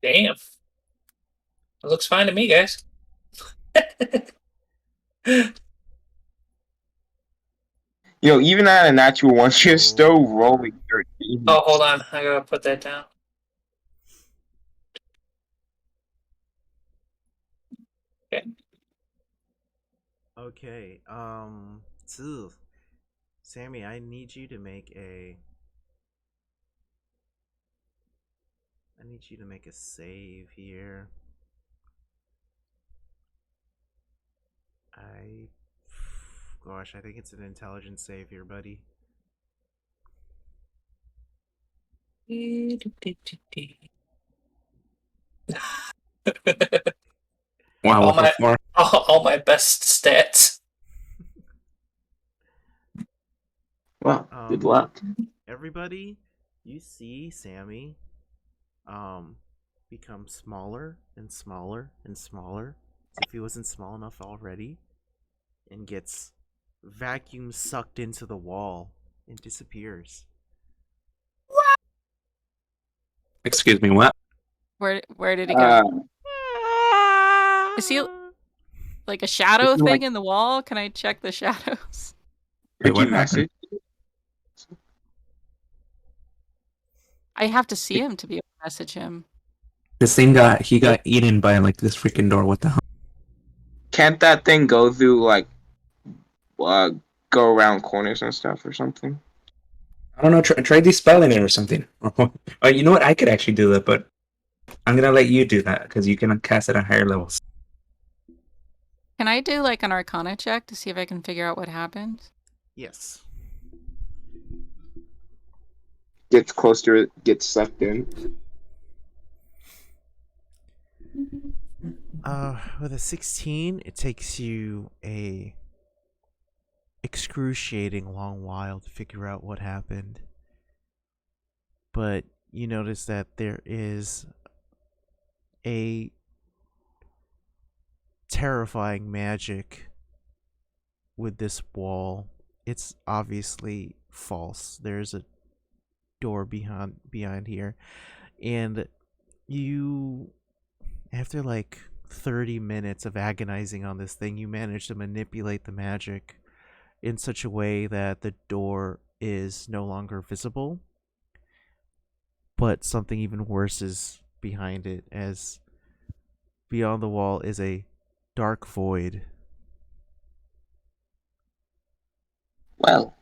Damn. It looks fine to me, guys. Even at a natural one, you're still rolling 13. Oh, hold on. I gotta put that down. Okay, Sammy, I need you to make a save here. Gosh, I think it's an intelligence save here, buddy. Wow, All with a my- 4. all my best stats. Well, good luck. Everybody, you see Sammy become smaller and smaller and smaller, as if he wasn't small enough already, and gets vacuum sucked into the wall and disappears. Excuse me, what? Where did he go? Is he like a shadow It's like- thing in the wall? Can I check the shadows? Wait, Did what you message? I have to see him to be able to message him. This thing he got eaten by like this freaking door. What the hell? Can't that thing go through go around corners and stuff or something? I don't know. Try dispelling it or something. Oh, you know what? I could actually do that, but I'm gonna let you do that because you can cast it at higher levels. Can I do like an Arcana check to see if I can figure out what happened? Yes. Gets closer, it gets sucked in. With a 16, it takes you a excruciating long while to figure out what happened. But you notice that there is a terrifying magic with this wall. It's obviously false. There's a door behind here, and you, after like 30 minutes of agonizing on this thing, you manage to manipulate the magic in such a way that the door is no longer visible, but something even worse is behind it, as beyond the wall is a dark void. Well,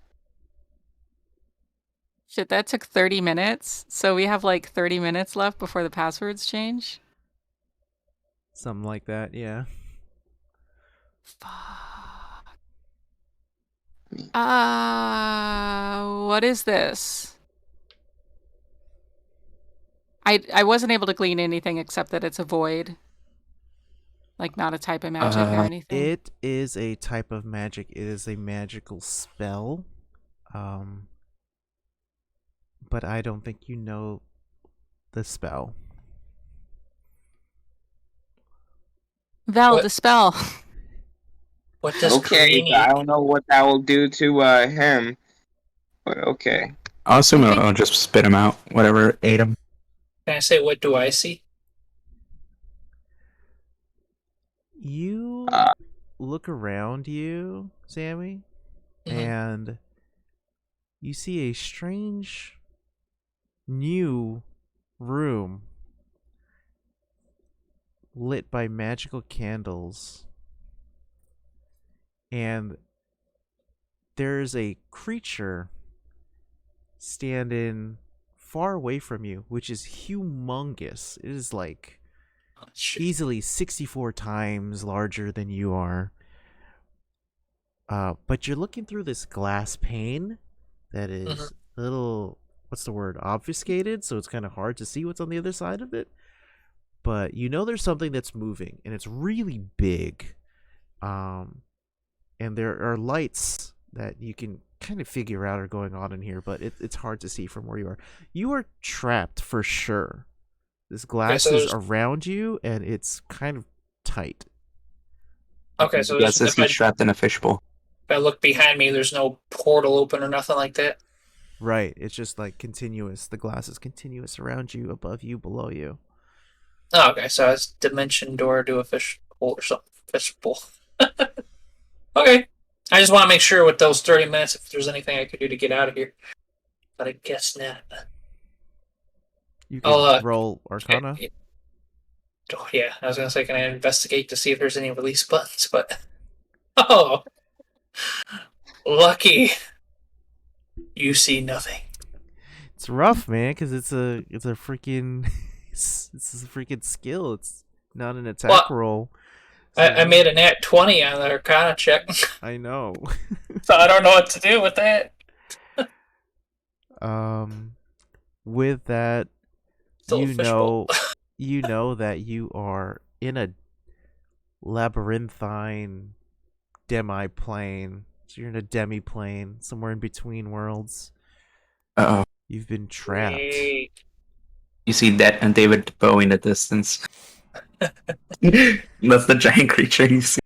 Shit, that took 30 minutes. So we have like 30 minutes left before the passwords change. Something like that, yeah. Fuck. What is this? I wasn't able to glean anything except that it's a void. Like not a type of magic or anything. It is a type of magic. It is a magical spell. But I don't think you know the spell. Val, What? dispel. What does okay, Greenie? I don't know what that will do to him, but okay. I'll assume I'll just spit him out. Whatever ate him. Can I say what do I see? You look around you, Sammy, Mhm. and you see a strange new room lit by magical candles. And there's a creature standing far away from you, which is humongous. It is like Oh, shit. easily 64 times larger than you are. But you're looking through this glass pane that is a little, what's the word, obfuscated, so it's kind of hard to see what's on the other side of it. But you know there's something that's moving, and it's really big. And there are lights that you can kind of figure out are going on in here, but it's hard to see from where you are. You are trapped for sure. This glass so is there's- around you, and it's kind of tight. Okay, so Yes, if he's trapped in a fishbowl. I look behind me, there's no portal open or nothing like that. Right, it's just like continuous. The glass is continuous around you, above you, below you. Oh, okay, so it's dimension door to a fish bowl or something. Fish bowl. Okay. I just want to make sure with those 30 minutes if there's anything I could do to get out of here. But I guess not. You can I'll, roll Arcana. Oh, yeah, I was going to say, can I investigate to see if there's any release buttons? But. Oh! Lucky. You see nothing. It's rough, man, because it's a freaking it's a freaking skill. It's not an attack roll. So I made a nat 20 on the Arcana check, I know. so I don't know what to do with that. With that, Still a you fishbowl. know that you are in a labyrinthine demi-plane. So you're in a demi-plane, somewhere in between worlds. Uh-oh. You've been trapped. Great. You see that and David Bowie in the distance. That's the giant creature you see.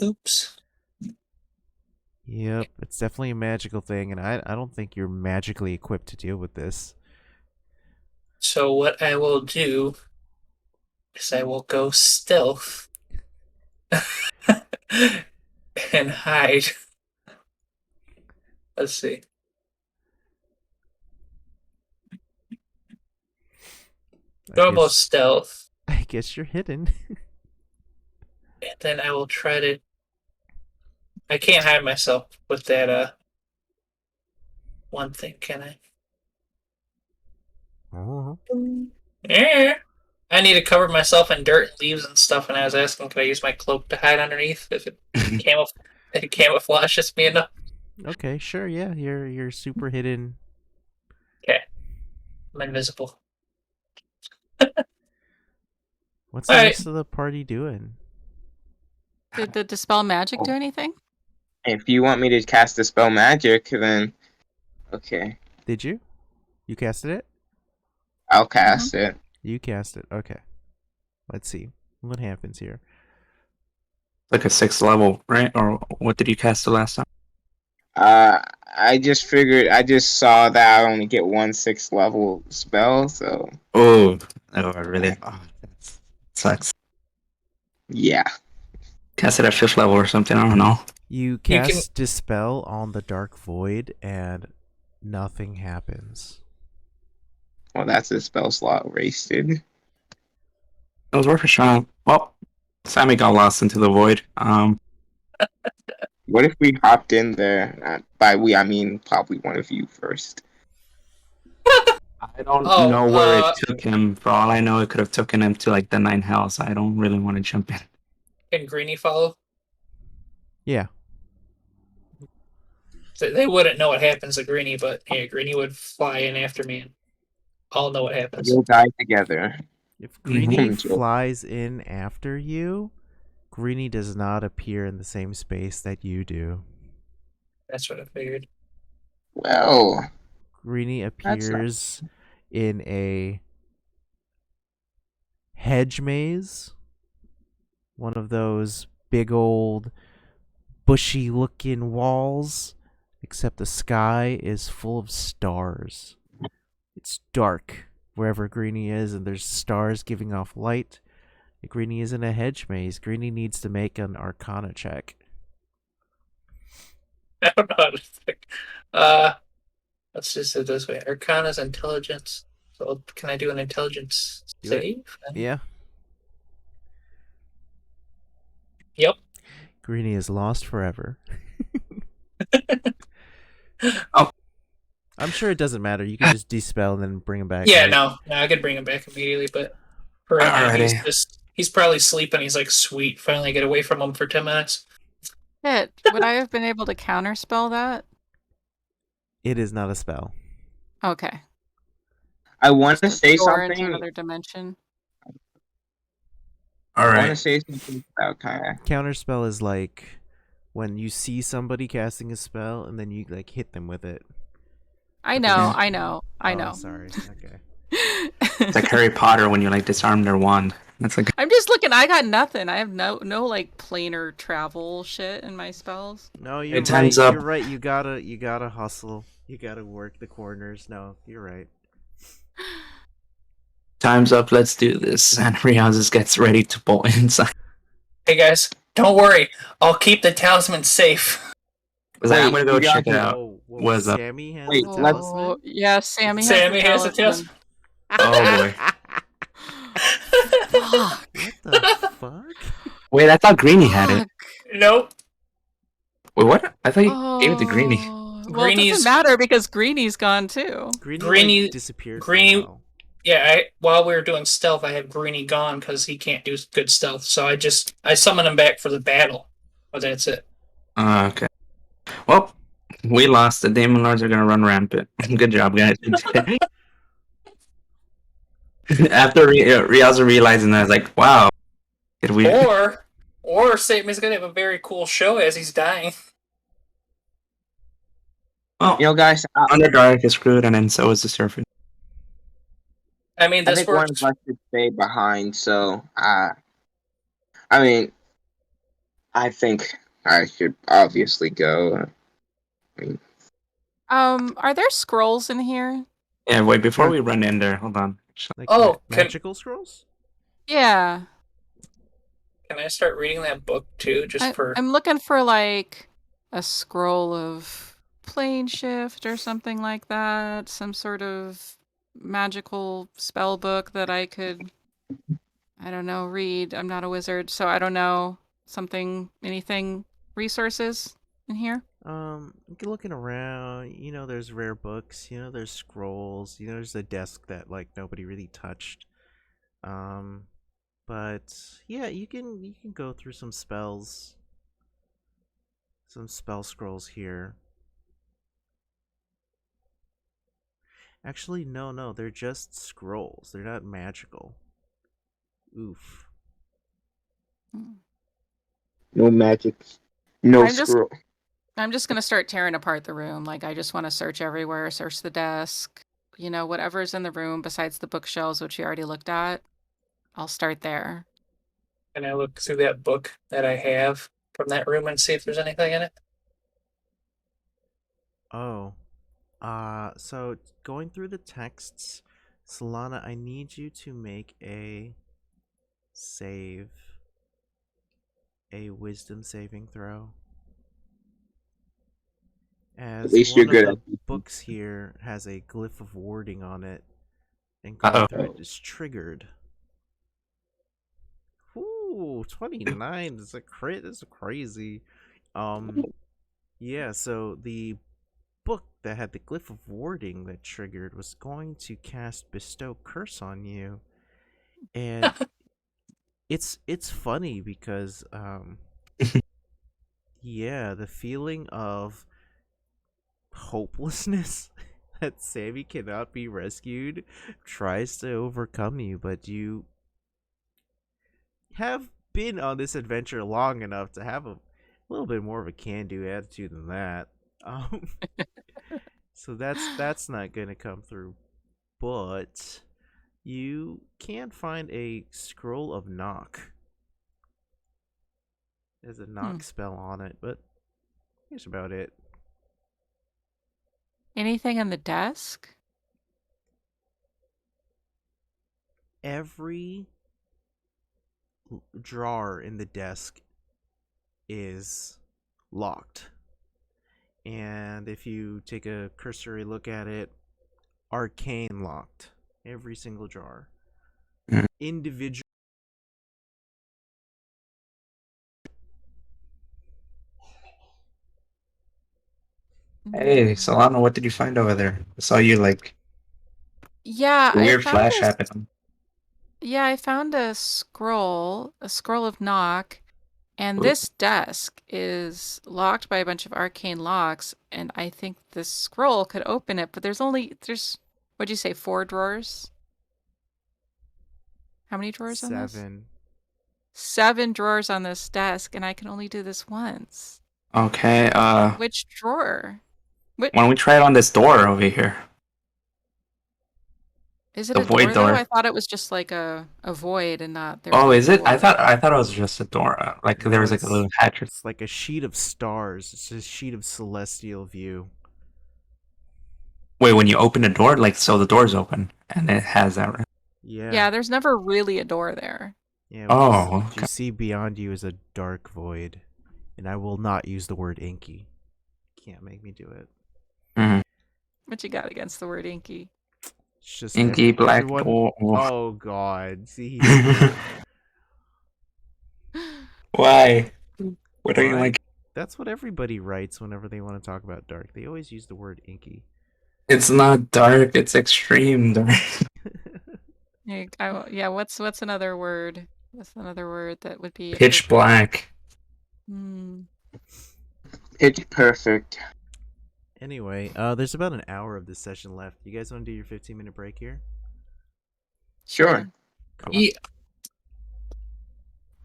Oops. Yep, it's definitely a magical thing, and I don't think you're magically equipped to deal with this. So what I will do is I will go stealth and hide. Let's see. Normal stealth, I guess you're hidden. and then I will try to. I can't hide myself with that one thing, can I? Uh-huh. Yeah. I need to cover myself in dirt and leaves and stuff, and I was asking, could I use my cloak to hide underneath if it camouflages me enough? Okay, sure, yeah, you're super hidden. Okay. I'm invisible. What's the Alright. rest of the party doing? Did the dispel magic do anything? If you want me to cast Dispel Magic, then okay, Did you? You casted it? I'll cast it. You cast it. Okay. Let's see. What happens here? Like a 6th level, right? Or what did you cast the last time? I just figured. I just saw that I only get 1/6 level spell, so Oh, really? Oh, that sucks. yeah. Cast it at 5th level or something. I don't know. You You can- cast Dispel on the Dark Void, and nothing happens. Well, that's a spell slot wasted. It was worth a shot. Well, Sammy got lost into the void. What if we hopped in there? By we, I mean probably one of you first. I don't Oh, know where it took him. For all I know, it could have taken him to like the 9 hells. I don't really want to jump in. Can Greenie follow? Yeah. So they wouldn't know what happens to Greenie, but yeah, Greenie would fly in after me, and I'll know what happens. We'll die together. If Mhm. Greenie Enjoy. flies in after you, Greenie does not appear in the same space that you do. That's what I figured. Well, Greenie not- appears in a hedge maze, one of those big old bushy looking walls, except the sky is full of stars. It's dark wherever Greenie is, and there's stars giving off light. Greenie is in a hedge maze. Greenie needs to make an Arcana check. I don't know how to think. Let's just do it this way. Arcana's intelligence. So can I do an intelligence Do it. save? Yeah. Yep. Greenie is lost forever. Oh. I'm sure it doesn't matter. You can just dispel and then bring him back. Yeah, right? no, I could bring him back immediately, but for right now, he's probably sleeping. He's like, sweet, finally get away from him for 10 minutes. Shit, would I have been able to counterspell that? It is not a spell. Okay. I want to Just say soar into something. another dimension. All I want to right. say something about kind of. Counterspell is like when you see somebody casting a spell and then you like hit them with it. I know, I know, I Oh, know. sorry. Okay. It's like Harry Potter when you like disarm their wand. That's like I'm just looking. I got nothing. I have no like planar travel shit in my spells. No, you're It right. time's up. You're right. You gotta hustle. You gotta work the corners. No, you're right. time's up. Let's do this. And Riaz gets ready to bolt inside. Hey guys, don't worry. I'll keep the talisman safe. Because I'm Wait, gonna go you got check it to- out. Whoa, What's up? Sammy has Wait, the let's- talisman? Yeah, Sammy has Sammy the has the talisman. Oh boy. Fuck. What the fuck? Wait, I thought Greenie had it. Fuck. Nope. Wait, what? I thought you gave it to Greenie. Well, it Greenie's- doesn't matter because Greenie's gone too. Greenie Greenie- disappeared Greenie- for a while. Yeah, while we were doing stealth, I had Greenie gone because he can't do good stealth. So I summoned him back for the battle. But that's it. Okay. Well, we lost. The Demon Lords are gonna run rampant. Good job, guys. After Riaz realizing that, I was like, wow. Did we? Or Satan's gonna have a very cool show as he's dying. Well, You know, guys, Underdark is screwed, and then so is the Surfer. I mean, I this think one works. of us should stay behind. So, I mean, I think I should obviously go. Are there scrolls in here? Yeah, wait, before we run in there, hold on. Like Oh, can- magical scrolls? Yeah. Can I start reading that book too? I'm looking for like a scroll of plane shift or something like that. Some sort of magical spell book that I could, I don't know, read. I'm not a wizard, so I don't know. Anything, resources in here? Looking around, there's rare books, there's scrolls, there's a desk that like nobody really touched. But yeah, you can go through some spells, some spell scrolls here. Actually, no, they're just scrolls. They're not magical. Oof. No magic, no I'm just- scroll. I'm just gonna start tearing apart the room. Like I just want to search everywhere, search the desk, whatever's in the room besides the bookshelves, which you already looked at. I'll start there. Can I look through that book that I have from that room and see if there's anything in it? Oh. So going through the texts, Solana, I need you to make save a wisdom saving throw. At As least you're one of good the at books here has a glyph of warding on it, and going Uh-oh. through it is triggered. Ooh, 29 is a crit. That's crazy. Yeah, so the book that had the glyph of warding that triggered was going to cast Bestow Curse on you. And it's funny because yeah, the feeling of hopelessness that Sammy cannot be rescued tries to overcome you, but you have been on this adventure long enough to have a little bit more of a can-do attitude than that. Um, so that's not gonna come through. But you can find a scroll of knock. There's a knock spell on it, but here's about it. Anything on the desk? Every drawer in the desk is locked. And if you take a cursory look at it, arcane locked. Every single drawer. Mm. Individual. Hey, Solana, what did you find over there? I saw you like Yeah, a I weird found flash a happen. yeah, I found a scroll of knock, and Ooh. this desk is locked by a bunch of arcane locks, and I think this scroll could open it, but there's what'd you say, 4 drawers? How many drawers on this? 7. 7 drawers on this desk, and I can only do this once. Okay, Which drawer? What why don't we try it on this door over here? is it The a void door though? door. I thought it was just like a void and not there was Oh, a is it? I door. thought I thought it was just a door. Like there No, was like a little hatch. it's like a sheet of stars. It's a sheet of celestial view. Wait, when you open the door, like so the door's open and it has that. Right? Yeah. Yeah, there's never really a door there. Yeah, Oh, what you okay. see beyond you is a dark void. And I will not use the word inky. Can't make me do it. Mhm. What you got against the word inky? It's just Inky black everyone. door. Oh god, see here. Why? What are you Why? like? That's what everybody writes whenever they want to talk about dark. They always use the word inky. It's not dark. It's extreme dark. Yeah, what's another word? What's another word that would be Pitch appropriate? black. Hmm. Pitch perfect. Anyway, there's about an hour of this session left. You guys want to do your 15-minute break here? Sure. Cool. Yeah.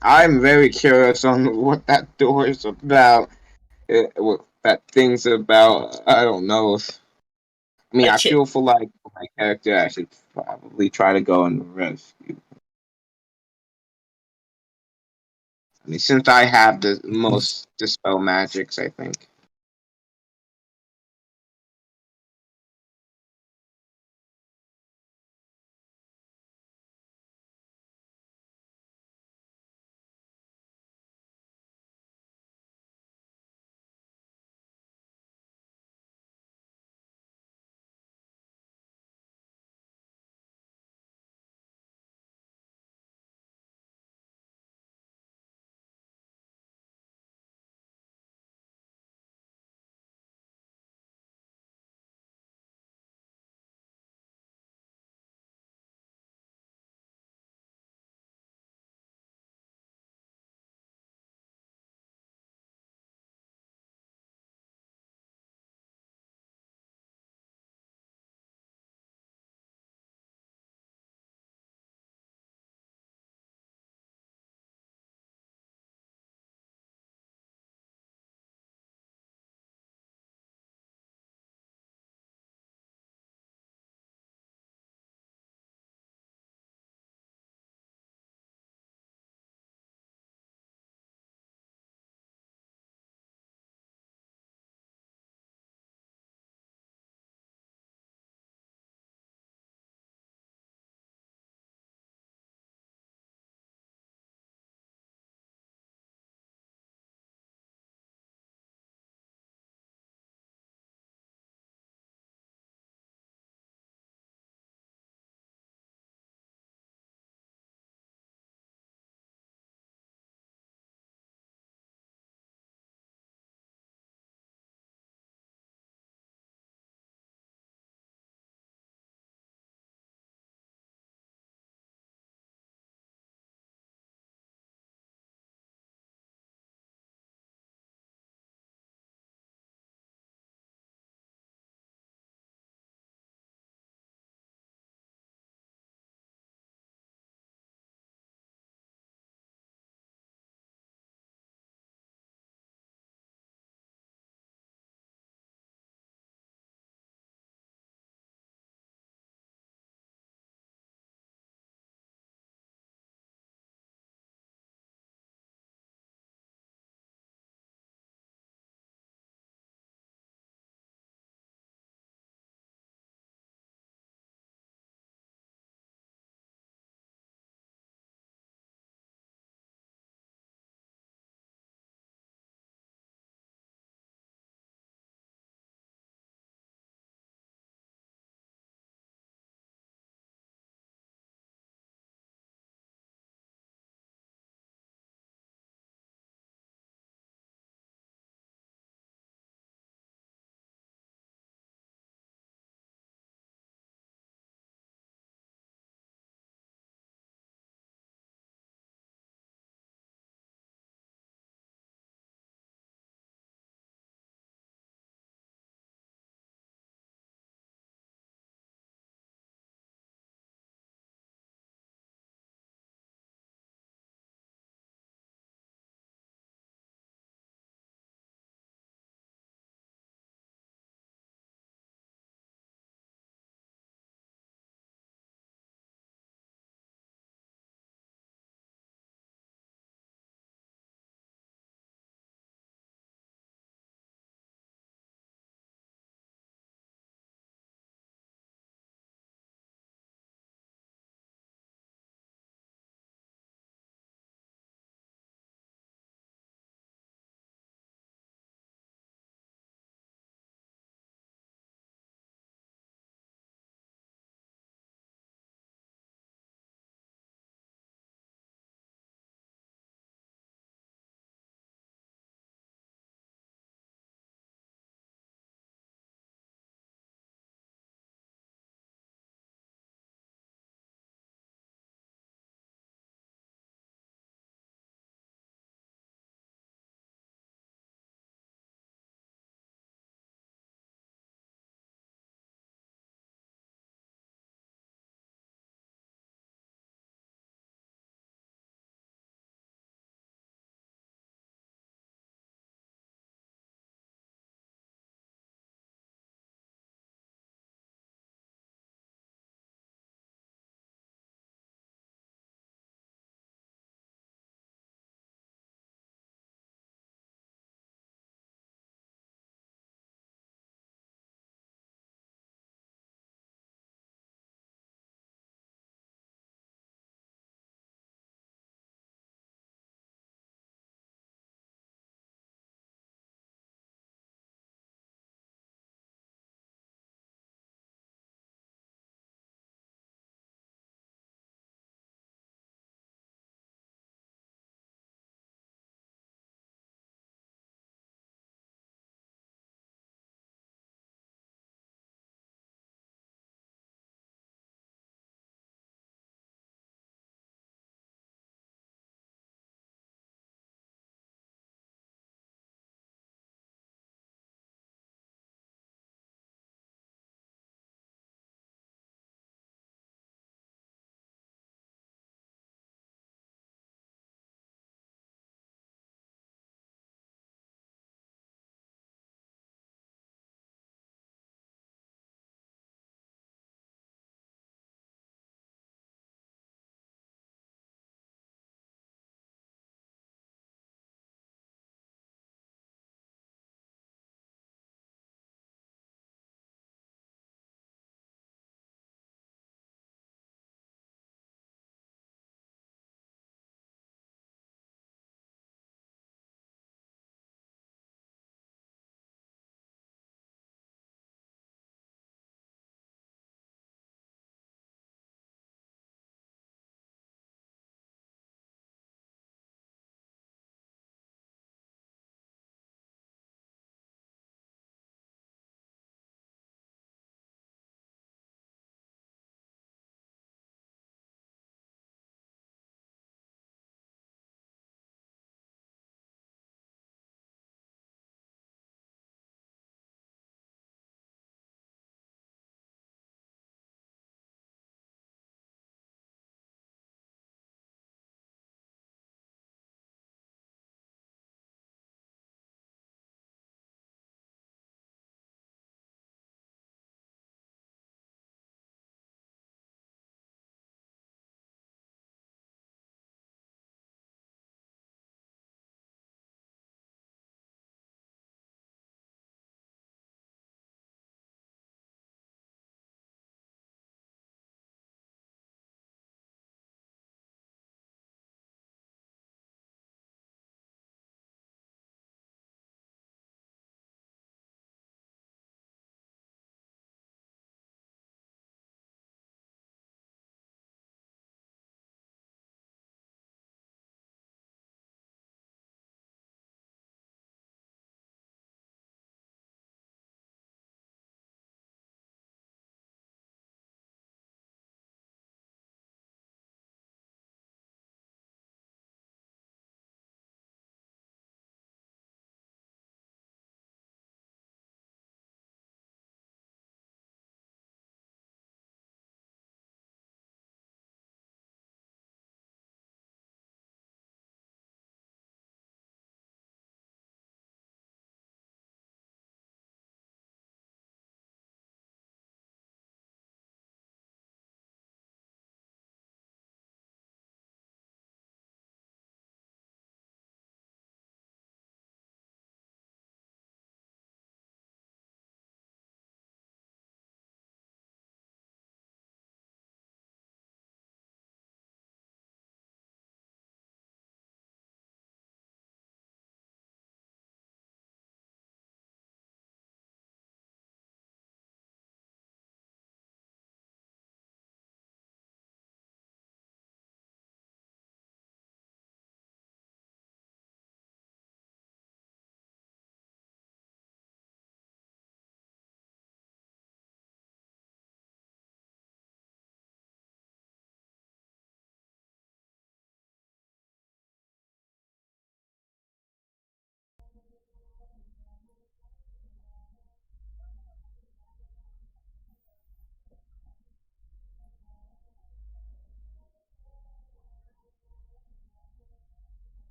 I'm very curious on what that door is about. What that thing's about. I don't know. I mean, I feel for like my character. I should probably try to go and rescue. I mean, since I have the most dispel magics, I think.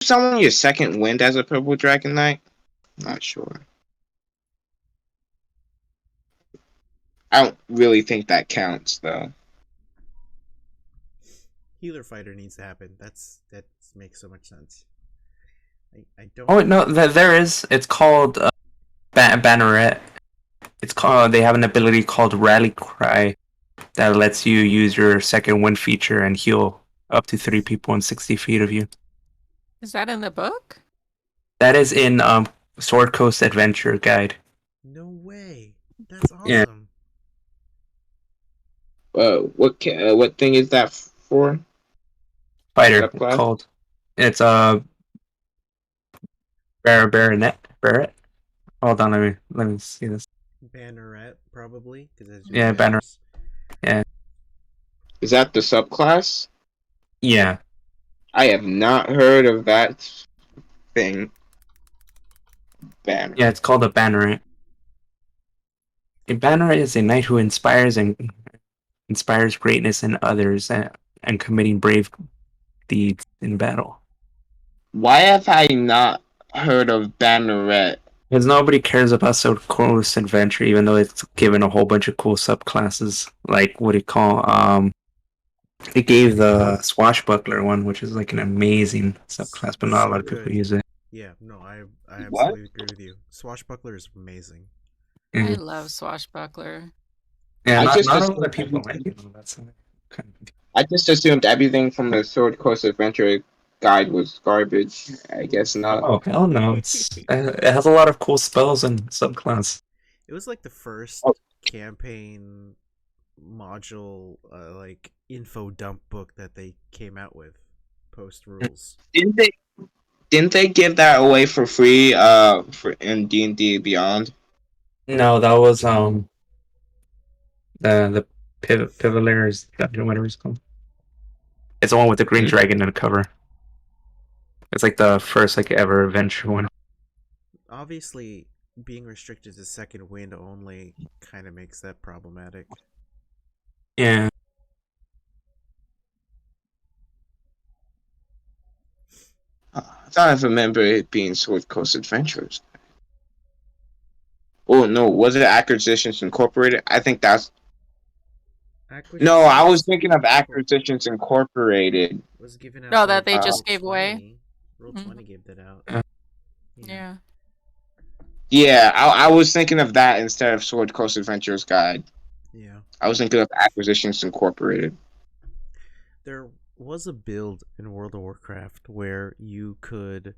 summon your second wind as a purple dragon knight? Not sure. I don't really think that counts though. Healer fighter needs to happen. That makes so much sense. I don't. Oh no, there is. It's called Banneret. It's called. They have an ability called Rally Cry that lets you use your second wind feature and heal up to 3 people in 60 feet of you. Is that in the book? That is in Sword Coast Adventure Guide. No way. That's awesome. Yeah. What thing is that for? Fighter Subclass? called. It's Barrett. Hold on, let me see this. Banneret, probably. Yeah, banners. Is that the subclass? Yeah. I have not heard of that thing. Banner. Yeah, it's called a Banneret. A Banneret is a knight who inspires greatness in others and committing brave deeds in battle. Why have I not heard of Banneret? Because nobody cares about Sword Coast Adventure, even though it's given a whole bunch of cool subclasses. Like, what do you call, they gave the Swashbuckler one, which is like an amazing subclass, but not a lot of people use it. Yeah, no, I absolutely agree with you. Swashbuckler is amazing. I Mhm. love Swashbuckler. Yeah, I not just a lot assumed of people like it. That's kind of... I just assumed everything from the Sword Coast Adventure guide was garbage. I guess not. Oh, hell no. It has a lot of cool spells and subclass. It was like the first Oh. campaign module, like info dump book that they came out with post rules. Didn't they give that away for free for in D&D Beyond? No, that was the Pivolar's Dungeon, whatever it's called. It's the one with the green dragon in the cover. It's like the first like ever adventure one. Obviously, being restricted to second wind only kind of makes that problematic. Yeah. I thought I remember it being Sword Coast Adventures. Oh no, was it Acquisitions Incorporated? I think that's. No, I was thinking of Acquisitions Incorporated. Was given out. No, by that they Roll20. just gave away? Roll20 gave that out. Yeah. Yeah, I was thinking of that instead of Sword Coast Adventures Guide. Yeah. I was thinking of Acquisitions Incorporated. There was a build in World of Warcraft where you could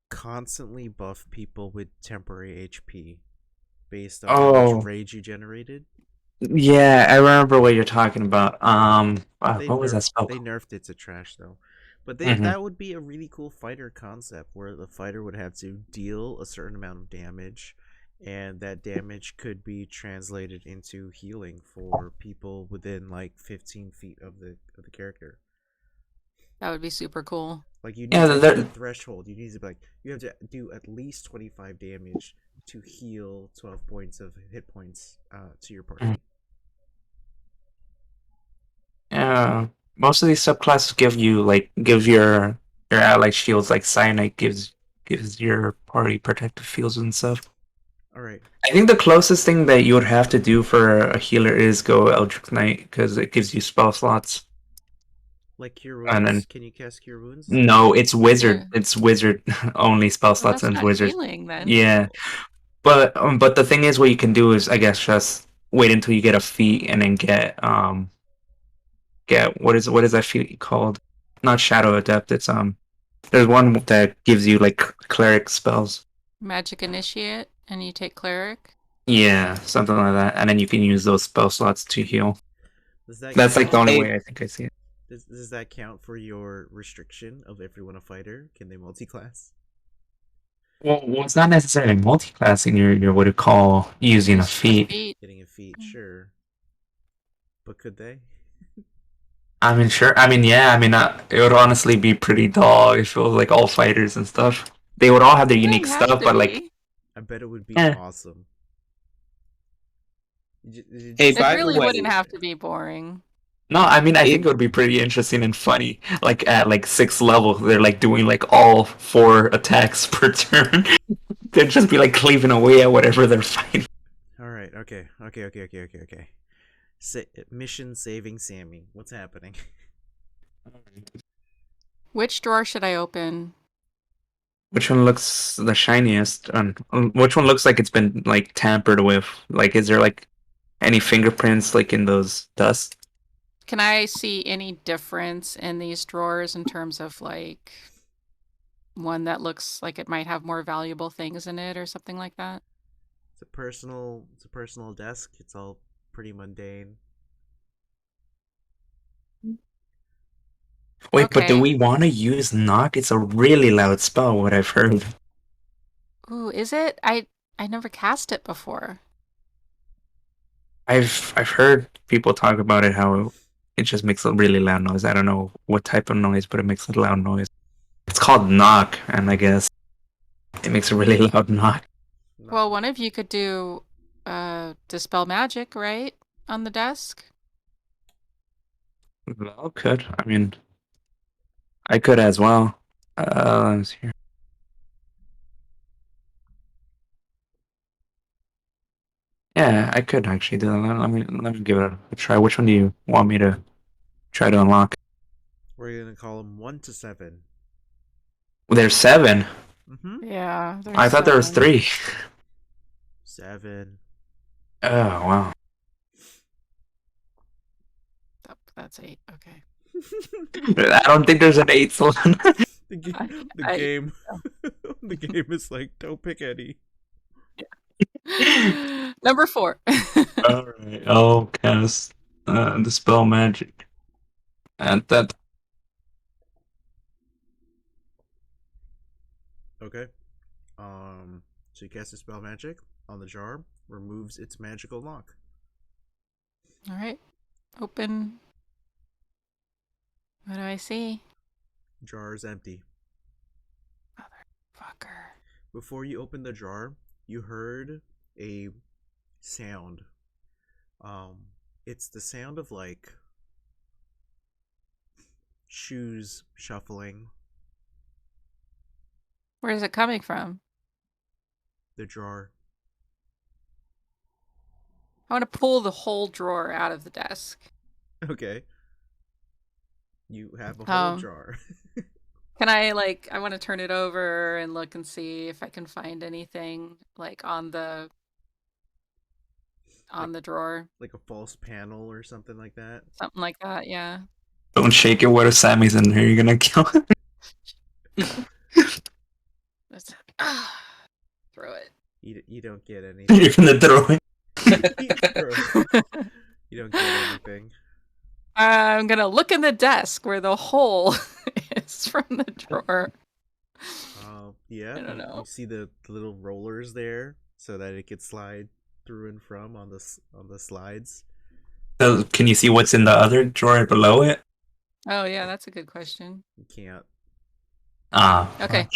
constantly buff people with temporary HP based on how much rage you generated. Yeah, I remember what you're talking about. What was that spell? They nerfed it to trash though. But Mhm. that would be a really cool fighter concept where the fighter would have to deal a certain amount of damage, and that damage could be translated into healing for people within like 15 feet of the character. That would be super cool. Like you need Yeah, to there- hit a threshold. You need to be like you have to do at least 25 damage to heal 12 points of hit points to your party. Yeah, most of these subclasses give your ally shields, like Cyanite gives your party protective fields and stuff. All right. I think the closest thing that you would have to do for a healer is go Eldritch Knight because it gives you spell slots. Like Cure Wounds. And then- Can you cast Cure Wounds? No, it's wizard. Yeah. It's wizard only spell Well, slots that's and not wizard. healing then. Yeah, but the thing is, what you can do is, I guess, just wait until you get a feat and then get what is that feat called? Not Shadow Adept. It's there's one that gives you like cleric spells. Magic Initiate, and you take Cleric. Yeah, something like that, and then you can use those spell slots to heal. That's like the count- only way I think I see it. Does that count for your restriction of everyone a fighter? Can they multi-class? Well, it's not necessarily multi-classing. You're what you call using a Just feat. Getting a feat, sure. But could they? I mean, sure. I mean, yeah. I mean, it would honestly be pretty dull if it was like all fighters and stuff. They would all have their unique Doesn't have stuff, to but like, be. I bet it would be Eh. awesome. Hey, It by the really way- wouldn't have to be boring. No, I mean I think it would be pretty interesting and funny. Like at like 6th level, they're like doing like all 4 attacks per turn. They'd just be like cleaving away at whatever they're fighting. All right. Okay. Mission saving Sammy. What's happening? Which drawer should I open? Which one looks the shiniest? And which one looks like it's been like tampered with? Like, is there like any fingerprints like in those dust? Can I see any difference in these drawers in terms of like one that looks like it might have more valuable things in it or something like that? It's a personal desk. It's all pretty mundane. Wait, but do Okay. we want to use knock? It's a really loud spell. What I've heard. Ooh, is it? I never cast it before. I've heard people talk about it how it just makes a really loud noise. I don't know what type of noise, but it makes a loud noise. It's called knock, and I guess it makes a really loud knock. Well, one of you could do dispel magic, right? On the desk. Well, could. I mean, I could as well. Let me see here. Yeah, I could actually do that. Let me give it a try. Which one do you want me to try to unlock? We're gonna call them 1 to 7. There's 7. Mm-hmm. Yeah, there's I thought there was 3. 7. Oh wow. That's 8. Okay. I don't think there's an 8th one. The the game is like, don't pick any. Number 4. Alright, I'll cast Dispel Magic. And that. Okay. So you cast a spell magic on the jar, removes its magical lock. All right. Open. What do I see? Jar is empty. Motherfucker. Before you open the jar, you heard a sound. It's the sound of like shoes shuffling. Where is it coming from? The jar. I want to pull the whole drawer out of the desk. Okay. You have a whole Um, jar. Can I I want to turn it over and look and see if I can find anything like on the drawer, Like a false panel or something like that. something like that. Yeah. Don't shake it. What if Sammy's in here? You're gonna kill him. Let's throw it. You don't get anything. You're gonna throw it. You don't get anything. I'm gonna look in the desk where the hole is from the drawer. Yeah. I don't know. You see the little rollers there, so that it could slide through and from on the slides. So, can you see what's in the other drawer below it? Oh yeah, that's a good question. You can't. Ah. Okay.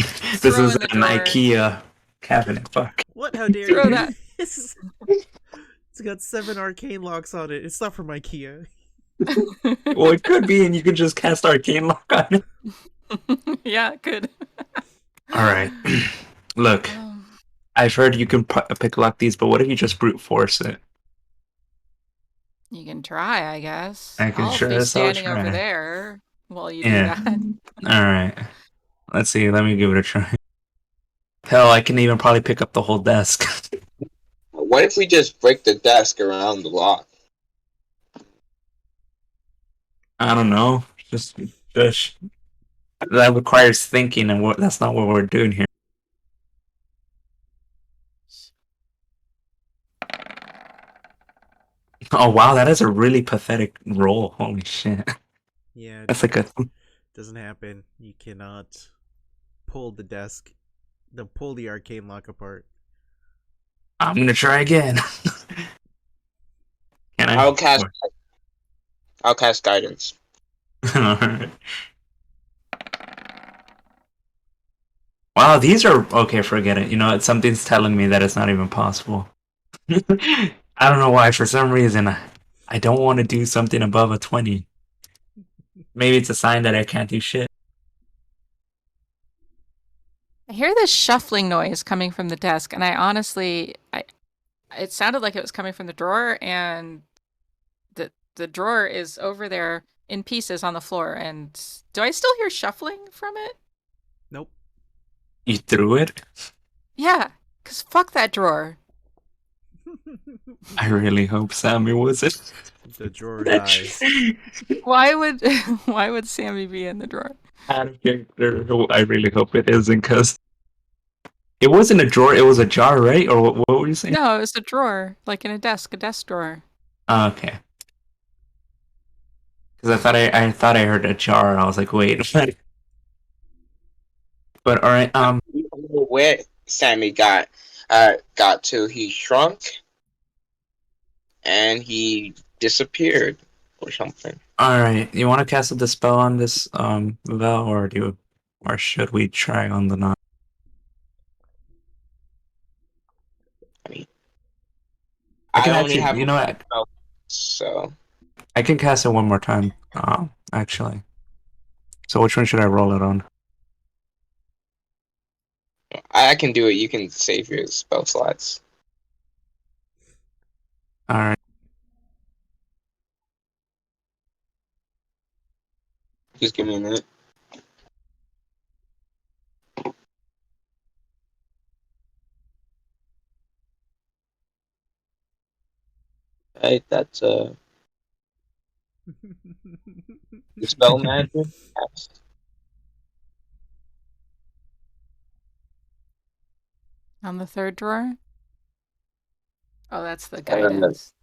This Throw is in the an drawer. IKEA cabinet. Fuck. What? How dare Throw you? that. It's got 7 arcane locks on it. It's not from IKEA. Well, it could be, and you could just cast Arcane Lock on it. Yeah, good. All right. Look, Um, I've heard you can pick lock these, but what if you just brute force it? you can try, I guess. I can I'll sure be as hell standing over try. there while you Yeah. do that. All right. Let's see. Let me give it a try. Hell, I can even probably pick up the whole desk. What if we just break the desk around the lock? I don't know. Just that requires thinking, and that's not what we're doing here. Oh wow, that is a really pathetic roll. Holy shit. Yeah. That's like a. Doesn't happen. You cannot pull the desk. Pull the arcane lock apart. I'm gonna try again. Can I? I'll cast guidance. Alright. Wow, these are okay. Forget it. You know, something's telling me that it's not even possible. I don't know why. For some reason, I don't want to do something above a 20. Maybe it's a sign that I can't do shit. I hear this shuffling noise coming from the desk, and I honestly, it sounded like it was coming from the drawer, and the drawer is over there in pieces on the floor. And do I still hear shuffling from it? Nope. You threw it? Yeah, because fuck that drawer. I really hope Sammy was it. The drawer dies. Why would why would Sammy be in the drawer? Out of character. I really hope it isn't, because it wasn't a drawer, it was a jar, right? Or what were you saying? No, it was a drawer, like in a desk drawer. Oh, okay. Because I thought I heard a jar. I was like, wait. But all right. We don't know where Sammy got to. He shrunk, and he disappeared, or something. All right. You want to cast a dispel on this Val, or should we try on the non? I can only actually, have you know what? so I can cast it one more time. Actually. So which one should I roll it on? I can do it. You can save your spell slots. All right. Just give me a minute. Right, that's Dispel Magic. Yes. On the third drawer? Oh, that's the guidance.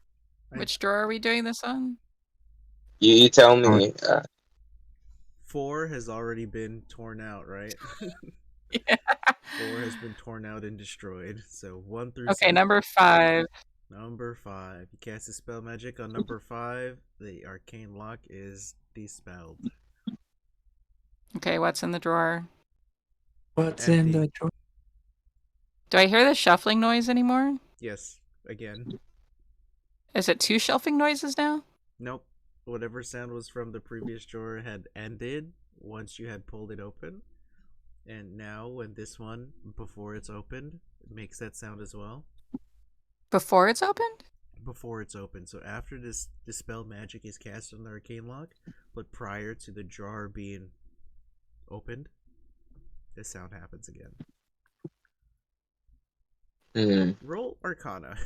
Which drawer are we doing this on? You tell me. 4 has already been torn out, right? Yeah. 4 has been torn out and destroyed. So 1 through Okay, 7. number 5. Number 5. You cast a spell magic on number 5. The arcane lock is dispelled. Okay, what's in the drawer? What's in Empty. the drawer? Do I hear the shuffling noise anymore? Yes, again. Is it 2 shuffling noises now? Nope. Whatever sound was from the previous drawer had ended once you had pulled it open. And now, when this one, before it's opened, it makes that sound as well. Before it's opened? Before it's open. So after this dispel magic is cast on the arcane lock, but prior to the jar being opened, this sound happens again. Roll Arcana.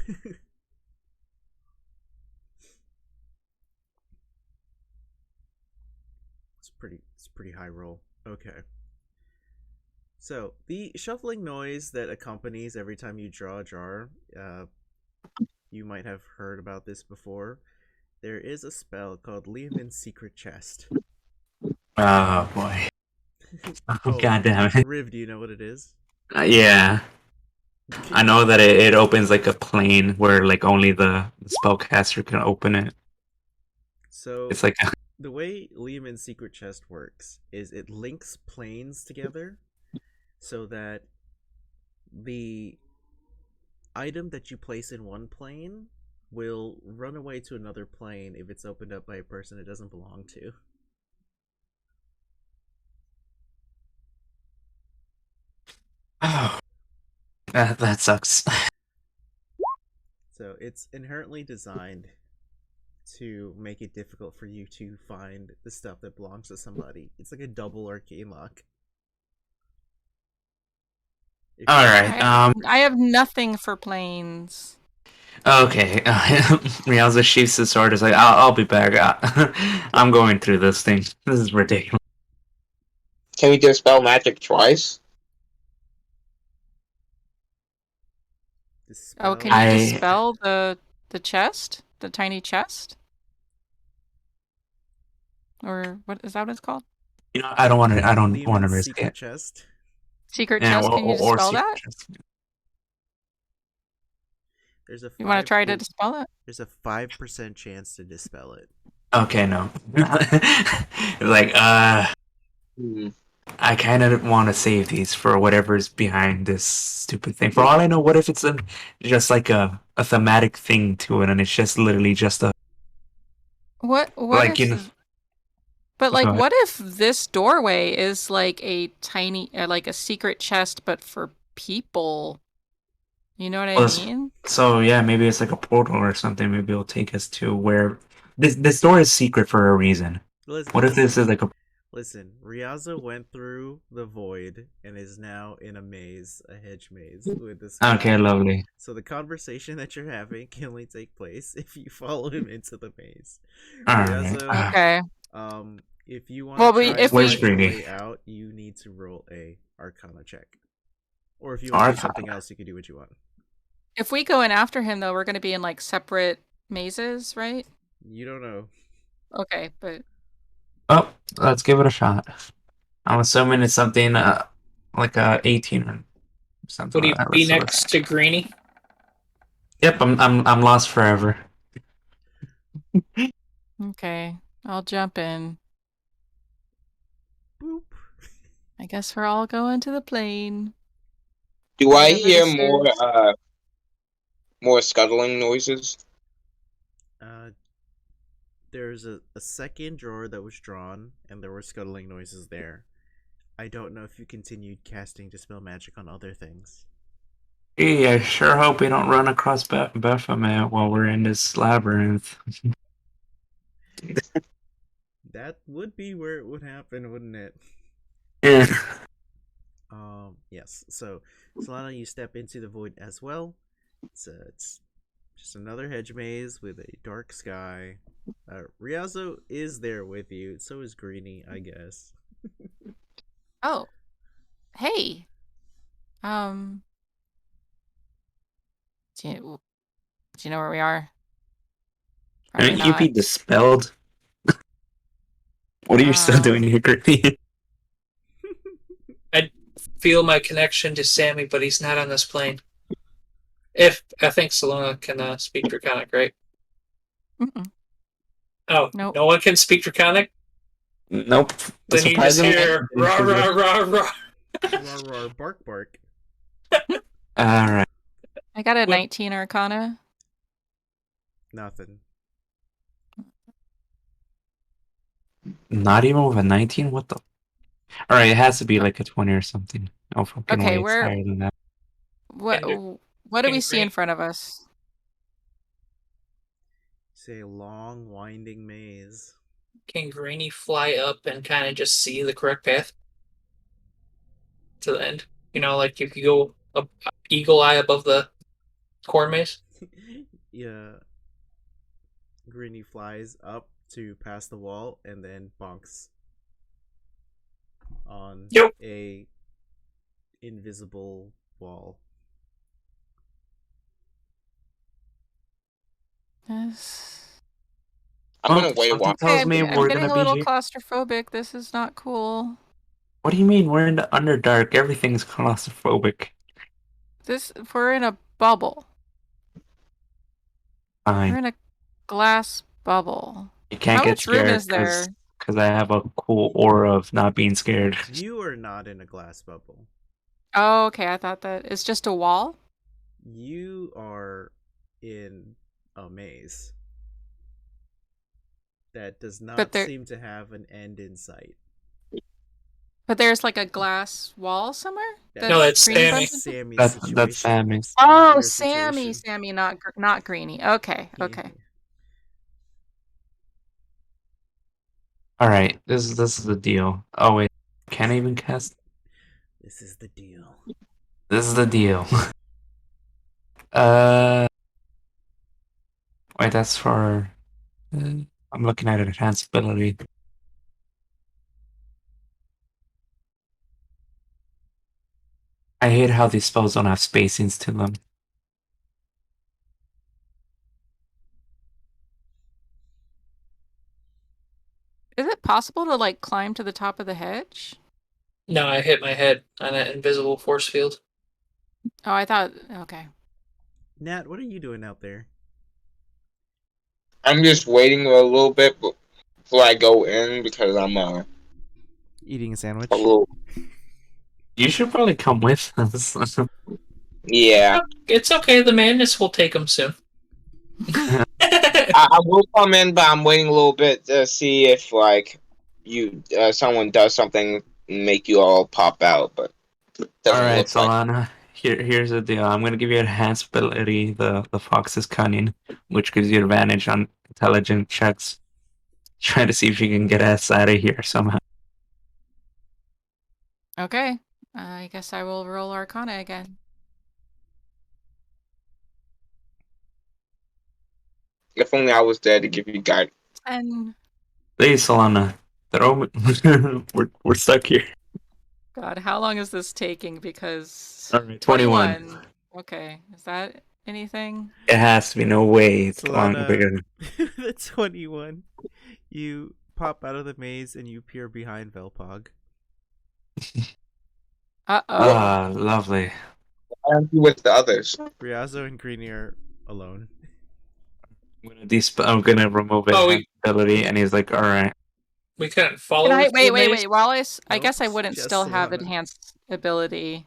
It's pretty high roll. Okay. So the shuffling noise that accompanies every time you draw a jar, you might have heard about this before. There is a spell called Leomund's Secret Chest. Oh boy. Oh, god damn it. Riv, do you know what it is? Yeah. I know that it opens like a plane where like only the spellcaster can open it. So It's like the way Leomund's Secret Chest works is it links planes together so that the item that you place in one plane will run away to another plane if it's opened up by a person it doesn't belong to. oh, that sucks. So it's inherently designed to make it difficult for you to find the stuff that belongs to somebody. It's like a double arcane lock. All right. I have nothing for planes. Okay. Rialza sheaths his sword. Is like, I'll be back. I'm going through this thing. This is ridiculous. Can we dispel magic twice? Oh, can you dispel the chest? The tiny chest? Or what is that what it's called? You know, I don't want to risk Secret it. Chest. Secret chest, can you dispel that? There's a You want to try to dispel it? There's a 5% chance to dispel it. Okay, no. Like, I kind of want to save these for whatever's behind this stupid thing. For all I know, what if it's just like a thematic thing to it, and it's just literally just What Like, you know, if but go like ahead. what if this doorway is like a tiny like a secret chest but for people? You know what I Well, mean? so yeah, maybe it's like a portal or something. Maybe it'll take us to where this door is secret for a reason. What if this is like a Listen, Ryazo went through the void and is now in a maze, a hedge maze with this guy. okay, lovely. So the conversation that you're having can only take place if you follow him into the maze. All right. Ryazo, Okay. if you want Well, to we- try if and Where's find your Greedy? way out, you need to roll a Arcana check. Or if you want to do Arcana. something else, you can do what you want. If we go in after him though, we're going to be in like separate mazes, right? You don't know. Okay, but Oh, let's give it a shot. I'm assuming it's something like 18 or something Would he like that. be Let's look. next to Greeny? Yep, I'm lost forever. okay. I'll jump in. Boop. I guess we're all going to the plane. Do I Whatever hear this more is. more scuttling noises? There's a second drawer that was drawn, and there were scuttling noises there. I don't know if you continued casting Dispel Magic on other things. Gee, I sure hope we don't run across Baphomet while we're in this labyrinth. That would be where it would happen, wouldn't it? Yeah. Yes. So, Solana, you step into the void as well. It's just another hedge maze with a dark sky. Ryazo is there with you. So is Greeny, I guess. Oh. Hey. Do you know where we are? Probably Aren't you be not. dispelled? What are you still doing here, Gritty? Feel my connection to Sammy, but he's not on this plane. If I think Salona can speak Draconic, right? Mm-mm. Oh, Nope. no one can speak Draconic? Nope. Then you just hear rah rah rah rah. Rar rar bark bark. Alright. I got a What- 19 Arcana. Nothing. Not even with a 19? What the? Alright, it has to be like a 20 or something. No fucking Okay, way. It's higher than that. What And what do we and see in green. front of us? It's a long, winding maze. Can Greeny fly up and kind of just see the correct path to the end? You know, like you could go up eagle eye above the corn maze. Yeah. Greeny flies up to past the wall and then bonks on Yep. a invisible wall. Yes. I'm gonna wait a something while. tells I'm, me I'm we're getting gonna a be little here. claustrophobic. This is not cool. What do you mean? We're in the Underdark. Everything's claustrophobic. We're in a bubble. We're Fine. in a glass bubble. You can't How get much room scared is there? because I have a cool aura of not being scared. You are not in a glass bubble. Oh, okay. I thought that it's just a wall. You are in a maze that does not there- seem to have an end in sight. But there's like a glass wall somewhere. That's- No, that's Greeny Sammy. bumped into? Sammy's That's situation. Sammy's. Not Oh, your Sammy, situation. not Greeny. Okay, okay. Alright, this is the deal. Oh wait, can't I even cast. This is the deal. This is the deal. Wait, that's for. I'm looking at enhanced ability. I hate how these spells don't have spacings to them. Is it possible to like climb to the top of the hedge? No, I hit my head on an invisible force field. Oh, I thought. Okay. Nat, what are you doing out there? I'm just waiting a little bit before I go in because I'm Eating a sandwich. a little You should probably come with us. yeah. It's okay. The madness will take him soon. I I will come in, but I'm waiting a little bit to see if like you someone does something and make you all pop out, but doesn't Alright, look like. Solana. Here's the deal. I'm gonna give you enhanced ability, the Fox's Cunning, which gives you advantage on intelligent checks. Try to see if you can get us out of here somehow. Okay. I guess I will roll Arcana again. If only I was there to give you guidance. And Please, Solana. Throw me. we're stuck here. God, how long is this taking? Because Alright, 21. 21. Okay. Is that anything? It has to be, no way. It's long Solana, bigger than. the 21. You pop out of the maze and you peer behind Velpog. Uh-oh. Ah, lovely. Why aren't you with the others? Riazo and Greeny are alone. I'm gonna remove Oh, enhanced ability, and he's like, "Alright." We couldn't follow. Can I her through wait? the maze? Wallace, I Nope, guess I wouldn't just still have Solana. enhanced ability,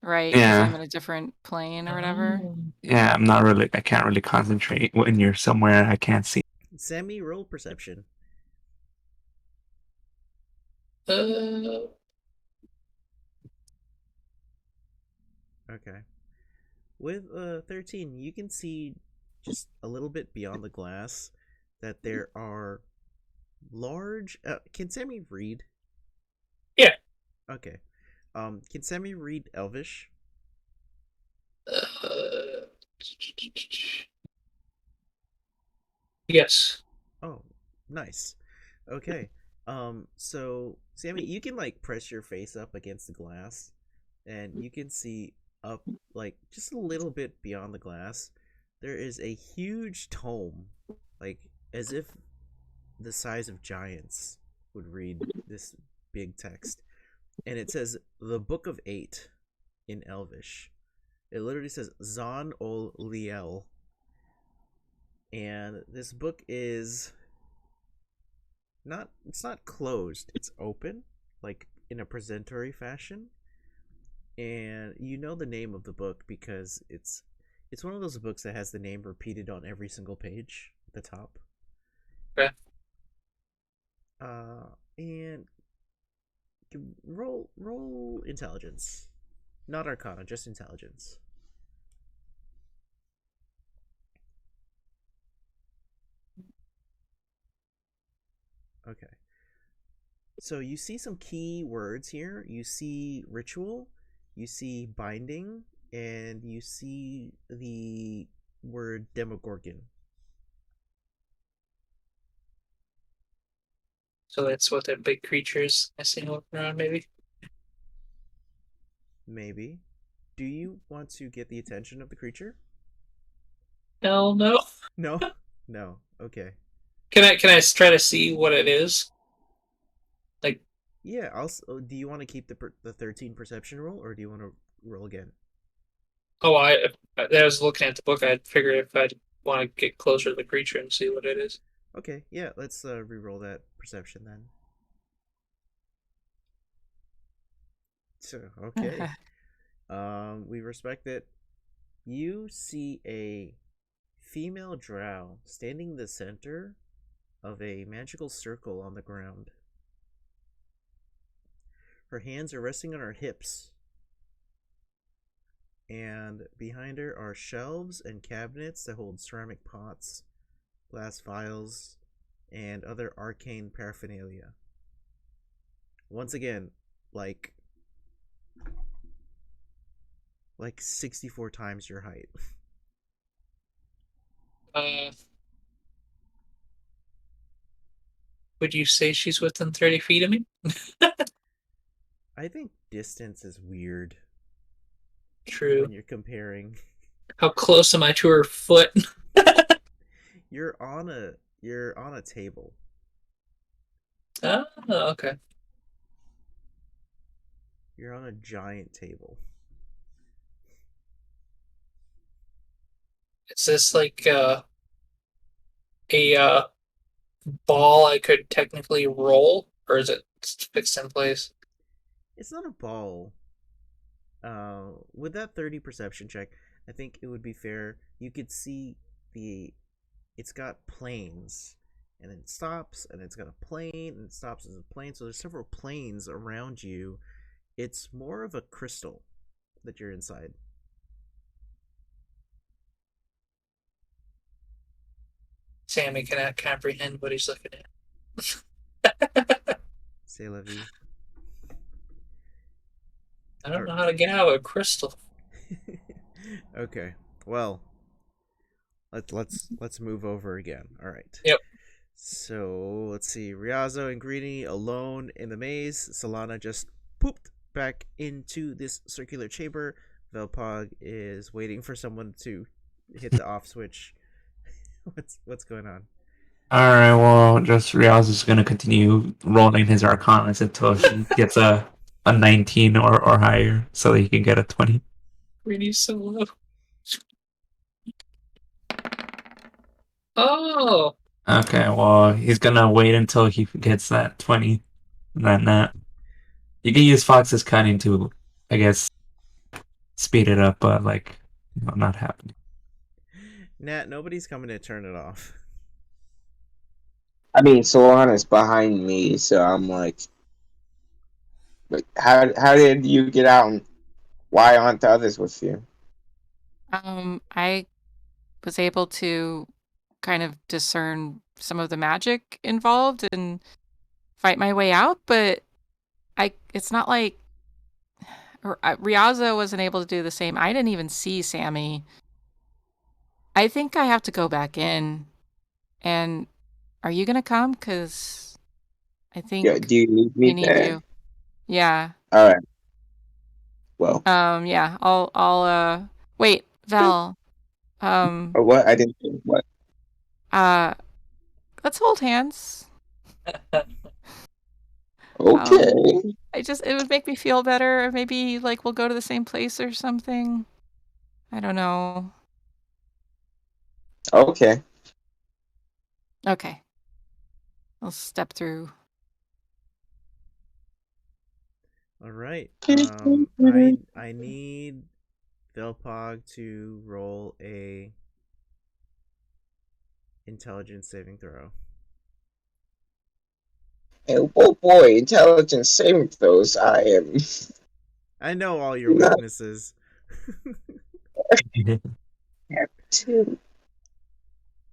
right? Because Yeah. I'm in a different plane or whatever. Yeah, I'm not really. I can't really concentrate when you're somewhere I can't see. Sammy, roll perception. Uh, Okay. With 13, you can see just a little bit beyond the glass that there are large. Can Sammy read? Yeah. Okay. Can Sammy read Elvish? yes. Oh, nice. Okay. So Sammy, you can like press your face up against the glass, and you can see up like just a little bit beyond the glass. There is a huge tome, like as if the size of giants would read this big text, and it says the Book of Eight in Elvish. It literally says Zon ol Liel, and this book is it's not closed, it's open, like in a presentory fashion. And you know the name of the book because it's one of those books that has the name repeated on every single page at the top. Okay. And roll intelligence. Not Arcana, just intelligence. Okay. So you see some key words here. You see ritual, you see binding, and you see the word Demogorgon. So that's what that big creature's I seen walking around, maybe. Maybe. Do you want to get the attention of the creature? Hell no. No? No. Okay. Can I try to see what it is? Like, Yeah, do you want to keep the 13 perception roll, or do you want to roll again? oh, if I was looking at the book, I'd figure if I'd want to get closer to the creature and see what it is. Okay, yeah, let's re-roll that perception then. So, okay. We respect it. You see a female drow standing in the center of a magical circle on the ground. Her hands are resting on her hips, and behind her are shelves and cabinets that hold ceramic pots, glass vials, and other arcane paraphernalia. Once again, like 64 times your height. Would you say she's within 30 feet of me? I think distance is weird True. when you're comparing. How close am I to her foot? You're on a table. Oh, okay. You're on a giant table. Is this like a ball I could technically roll, or is it fixed in place? It's not a ball. With that 30 perception check, I think it would be fair. You could see the it's got planes, and then it stops, and it's got a plane, and it stops as a plane. So there's several planes around you. It's more of a crystal that you're inside. Sammy cannot comprehend what he's looking at. C'est la vie. I don't know how to get out of a crystal. Okay. Well, let's move over again. All right. Yep. So let's see. Riazo and Greeny alone in the maze. Solana just pooped back into this circular chamber. Velpog is waiting for someone to hit the off switch. What's going on? Alright, well, just Riaz is gonna continue rolling his Arcanas until he gets a 19 or higher, so that he can get a 20. Really so low. Oh, Okay, well, he's gonna wait until he gets that 20. And then you can use Fox's Cunning to, I guess, speed it up, but, like, not happening. Nat, nobody's coming to turn it off. I mean, Solana's behind me, so I'm like, how did you get out, and why aren't the others with you? I was able to kind of discern some of the magic involved and fight my way out, but it's not like Riazo wasn't able to do the same. I didn't even see Sammy. I think I have to go back in. And are you gonna come? Because I think Yeah, do you need me we need there? you. Yeah. All right. Well, Yeah. I'll wait, Val. what? I didn't think what. Uh, let's hold hands. Okay. It would make me feel better. Maybe like we'll go to the same place or something. I don't know. Okay. Okay. I'll step through. All right. I need Velpog to roll a intelligence saving throw. And oh boy, intelligence saving throws. I am I know all your not weaknesses. too.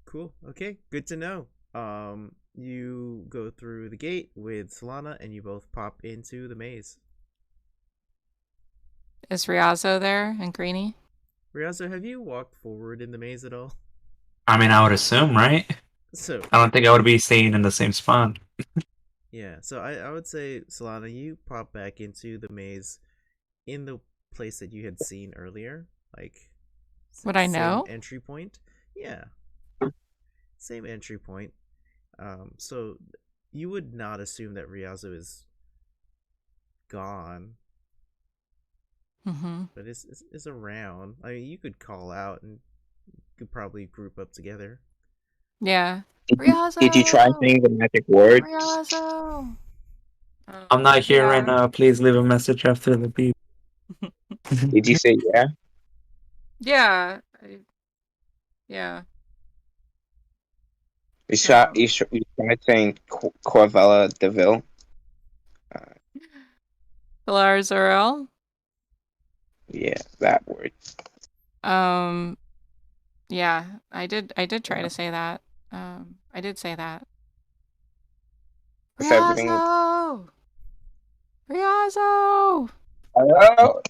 Cool. Okay, good to know. You go through the gate with Solana, and you both pop into the maze. Is Riazo there and Greeny? Riazo, have you walked forward in the maze at all? I mean, I would assume, right? So I don't think I would be staying in the same spot. yeah, so I would say, Solana, you pop back into the maze in the place that you had seen earlier, like Would I same know? entry point. Yeah, same entry point. So you would not assume that Riazo is gone, Mm-hmm. but is around. I mean, you could call out and you could probably group up together. Yeah. Did you try Riazo! saying the magic word? Riazo! I'm not here right Yeah. now. Please leave a message after the beep. Did you say yeah? Yeah. Yeah. You shot. Um, You tried saying Corvella Deville. Pilar Zorel? Yeah, that word. Yeah, I did try to say that. I did say that. If everything. Riazo! Riazo! Hello,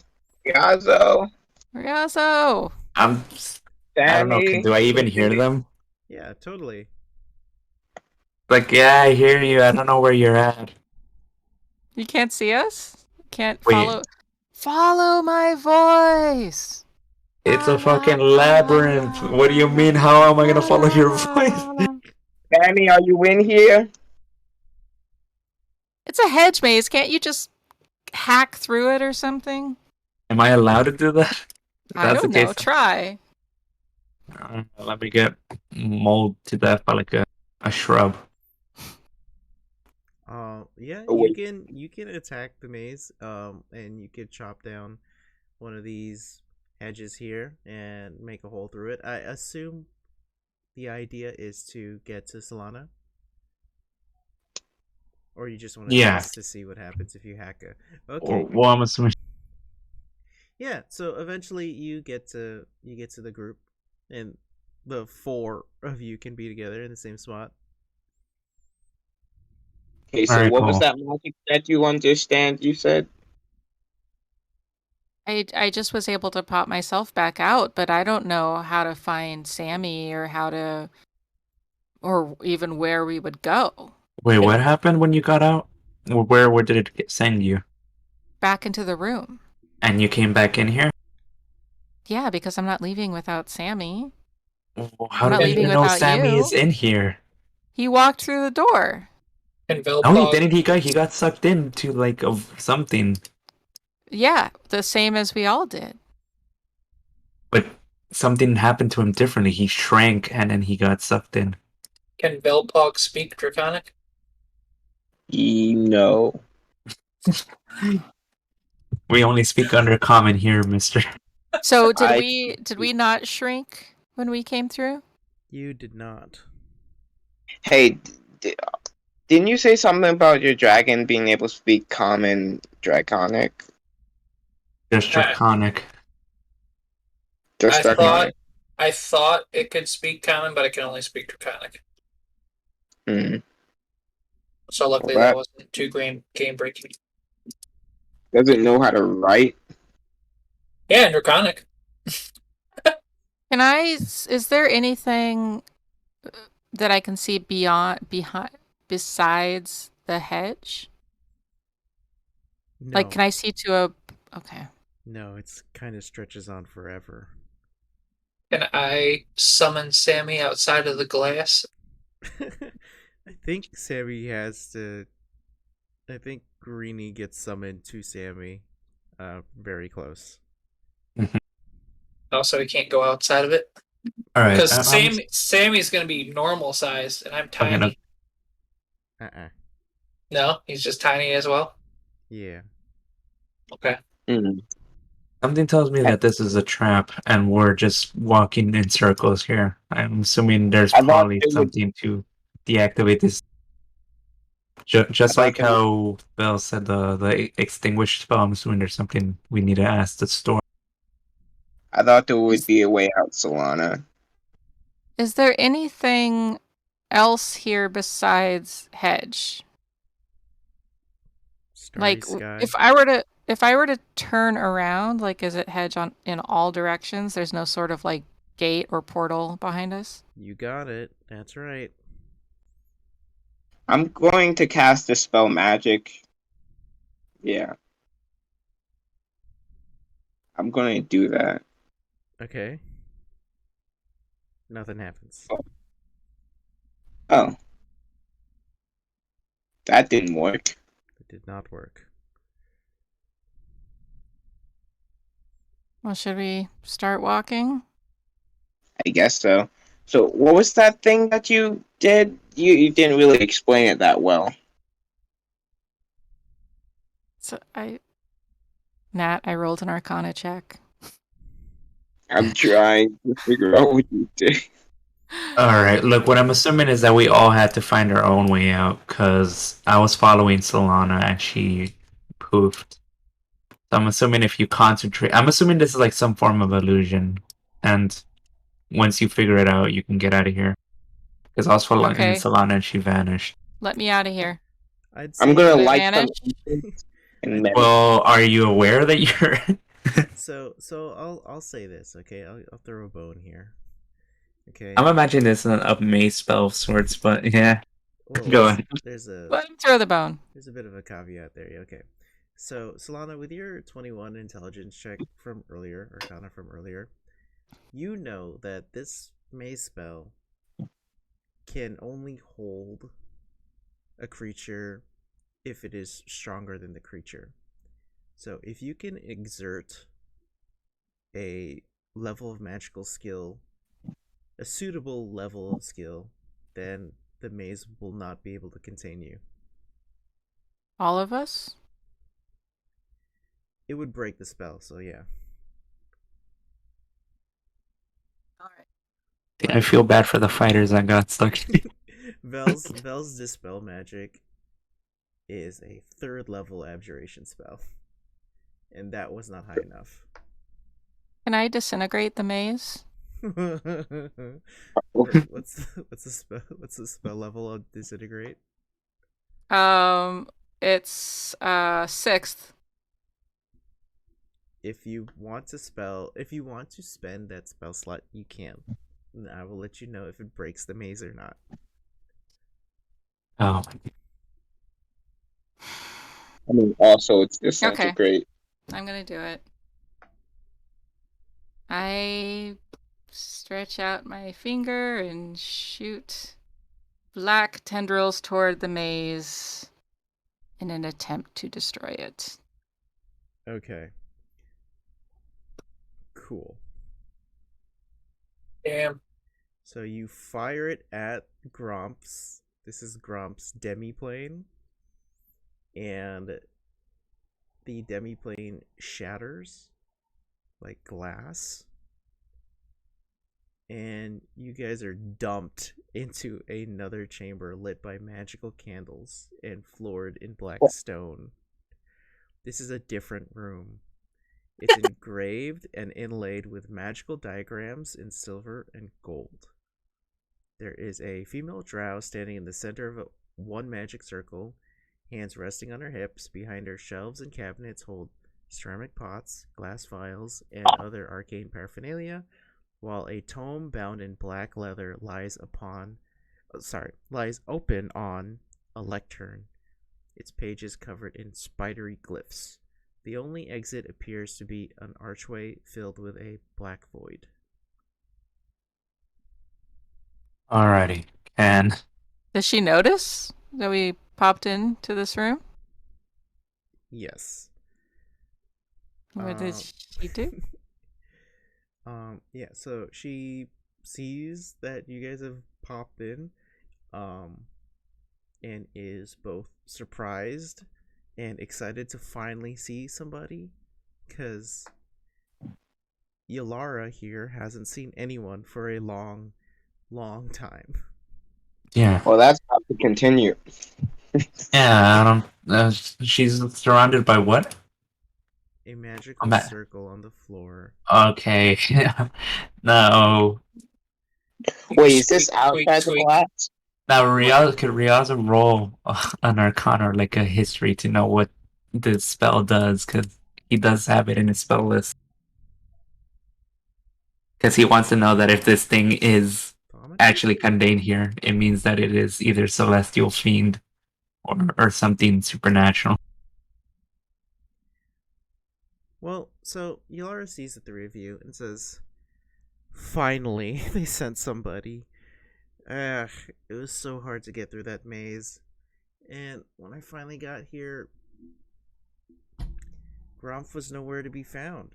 Yazo, Riazo! I don't know. Sammy. Do I even hear them? Yeah, totally. Like, yeah, I hear you. I don't know where you're at. You can't see us? Can't Wait. follow my voice! It's a fucking labyrinth. What do you mean? How am I gonna follow your voice? Sammy, are you in here? It's a hedge maze. Can't you just hack through it or something? Am I allowed to do that? If I that's the don't know. case, Try. let me get mauled to death by like a shrub. Yeah, Oh, wait. you can attack the maze, and you could chop down one of these hedges here and make a hole through it. I assume the idea is to get to Solana? Or you just want to Yeah. test to see what happens if you hack a... Okay. Well, I'm assuming. Yeah, so eventually you get to the group, and the 4 of you can be together in the same spot. Okay, so Alright, what was cool. that magic that you understand? You said. I just was able to pop myself back out, but I don't know how to find Sammy or how to, or even where we would go. Wait, what happened when you got out? Where did it send you? Back into the room. And you came back in here? Yeah, because I'm not leaving without Sammy. Well, how I'm not did leaving you know without Sammy you. is in here? He walked through the door. And No, he Velpog, didn't. He got sucked into like of something, Yeah, the same as we all did. but something happened to him differently. He shrank and then he got sucked in. can Velpog speak Draconic? No. We only speak under common here, Mister. So did I- we not shrink when we came through? You did not. Hey, didn't you say something about your dragon being able to speak common draconic? Just draconic. Just draconic. I thought it could speak Common, but it can only speak Draconic. Hmm. So luckily Well, that wasn't too game breaking. Doesn't know how to write. Yeah, and Draconic. Can I? Is there anything that I can see behind besides the hedge? No. Like, can I see to a? Okay. No, it's kind of stretches on forever. Can I summon Sammy outside of the glass? I think Sammy has to. I think Greenie gets summoned to Sammy. Very close. Also, he can't go outside of it. All right. Because Sammy's going to be normal sized, and I'm tiny. Okay, No, he's just tiny as well. Yeah. Okay. Hmm. Something tells me that this is a trap, and we're just walking in circles here. I'm assuming there's I thought probably it would- something to deactivate this. Just I like thought it how Bell said the extinguished spell, I'm assuming there's something we need to ask the store. I thought there would be a way out, Solana. Is there anything else here besides hedge? Starry Like, sky. if I were to turn around, like, is it hedge on in all directions? There's no sort of like gate or portal behind us. You got it. That's right. I'm going to cast the spell magic. Yeah. I'm going to do that. Okay. Nothing happens. Oh. That didn't work. It did not work. Well, should we start walking? I guess so. So, what was that thing that you did? You didn't really explain it that well. So Nat, I rolled an Arcana check. I'm trying to figure out what you did. All right. Look, what I'm assuming is that we all had to find our own way out because I was following Solana and she poofed. So I'm assuming if you concentrate, I'm assuming this is like some form of illusion, and once you figure it out, you can get out of here. Because I was following Okay. Solana and she vanished. Let me out of here. I'd say I'm gonna Did I light some vanish? incense and meditate. Well, are you aware that you're? So I'll say this, okay? I'll throw a bone here. Okay. I'm imagining this in a maze spell of sorts, but yeah. Well, Go ahead. There's Let him throw the bone. a bit of a caveat there. Okay. So Solana, with your 21 intelligence check from earlier, Arcana from earlier, you know that this maze spell can only hold a creature if it is stronger than the creature. So if you can exert a level of magical skill, a suitable level of skill, then the maze will not be able to contain you. All of us? It would break the spell, so yeah. All right. I feel bad for the fighters that got stuck. Vel's Dispel Magic is a 3rd level abjuration spell. And that was not high enough. Can I disintegrate the maze? what's the spell level of disintegrate? It's 6th. If you want to spend that spell slot, you can. And I will let you know if it breaks the maze or not. Oh, I mean, also it's disintegrate. I'm gonna do it. I stretch out my finger and shoot black tendrils toward the maze in an attempt to destroy it. Okay. Cool. Damn. So you fire it at Gromps. This is Gromps' demiplane. And the demiplane shatters like glass. And you guys are dumped into another chamber lit by magical candles and floored in black stone. This is a different room. It's engraved and inlaid with magical diagrams in silver and gold. There is a female drow standing in the center of one magic circle, hands resting on her hips. Behind her, shelves and cabinets hold ceramic pots, glass vials, and other arcane paraphernalia, while a tome bound in black leather lies open on a lectern, its pages covered in spidery glyphs. The only exit appears to be an archway filled with a black void. alrighty. And Does she notice that we popped into this room? Yes. What did she do? Yeah, so she sees that you guys have popped in, and is both surprised and excited to finally see somebody, because Yalara here hasn't seen anyone for a long time. yeah, Well, that's about to continue. yeah. I don't. She's surrounded by what? A magical Back. circle on the floor. Okay. No. Wait, is this outside the Squeak. glass? Now, could Riaza roll an Arcana or like a history to know what the spell does? Because he does have it in his spell list. Because he wants to know that if this thing is actually contained here, it means that it is either celestial fiend or something supernatural. Well, so Yalara sees the 3 of you and says, "Finally, they sent somebody. Ugh, it was so hard to get through that maze. And when I finally got here, Gromp was nowhere to be found.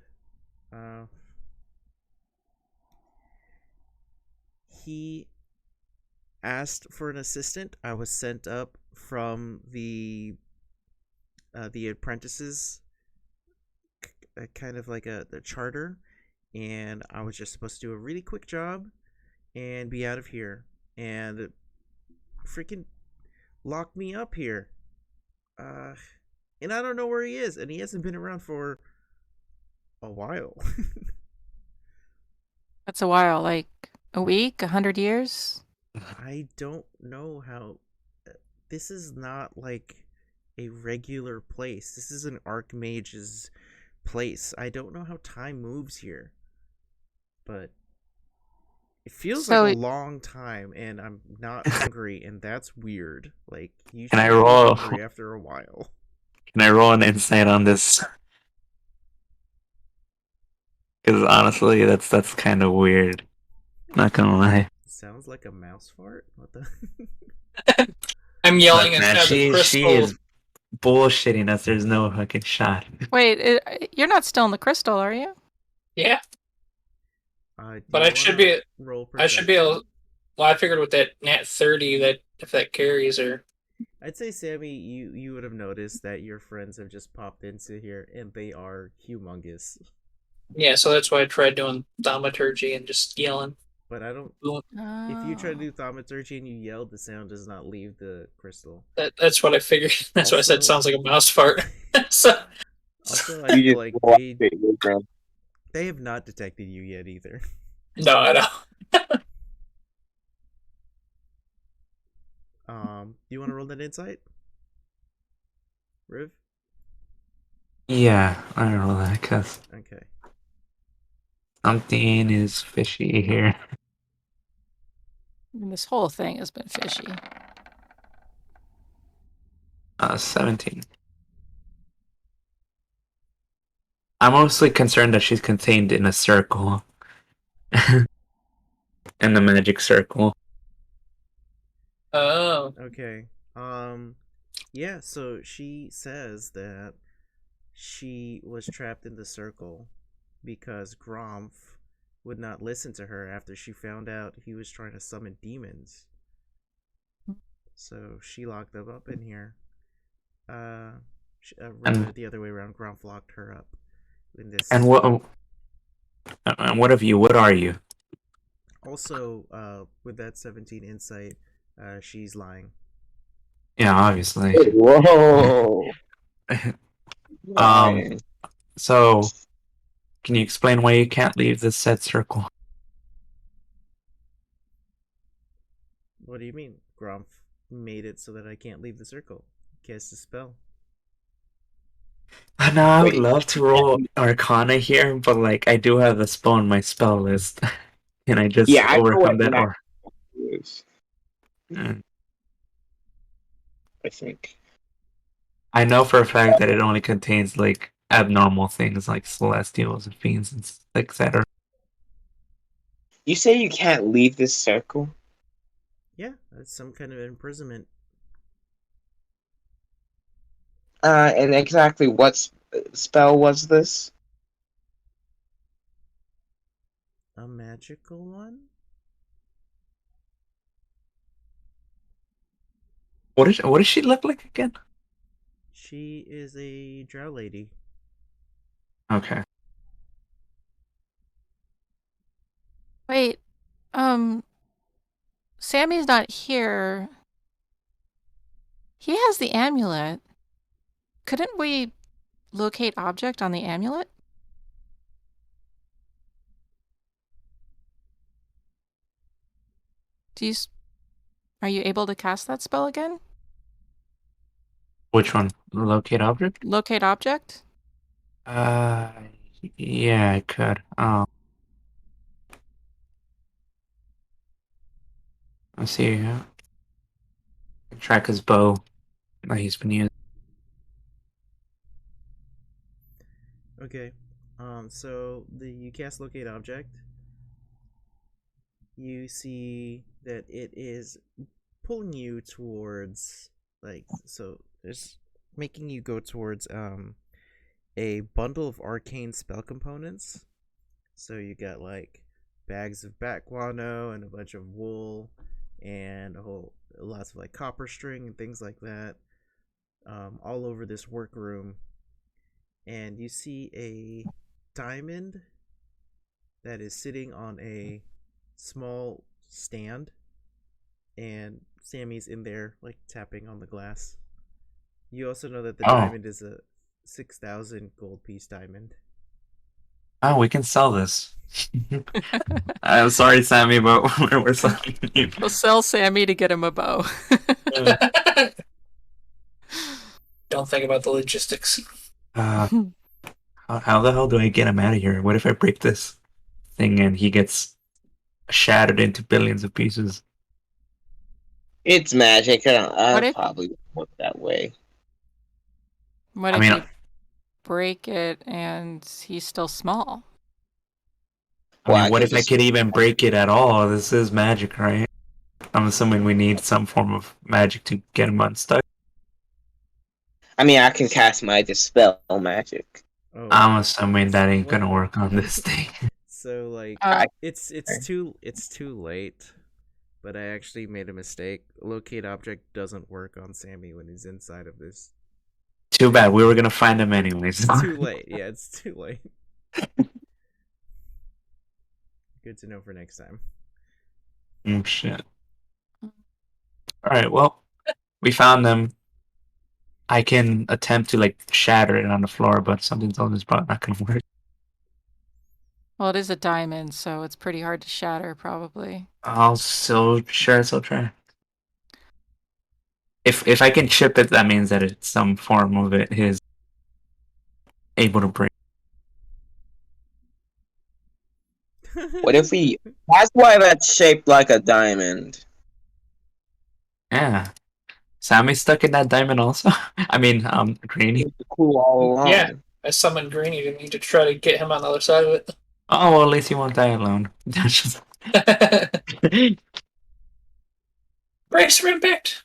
He asked for an assistant. I was sent up from the apprentices, kind of like a charter, and I was just supposed to do a really quick job and be out of here. And freaking locked me up here. And I don't know where he is, and he hasn't been around for a while." That's a while, like a week, 100 years? I don't know how. This is not like a regular place. This is an Archmage's place. I don't know how time moves here, but it feels like a long time, and I'm not hungry, and that's weird. Like, you should Can I be roll? hungry after a while. Can I roll an insight on this? Because honestly, that's kind of weird. Not gonna lie. Sounds like a mouse fart. What the? I'm yelling Look, man, inside the crystal. she is bullshitting us. There's no fucking shot. Wait, you're not still in the crystal, are you? Yeah, Do but you I should wanna be. roll I should be perception? able. Well, I figured with that nat 30 that if that carries or I'd say, Sammy, you would have noticed that your friends have just popped into here, and they are humongous. yeah, so that's why I tried doing thaumaturgy and just yelling. But I don't. If you try to do thaumaturgy and you yell, the sound does not leave the crystal. That's what I figured. That's why I said Also- sounds like a mouse fart. So, Also, I feel like blow up the eardrum. they have not detected you yet either. no, I know. Do you want to roll that insight, Riv? Yeah, I don't know that because Okay. something is fishy here. I mean, this whole thing has been fishy. 17. I'm mostly concerned that she's contained in a circle. In the magic circle. Oh, Okay. Yeah, so she says that she was trapped in the circle because Gromf would not listen to her after she found out he was trying to summon demons. So she locked them up in here. Rather the other way around, Gromf locked her up in this. And what of you? What are you? Also, with that 17 insight, she's lying. Yeah, obviously. Whoa. Um, So, can you explain why you can't leave this set circle? What do you mean? Gromf made it so that I can't leave the circle. Cast a spell. I know I would Wait. love to roll Arcana here, but like I do have the spell on my spell list. Can I just Yeah, I know overcome what that magic or is, Mm. I think. I know for a fact that it only contains like abnormal things like celestials and fiends and etc. You say you can't leave this circle? Yeah, that's some kind of imprisonment. And exactly what spell was this? A magical one? What does she look like again? She is a drow lady. Okay. Wait, Sammy's not here. He has the amulet. Couldn't we locate object on the amulet? Are you able to cast that spell again? Which one? Locate object? Locate object? Uh, yeah, I could. Let's see. Track his bow that he's been using. Okay. So you cast locate object. You see that it is pulling you towards it's making you go towards a bundle of arcane spell components. So you got like bags of bat guano and a bunch of wool and lots of like copper string and things like that, all over this workroom. And you see a diamond that is sitting on a small stand, and Sammy's in there like tapping on the glass. You also know that the diamond is a 6,000 gold piece diamond. Oh, we can sell this. I'm sorry, Sammy, but we're selling you. We'll sell Sammy to get him a bow. don't think about the logistics. How the hell do I get him out of here? What if I break this thing and he gets shattered into billions of pieces? It's magic. I What if- probably won't work that way. What I if mean, you break it and he's still small? I Well, mean, I what can if I just- could even break it at all? This is magic, right? I'm assuming we need some form of magic to get him unstuck. I mean, I can cast my dispel magic. Oh, I'm assuming that ain't What? gonna work on this thing. so like Uh, it's too late. But I actually made a mistake. Locate object doesn't work on Sammy when he's inside of this. Too bad. We were gonna find him anyways. It's too late. Yeah, it's too late. Good to know for next time. Oh shit. Alright, well, we found them. I can attempt to like shatter it on the floor, but something tells me it's probably not gonna work. Well, it is a diamond, so it's pretty hard to shatter, probably. I'll still try. If I can chip it, that means that it's some form of it is able to break. What if we? That's why that's shaped like a diamond. Yeah. Sammy's stuck in that diamond also. I mean, Greeny. It's cool all along. Yeah. I summoned Greeny to need to try to get him on the other side of it. Oh, well, at least he won't die alone. That's just. Brace impact.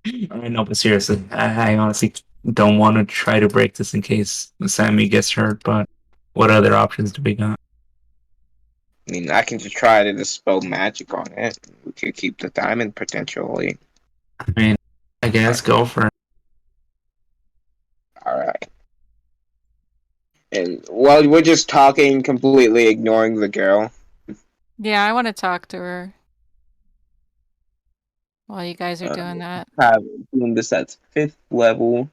I know, but seriously, I honestly don't want to try to break this in case Sammy gets hurt. But what other options do we got? I mean, I can just try to dispel magic on it. We could keep the diamond potentially. I mean, I guess go for it. All right. And while we're just talking, completely ignoring the girl. Yeah, I want to talk to her. While you guys are doing that. Doing this at 5th level.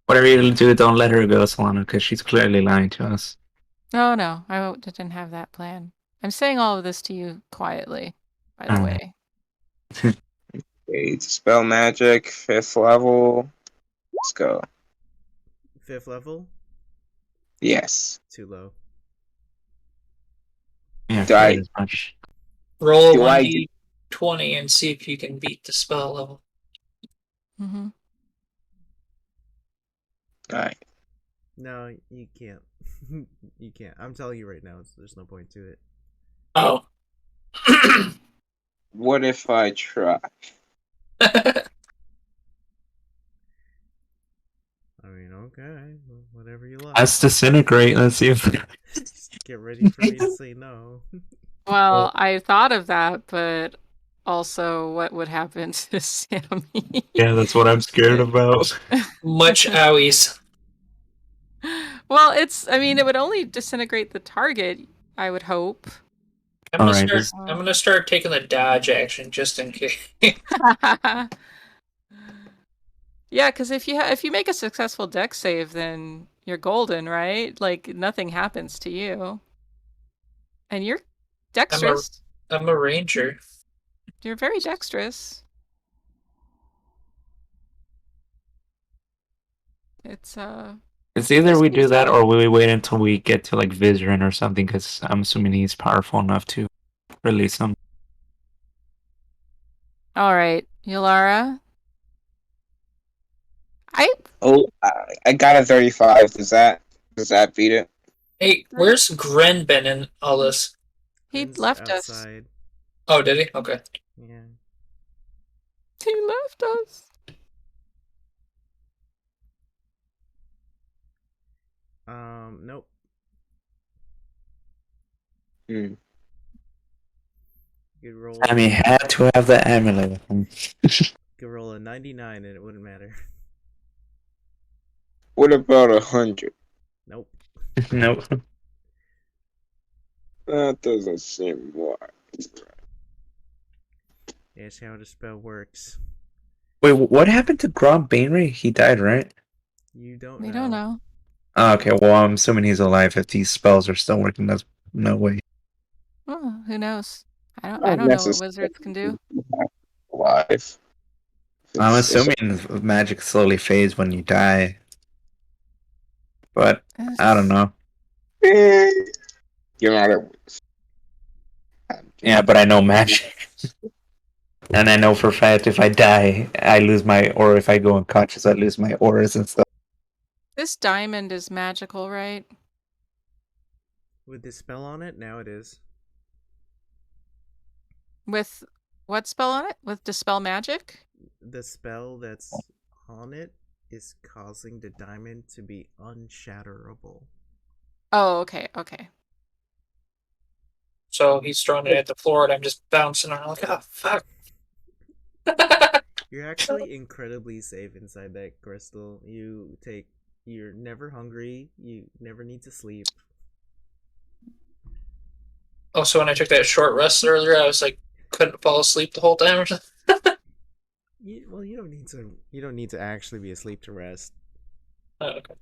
Whatever you do, don't let her go, Solana, because she's clearly lying to us. No, I didn't have that plan. I'm saying all of this to you quietly, by the way. Okay, dispel magic, 5th level. Let's go. 5th level? Yes. Too low. Yeah, Do I- as much. Roll Do I- 1d20 and see if you can beat the spell level. Mm-hmm. Alright. No, you can't. You can't. I'm telling you right now, there's no point to it. Oh. What if I try? I mean, okay. Whatever you like. Let's disintegrate. Let's see if. Get ready for me to say no. Well, I thought of that, but also what would happen to Sammy? Yeah, that's what I'm scared about. Much owies. Well, I mean, it would only disintegrate the target, I would hope. I'm gonna start taking the dodge action just in case. Yeah, because if you make a successful dex save, then you're golden, right? Like nothing happens to you, and you're dexterous. I'm a ranger. You're very dexterous. It's It's either we do that or we wait until we get to like Vizerin or something, because I'm assuming he's powerful enough to release him. all right, Yulara. Oh, I got a 35. Does that beat it? Hey, where's Gren been in all this? He Friends left us. outside. Oh, did he? Okay. Yeah. He left us. Nope. Hmm. You could roll. I mean, had to have the amulet with him. Could roll a 99 and it wouldn't matter. What about 100? Nope. Nope. That doesn't seem right. That's how the spell works. Wait, what happened to Grom Bainry? He died, right? You don't We know. don't know. Oh, okay, well, I'm assuming he's alive if these spells are still working. There's no way. Oh, who knows? I don't know what wizards can do. Alive. I'm assuming magic slowly fades when you die. But I don't know. You're not at. Yeah, but I know magic. And I know for a fact if I die, I lose my, or if I go unconscious, I lose my auras and stuff. This diamond is magical, right? With this spell on it, now it is. With what spell on it? With dispel magic? The spell that's on it is causing the diamond to be unshatterable. Oh, okay. So he's throwing it at the floor, and I'm just bouncing around like, oh fuck. You're actually incredibly safe inside that crystal. You're never hungry. You never need to sleep. Oh, so when I took that short rest earlier, I was like couldn't fall asleep the whole time or something. Well, you don't need to. You don't need to actually be asleep to rest. Oh, okay.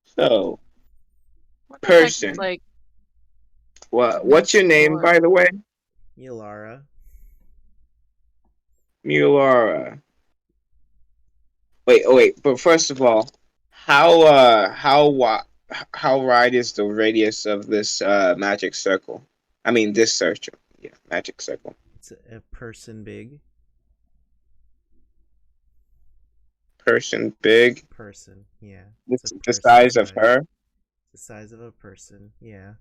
So, What the heck is, person. like, What's your name, door? by the way? Yulara. Mulara. Wait. But first of all, how wide is the radius of this magic circle? I mean, this circle. Yeah, magic circle. It's a person big. Person big. Person, yeah. It's a the person size of her, The size of a person, yeah.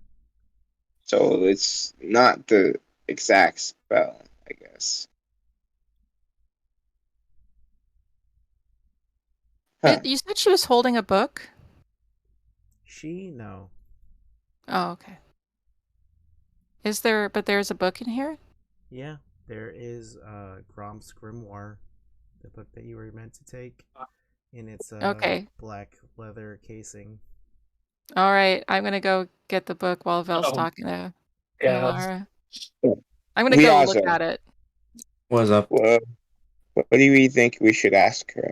so it's not the exact spell, I guess. Huh. You said she was holding a book? No. Oh, okay. But there's a book in here? Yeah, there is Grom's Grimoire, the book that you were meant to take, in its Okay. black leather casing. All right, I'm gonna go get the book while Vel's Oh. talking to Yeah. Lara. I'm gonna go look Riazo. at it. What's up? What do you think we should ask her?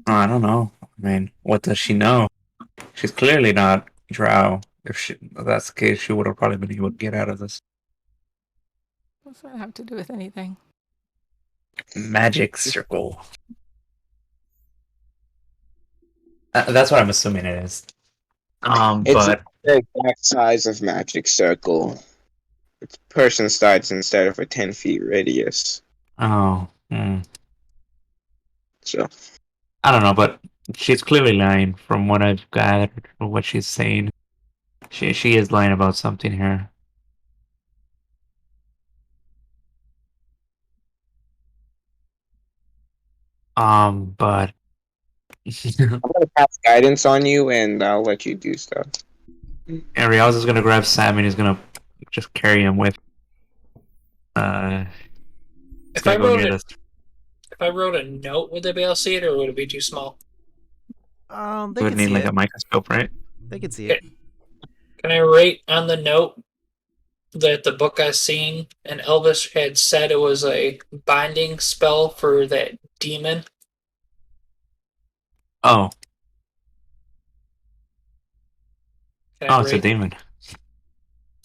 I don't know. I mean, what does she know? She's clearly not Drow. If that's the case, she would have probably been able to get out of this What's that have to do with anything? magic circle. That's what I'm assuming it is. It's But the exact size of magic circle. Its person starts instead of a 10 feet radius. oh, So I don't know. But she's clearly lying from what I've gathered from what she's saying. She is lying about something here. But I'm gonna pass guidance on you, and I'll let you do stuff. Ariel's is gonna grab Sam and he's gonna just carry him with. He's If gonna I go wrote near it, this. if I wrote a note, would they be able to see it, or would it be too small? They You would can need see like it. a microscope, right? They can see it. Can I write on the note that the book I seen and Elvis had said it was a binding spell for that demon? Oh, Can I it's a write? demon.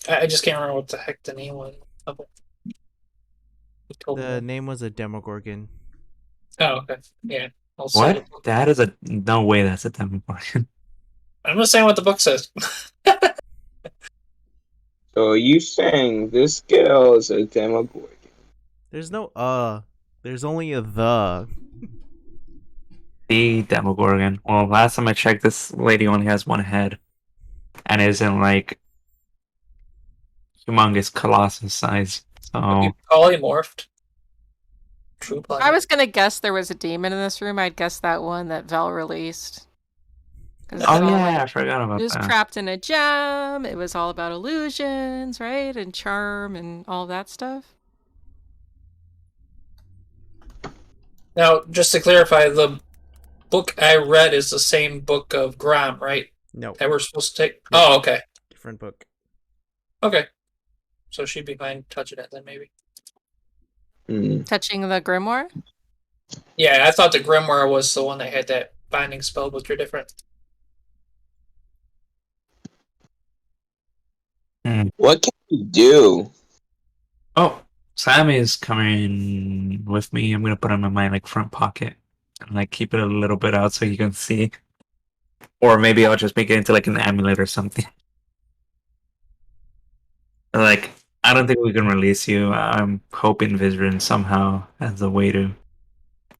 I just can't remember what the heck the name was. of it. He told The me. name was a Demogorgon. Oh, okay. Yeah. I'll say What? the book. That is no way. That's a Demogorgon. I'm just saying what the book says. So are you saying this girl is a Demogorgon? There's no there's only a the. The Demogorgon. Well, last time I checked, this lady only has one head, and isn't like humongous colossus size. So You polymorphed. True If polymorph. I was gonna guess there was a demon in this room, I'd guess that one that Vel released. 'Cause it's oh all yeah, like- I forgot it about was that. trapped in a gem. It was all about illusions, right? And charm and all that stuff. Now, just to clarify, the book I read is the same book of Grom, right? No, That we're supposed to take. Yeah. Oh, okay. different book. Okay. So she'd be fine touching it then, maybe. Touching the grimoire? Yeah, I thought the Grimoire was the one that had that binding spell, but you're different. What can you do? Oh, Sam is coming with me. I'm gonna put him in my like front pocket and like keep it a little bit out so you can see. Or maybe I'll just make it into like an amulet or something. Like, I don't think we can release you. I'm hoping Vizrin somehow has a way to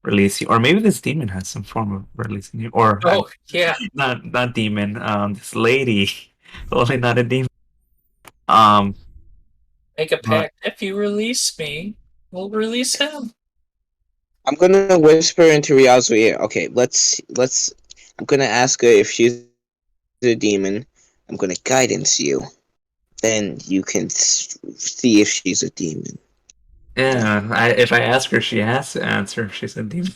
release you. Or maybe this demon has some form of releasing you. Or Oh, yeah. not demon, this lady. Only not a demon. Make a pact. If you release me, we'll release him. I'm gonna whisper into Rial's ear. Okay, let's. I'm gonna ask her if she's a demon. I'm gonna guidance you. Then you can see if she's a demon. Yeah, if I ask her, she has to answer if she's a demon.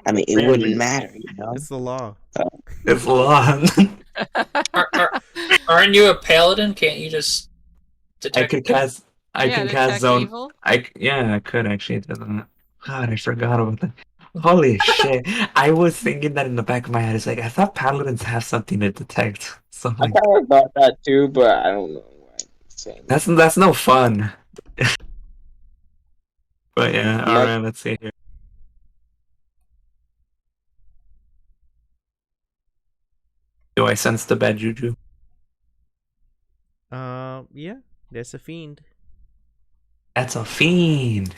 I mean, it Really? wouldn't matter, you know. It's the law. It's a lot. Aren't you a paladin? Can't you just I could cast. I Yeah, can cast detect zone. evil. Yeah, I could actually. It doesn't. God, I forgot about that. Holy shit! I was thinking that in the back of my head. It's like I thought paladins have something to detect. So I like, kind of thought that too, but I don't know why I'm saying that. that's no fun. But yeah, all Like, right. Let's see here. Do I sense the bad juju? Yeah, that's a fiend. That's a fiend.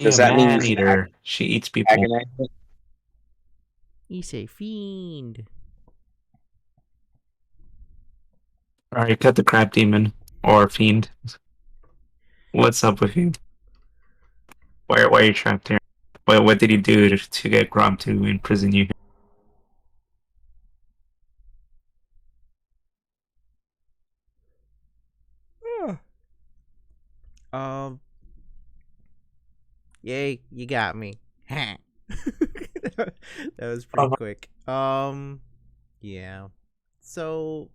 does Yeah, that mean you man can eater. She eats people. agonize it? He's a fiend. All right, cut the crab demon or fiend. What's up with you? Why are you trapped here? What did he do to get Grom to imprison you? Huh. Um. Yay, you got me. that was pretty quick. Yeah. So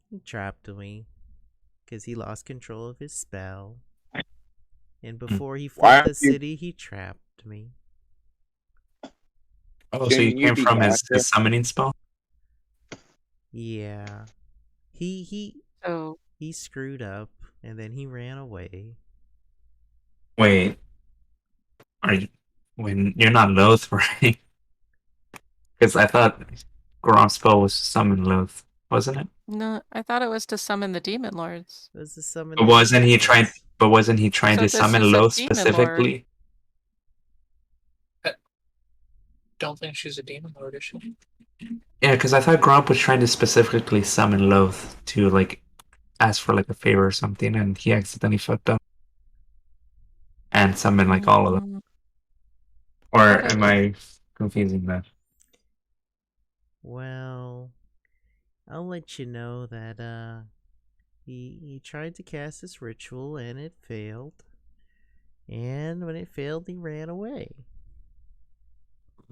he trapped me because he lost control of his spell, and before he Why flipped the aren't you? city, he trapped me. Oh, so you Shouldn't you came be from gone? his summoning spell? Yeah. He So he screwed up, and then he ran away. Wait, are you? When you're not Loth, right? Because I thought Grom's spell was to summon Loth, wasn't it? no, I thought it was to summon the demon lords. It was to summon But the wasn't he demon trying? lords. But wasn't he trying So to this summon is a Loth demon lord. specifically? I don't think she's a demon lord, is she? Yeah, because I thought Gromp was trying to specifically summon Loth to like ask for like a favor or something, and he accidentally fucked up and summoned like all of them. Mm, I Or thought it am was. I confusing that? Well, I'll let you know that he tried to cast this ritual and it failed. And when it failed, he ran away.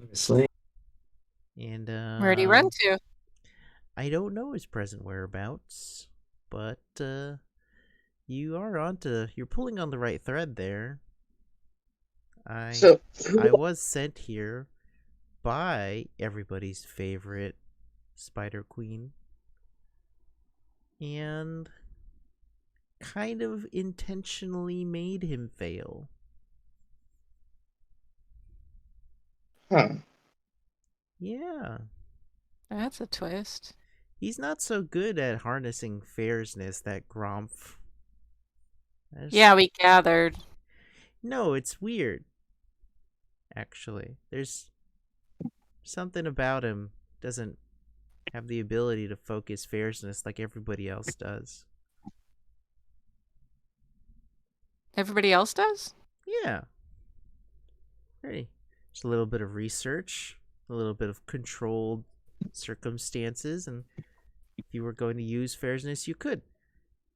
Obviously. And Where'd he run to? I don't know his present whereabouts, but you're pulling on the right thread there. So I was sent here by everybody's favorite Spider Queen, and kind of intentionally made him fail. huh. Yeah. That's a twist. He's not so good at harnessing fierceness, that Gromph. Yeah, we gathered. No, it's weird. Actually, there's something about him doesn't have the ability to focus fierceness like everybody else does. Everybody else does? Yeah. Hey, just a little bit of research, a little bit of controlled circumstances, and if you were going to use fierceness, you could.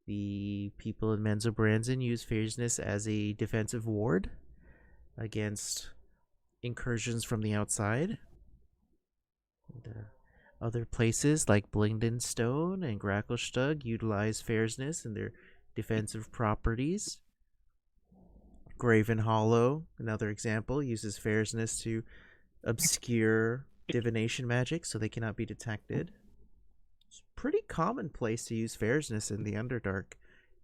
The people in Menzoberranzan use fierceness as a defensive ward against incursions from the outside. And, other places like Blingdenstone and Gracklestug utilize fierceness in their defensive properties. Graven Hollow, another example, uses fierceness to obscure divination magic so they cannot be detected. It's pretty commonplace to use fierceness in the Underdark.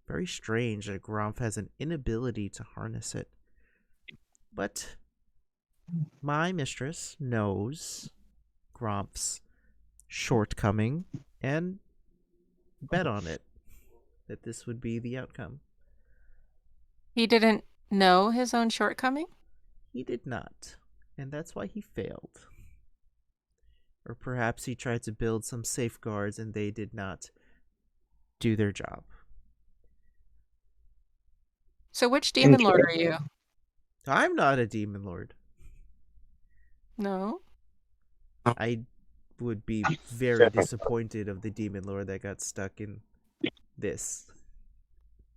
Very strange that Gromph has an inability to harness it. But my mistress knows Gromph's shortcoming and bet on it that this would be the outcome. He didn't know his own shortcoming? He did not, and that's why he failed. Or perhaps he tried to build some safeguards and they did not do their job. So which demon lord are you? I'm not a demon lord. No? I would be very disappointed of the demon lord that got stuck in this.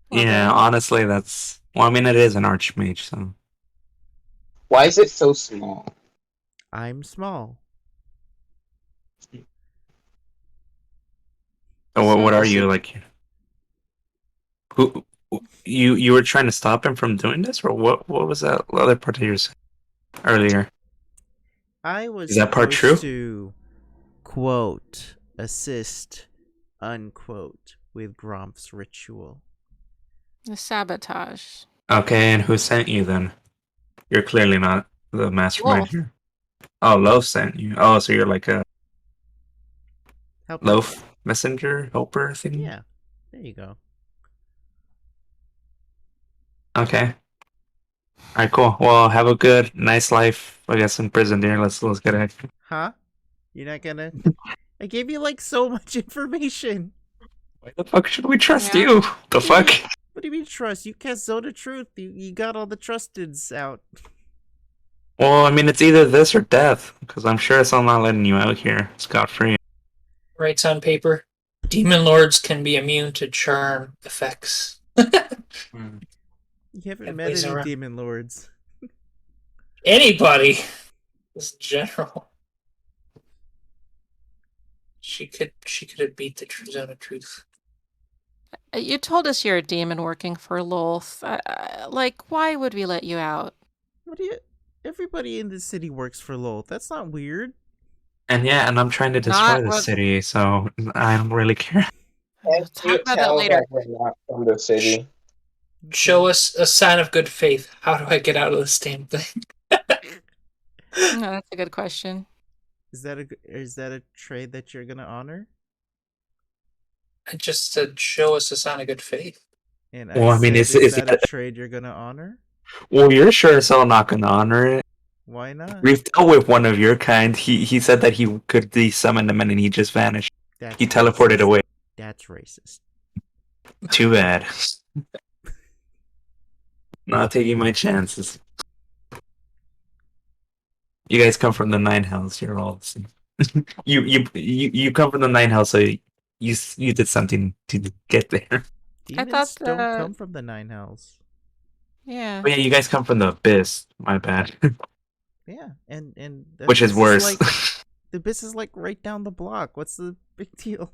Well, Yeah, then, honestly, that's. Well, I mean, it is an archmage, so. Why is it so small? I'm small. Oh, what So- are you like? Who you were trying to stop him from doing this, or what? What was that other part of yours earlier? I was Is that part supposed true? to quote assist unquote with Gromp's ritual. The sabotage. Okay, and who sent you then? You're clearly not the mastermind Wolf. here. Oh, Loaf sent you. Oh, so you're like a Help. Loaf messenger helper thing? Yeah, there you go. Okay. Alright, cool. Well, have a good, nice life, I guess, in prison there. Let's get it. Huh? You're not gonna? I gave you like so much information. Why the fuck should we trust Yeah. you? The fuck? What do you mean trust? You cast Zone of Truth. You got all the trusteds out. Well, I mean, it's either this or death, because I'm sure it's not letting you out here scot-free. Writes on paper. Demon lords can be immune to charm effects. You haven't That met plays any around. demon lords. Anybody. Just general. She could have beat the true Zone of Truth. You told us you're a demon working for Lolth. Like, why would we let you out? What do you? Everybody in this city works for Lowell. That's not weird. And I'm trying to destroy Not the what- city, so I don't really care. We'll talk about that later. We're not from the city. Show us a sign of good faith. How do I get out of this damn thing? No, that's a good question. Is that a trade that you're gonna honor? I just said, show us a sign of good faith. And Well, I mean, said, is that it- a trade you're gonna honor? Well, you're sure as hell not gonna honor it. Why not? We've dealt with one of your kind. He said that he could de-summon them and then he just vanished. That's He teleported racist. away. That's racist. Too bad. Not taking my chances. You guys come from the Nine Hells. You're all the same. you come from the Nine Hells, so you did something to get there. Demons thought don't the- come from the Nine Hells. Yeah. But yeah, you guys come from the Abyss. My bad. Yeah, and the Which is Abyss worse. Like, the Abyss is like right down the block. What's the big deal?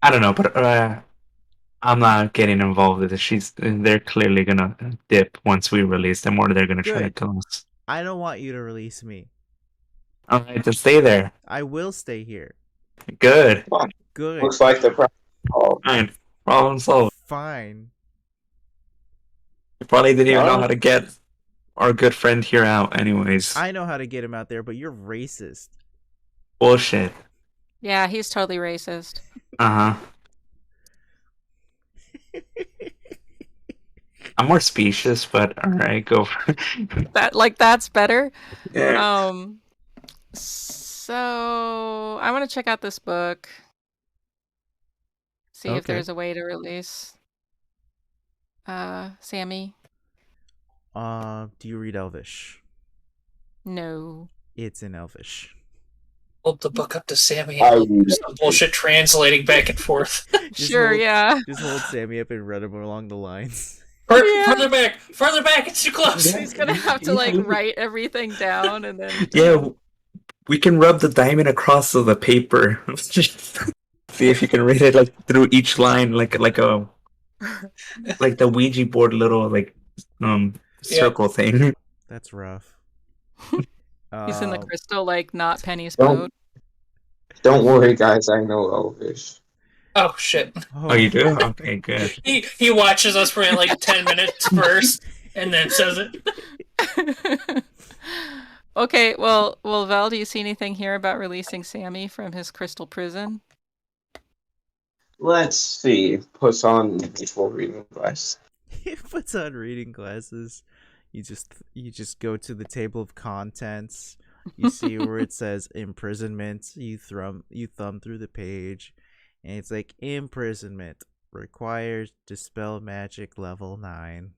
I don't know, but I'm not getting involved with it. They're clearly gonna dip once we release them, or they're gonna try to Good. kill us. I don't want you to release me. All right, then stay there. I will stay here. Good. Good. Looks like the problem. Fine. Problem solved. Fine. You probably didn't even know Oh. how to get our good friend here out, anyways. I know how to get him out there, but you're racist. Bullshit. Yeah, he's totally racist. Uh huh. I'm more specious, but all right, go for it. That's better. Yeah. So I want to check out this book. See if Okay. there's a way to release Sammy. Do you read Elvish? No. It's in Elvish. Hold the book up to Sammy I and read do some bullshit translating back and forth. Just Sure, hold- yeah. Just hold Sammy up and run him along the lines. Yeah. Further back, it's too close. He's gonna have to like write everything down and then Yeah, we can rub the diamond across the paper. See if you can read it like through each line, like the Ouija board little circle thing. That's rough. he's in the Um, crystal, like not Penny's Don't- boat. Don't worry, guys. I know Elvish. Oh shit! Oh, you do? Okay, good. He watches us for like 10 minutes first, and then says it. Okay, well, Val, do you see anything here about releasing Sammy from his crystal prison? Let's see. Puts on before reading glass. He puts on reading glasses. You just go to the table of contents. You see where it says imprisonment. You thumb through the page, and it's like imprisonment requires dispel magic level 9.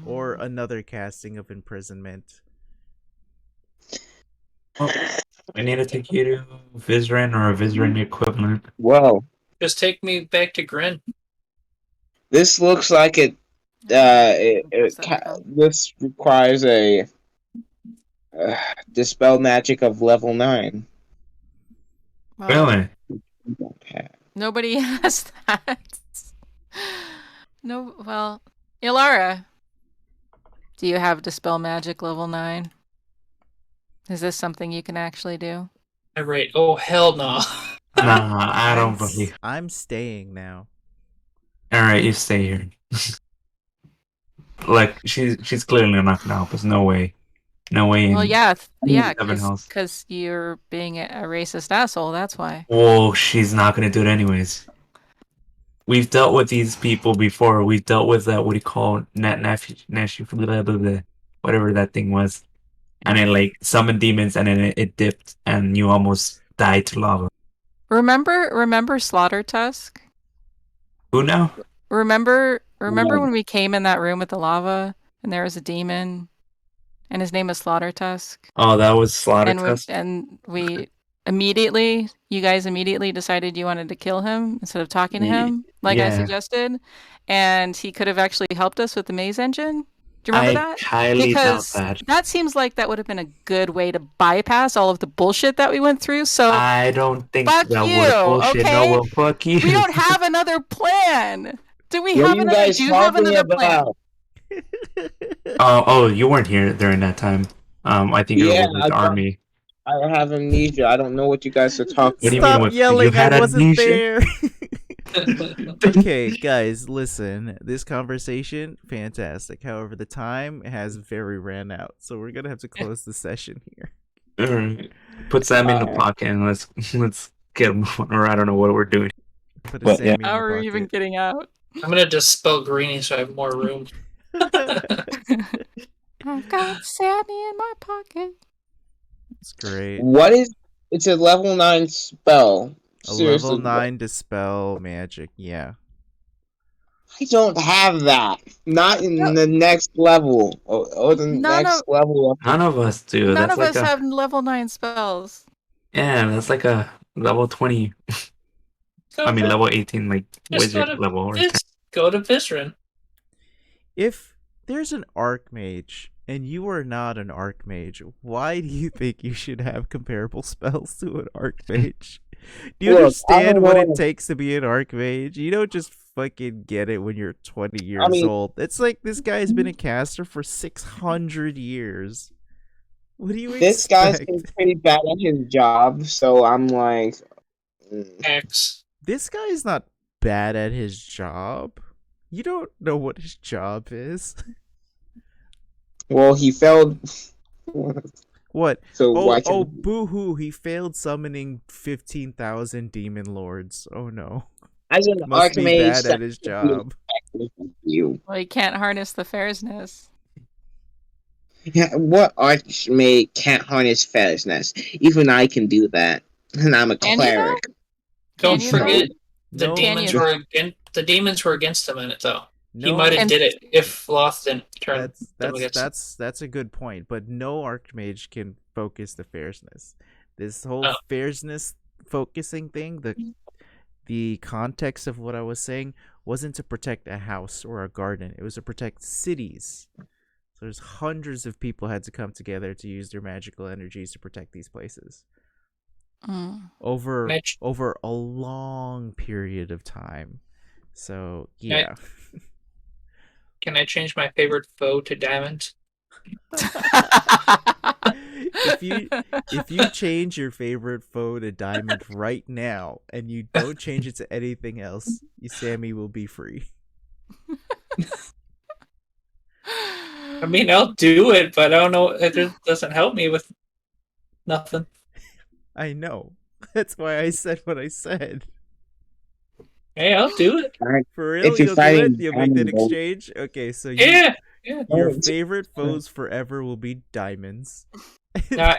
Or another casting of imprisonment. I need to take you to Vizren or a Vizren equivalent. Well, Just take me back to Grin. this looks like it What's that from? this requires a dispel magic of level 9. Well, Really? We don't have. nobody has that. No, well, Ilara, do you have Dispel Magic level 9? Is this something you can actually do? All right. Oh hell no. Nah, I don't believe. I'm staying now. All right, you stay here. Like she's clearly not gonna help us. No way. No way. Well, In yeah, yeah, 7 house. because you're being a racist asshole. That's why. Whoa, she's not gonna do it anyways. We've dealt with these people before. We've dealt with that. What do you call nephew, blah, blah, blah, whatever that thing was, and it like summoned demons, and then it dipped, and you almost died to lava. Remember Slaughter Tusk? Who now? Remember No. when we came in that room with the lava and there was a demon and his name was Slaughter Tusk? Oh, that was Slaughter And Tusk. you guys immediately decided you wanted to kill him instead of talking to him, like I Yeah. suggested, and he could have actually helped us with the maze engine. Do you remember I that? highly doubt Because that. that seems like that would have been a good way to bypass all of the bullshit that we went through. So I don't think fuck that you, would bullshit. okay? No, well, fuck you. we don't have another plan. Do we What have are you another? guys Do you have talking another plan? about? Oh, you weren't here during that time. I think you Yeah, were with the army. I have amnesia. I don't know what you guys are talking What do you Stop mean? yelling! You had I wasn't amnesia? there. Okay, guys, listen. This conversation, fantastic. However, the time has very ran out, so we're gonna have to close the session here. Alright. Put Sam in the pocket and let's get him. Or I don't know what we're doing. Put a But, yeah. Sammy How in are the we even pocket. getting out? I'm gonna dispel Greenie so I have more room. I've got Sammy in my pocket. It's great. What is? It's a level 9 spell. A Seriously, level 9 dispel magic. Yeah. I don't have that. Not in No. the next level or the None next of- level. None of us do. None That's of like us a have level 9 spells. yeah. That's like a level 20. I mean level 18, like Just wizard level. Or go to Visrin. If there's an archmage and you are not an archmage, why do you think you should have comparable spells to an archmage? Do you Look, I understand don't what know. it takes to be an archmage? You don't just fucking get it when you're 20 years mean- old. It's like this guy's been a caster for 600 years. What do you This guy's expect? been pretty bad at his job, so I'm like, X. This guy's not bad at his job. You don't know what his job is. well, he failed. What? So Oh, why can oh, boo-hoo, he failed summoning 15,000 demon lords. Oh no. as an Must be archmage bad at his job. you? Well, he can't harness the fairsness. Yeah, what archmage can't harness fairsness? Even I can do that, and I'm a Can you though? cleric. Don't Can you forget the No. demons Can you? the demons were against him in it though. He No, might have And- did it if Loth didn't turn them against him. that's a good point, but no archmage can focus the fierceness. This whole Oh. fierceness focusing thing, the context of what I was saying wasn't to protect a house or a garden. It was to protect cities. So there's hundreds of people had to come together to use their magical energies to protect these places over Mitch. over a long period of time. So I- yeah. Can I change my favorite foe to diamonds? If you change your favorite foe to diamond right now and you don't change it to anything else, Sammy will be free. I mean, I'll do it, but I don't know. It just doesn't help me with nothing. I know. That's why I said what I said. Hey, I'll do it. For real, If you're you'll do it? fighting You'll make that diamond, exchange? Okay, so Yeah. your favorite foes forever will be diamonds. Now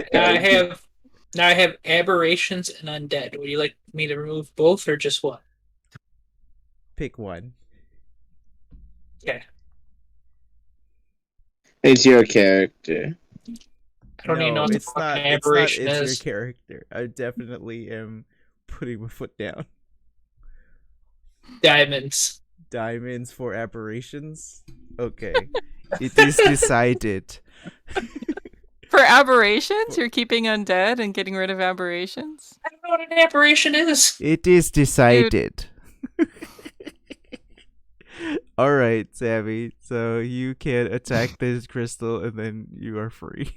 I have aberrations and undead. Would you like me to remove both or just one? Pick one. Okay. It's your character. I don't even know what the it's fuck not. an It's not. aberration It's is. your character. I definitely am putting my foot down. Diamonds. Diamonds for aberrations. Okay. It is decided. For aberrations, you're keeping undead and getting rid of aberrations. I don't know what an aberration is. It is decided. All right, Sammy. So you can attack this crystal, and then you are free.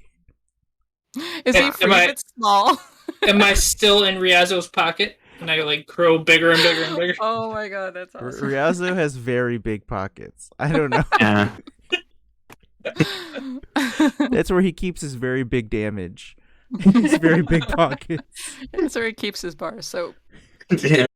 Is Yeah, he free am I- if it's small? Am I still in Riazo's pocket? And I like grow bigger and bigger and bigger. Oh my god, that's awesome. Riazo has very big pockets. I don't know. Yeah. That's where he keeps his very big damage. His very big pockets. That's where he keeps his bar soap. Yeah.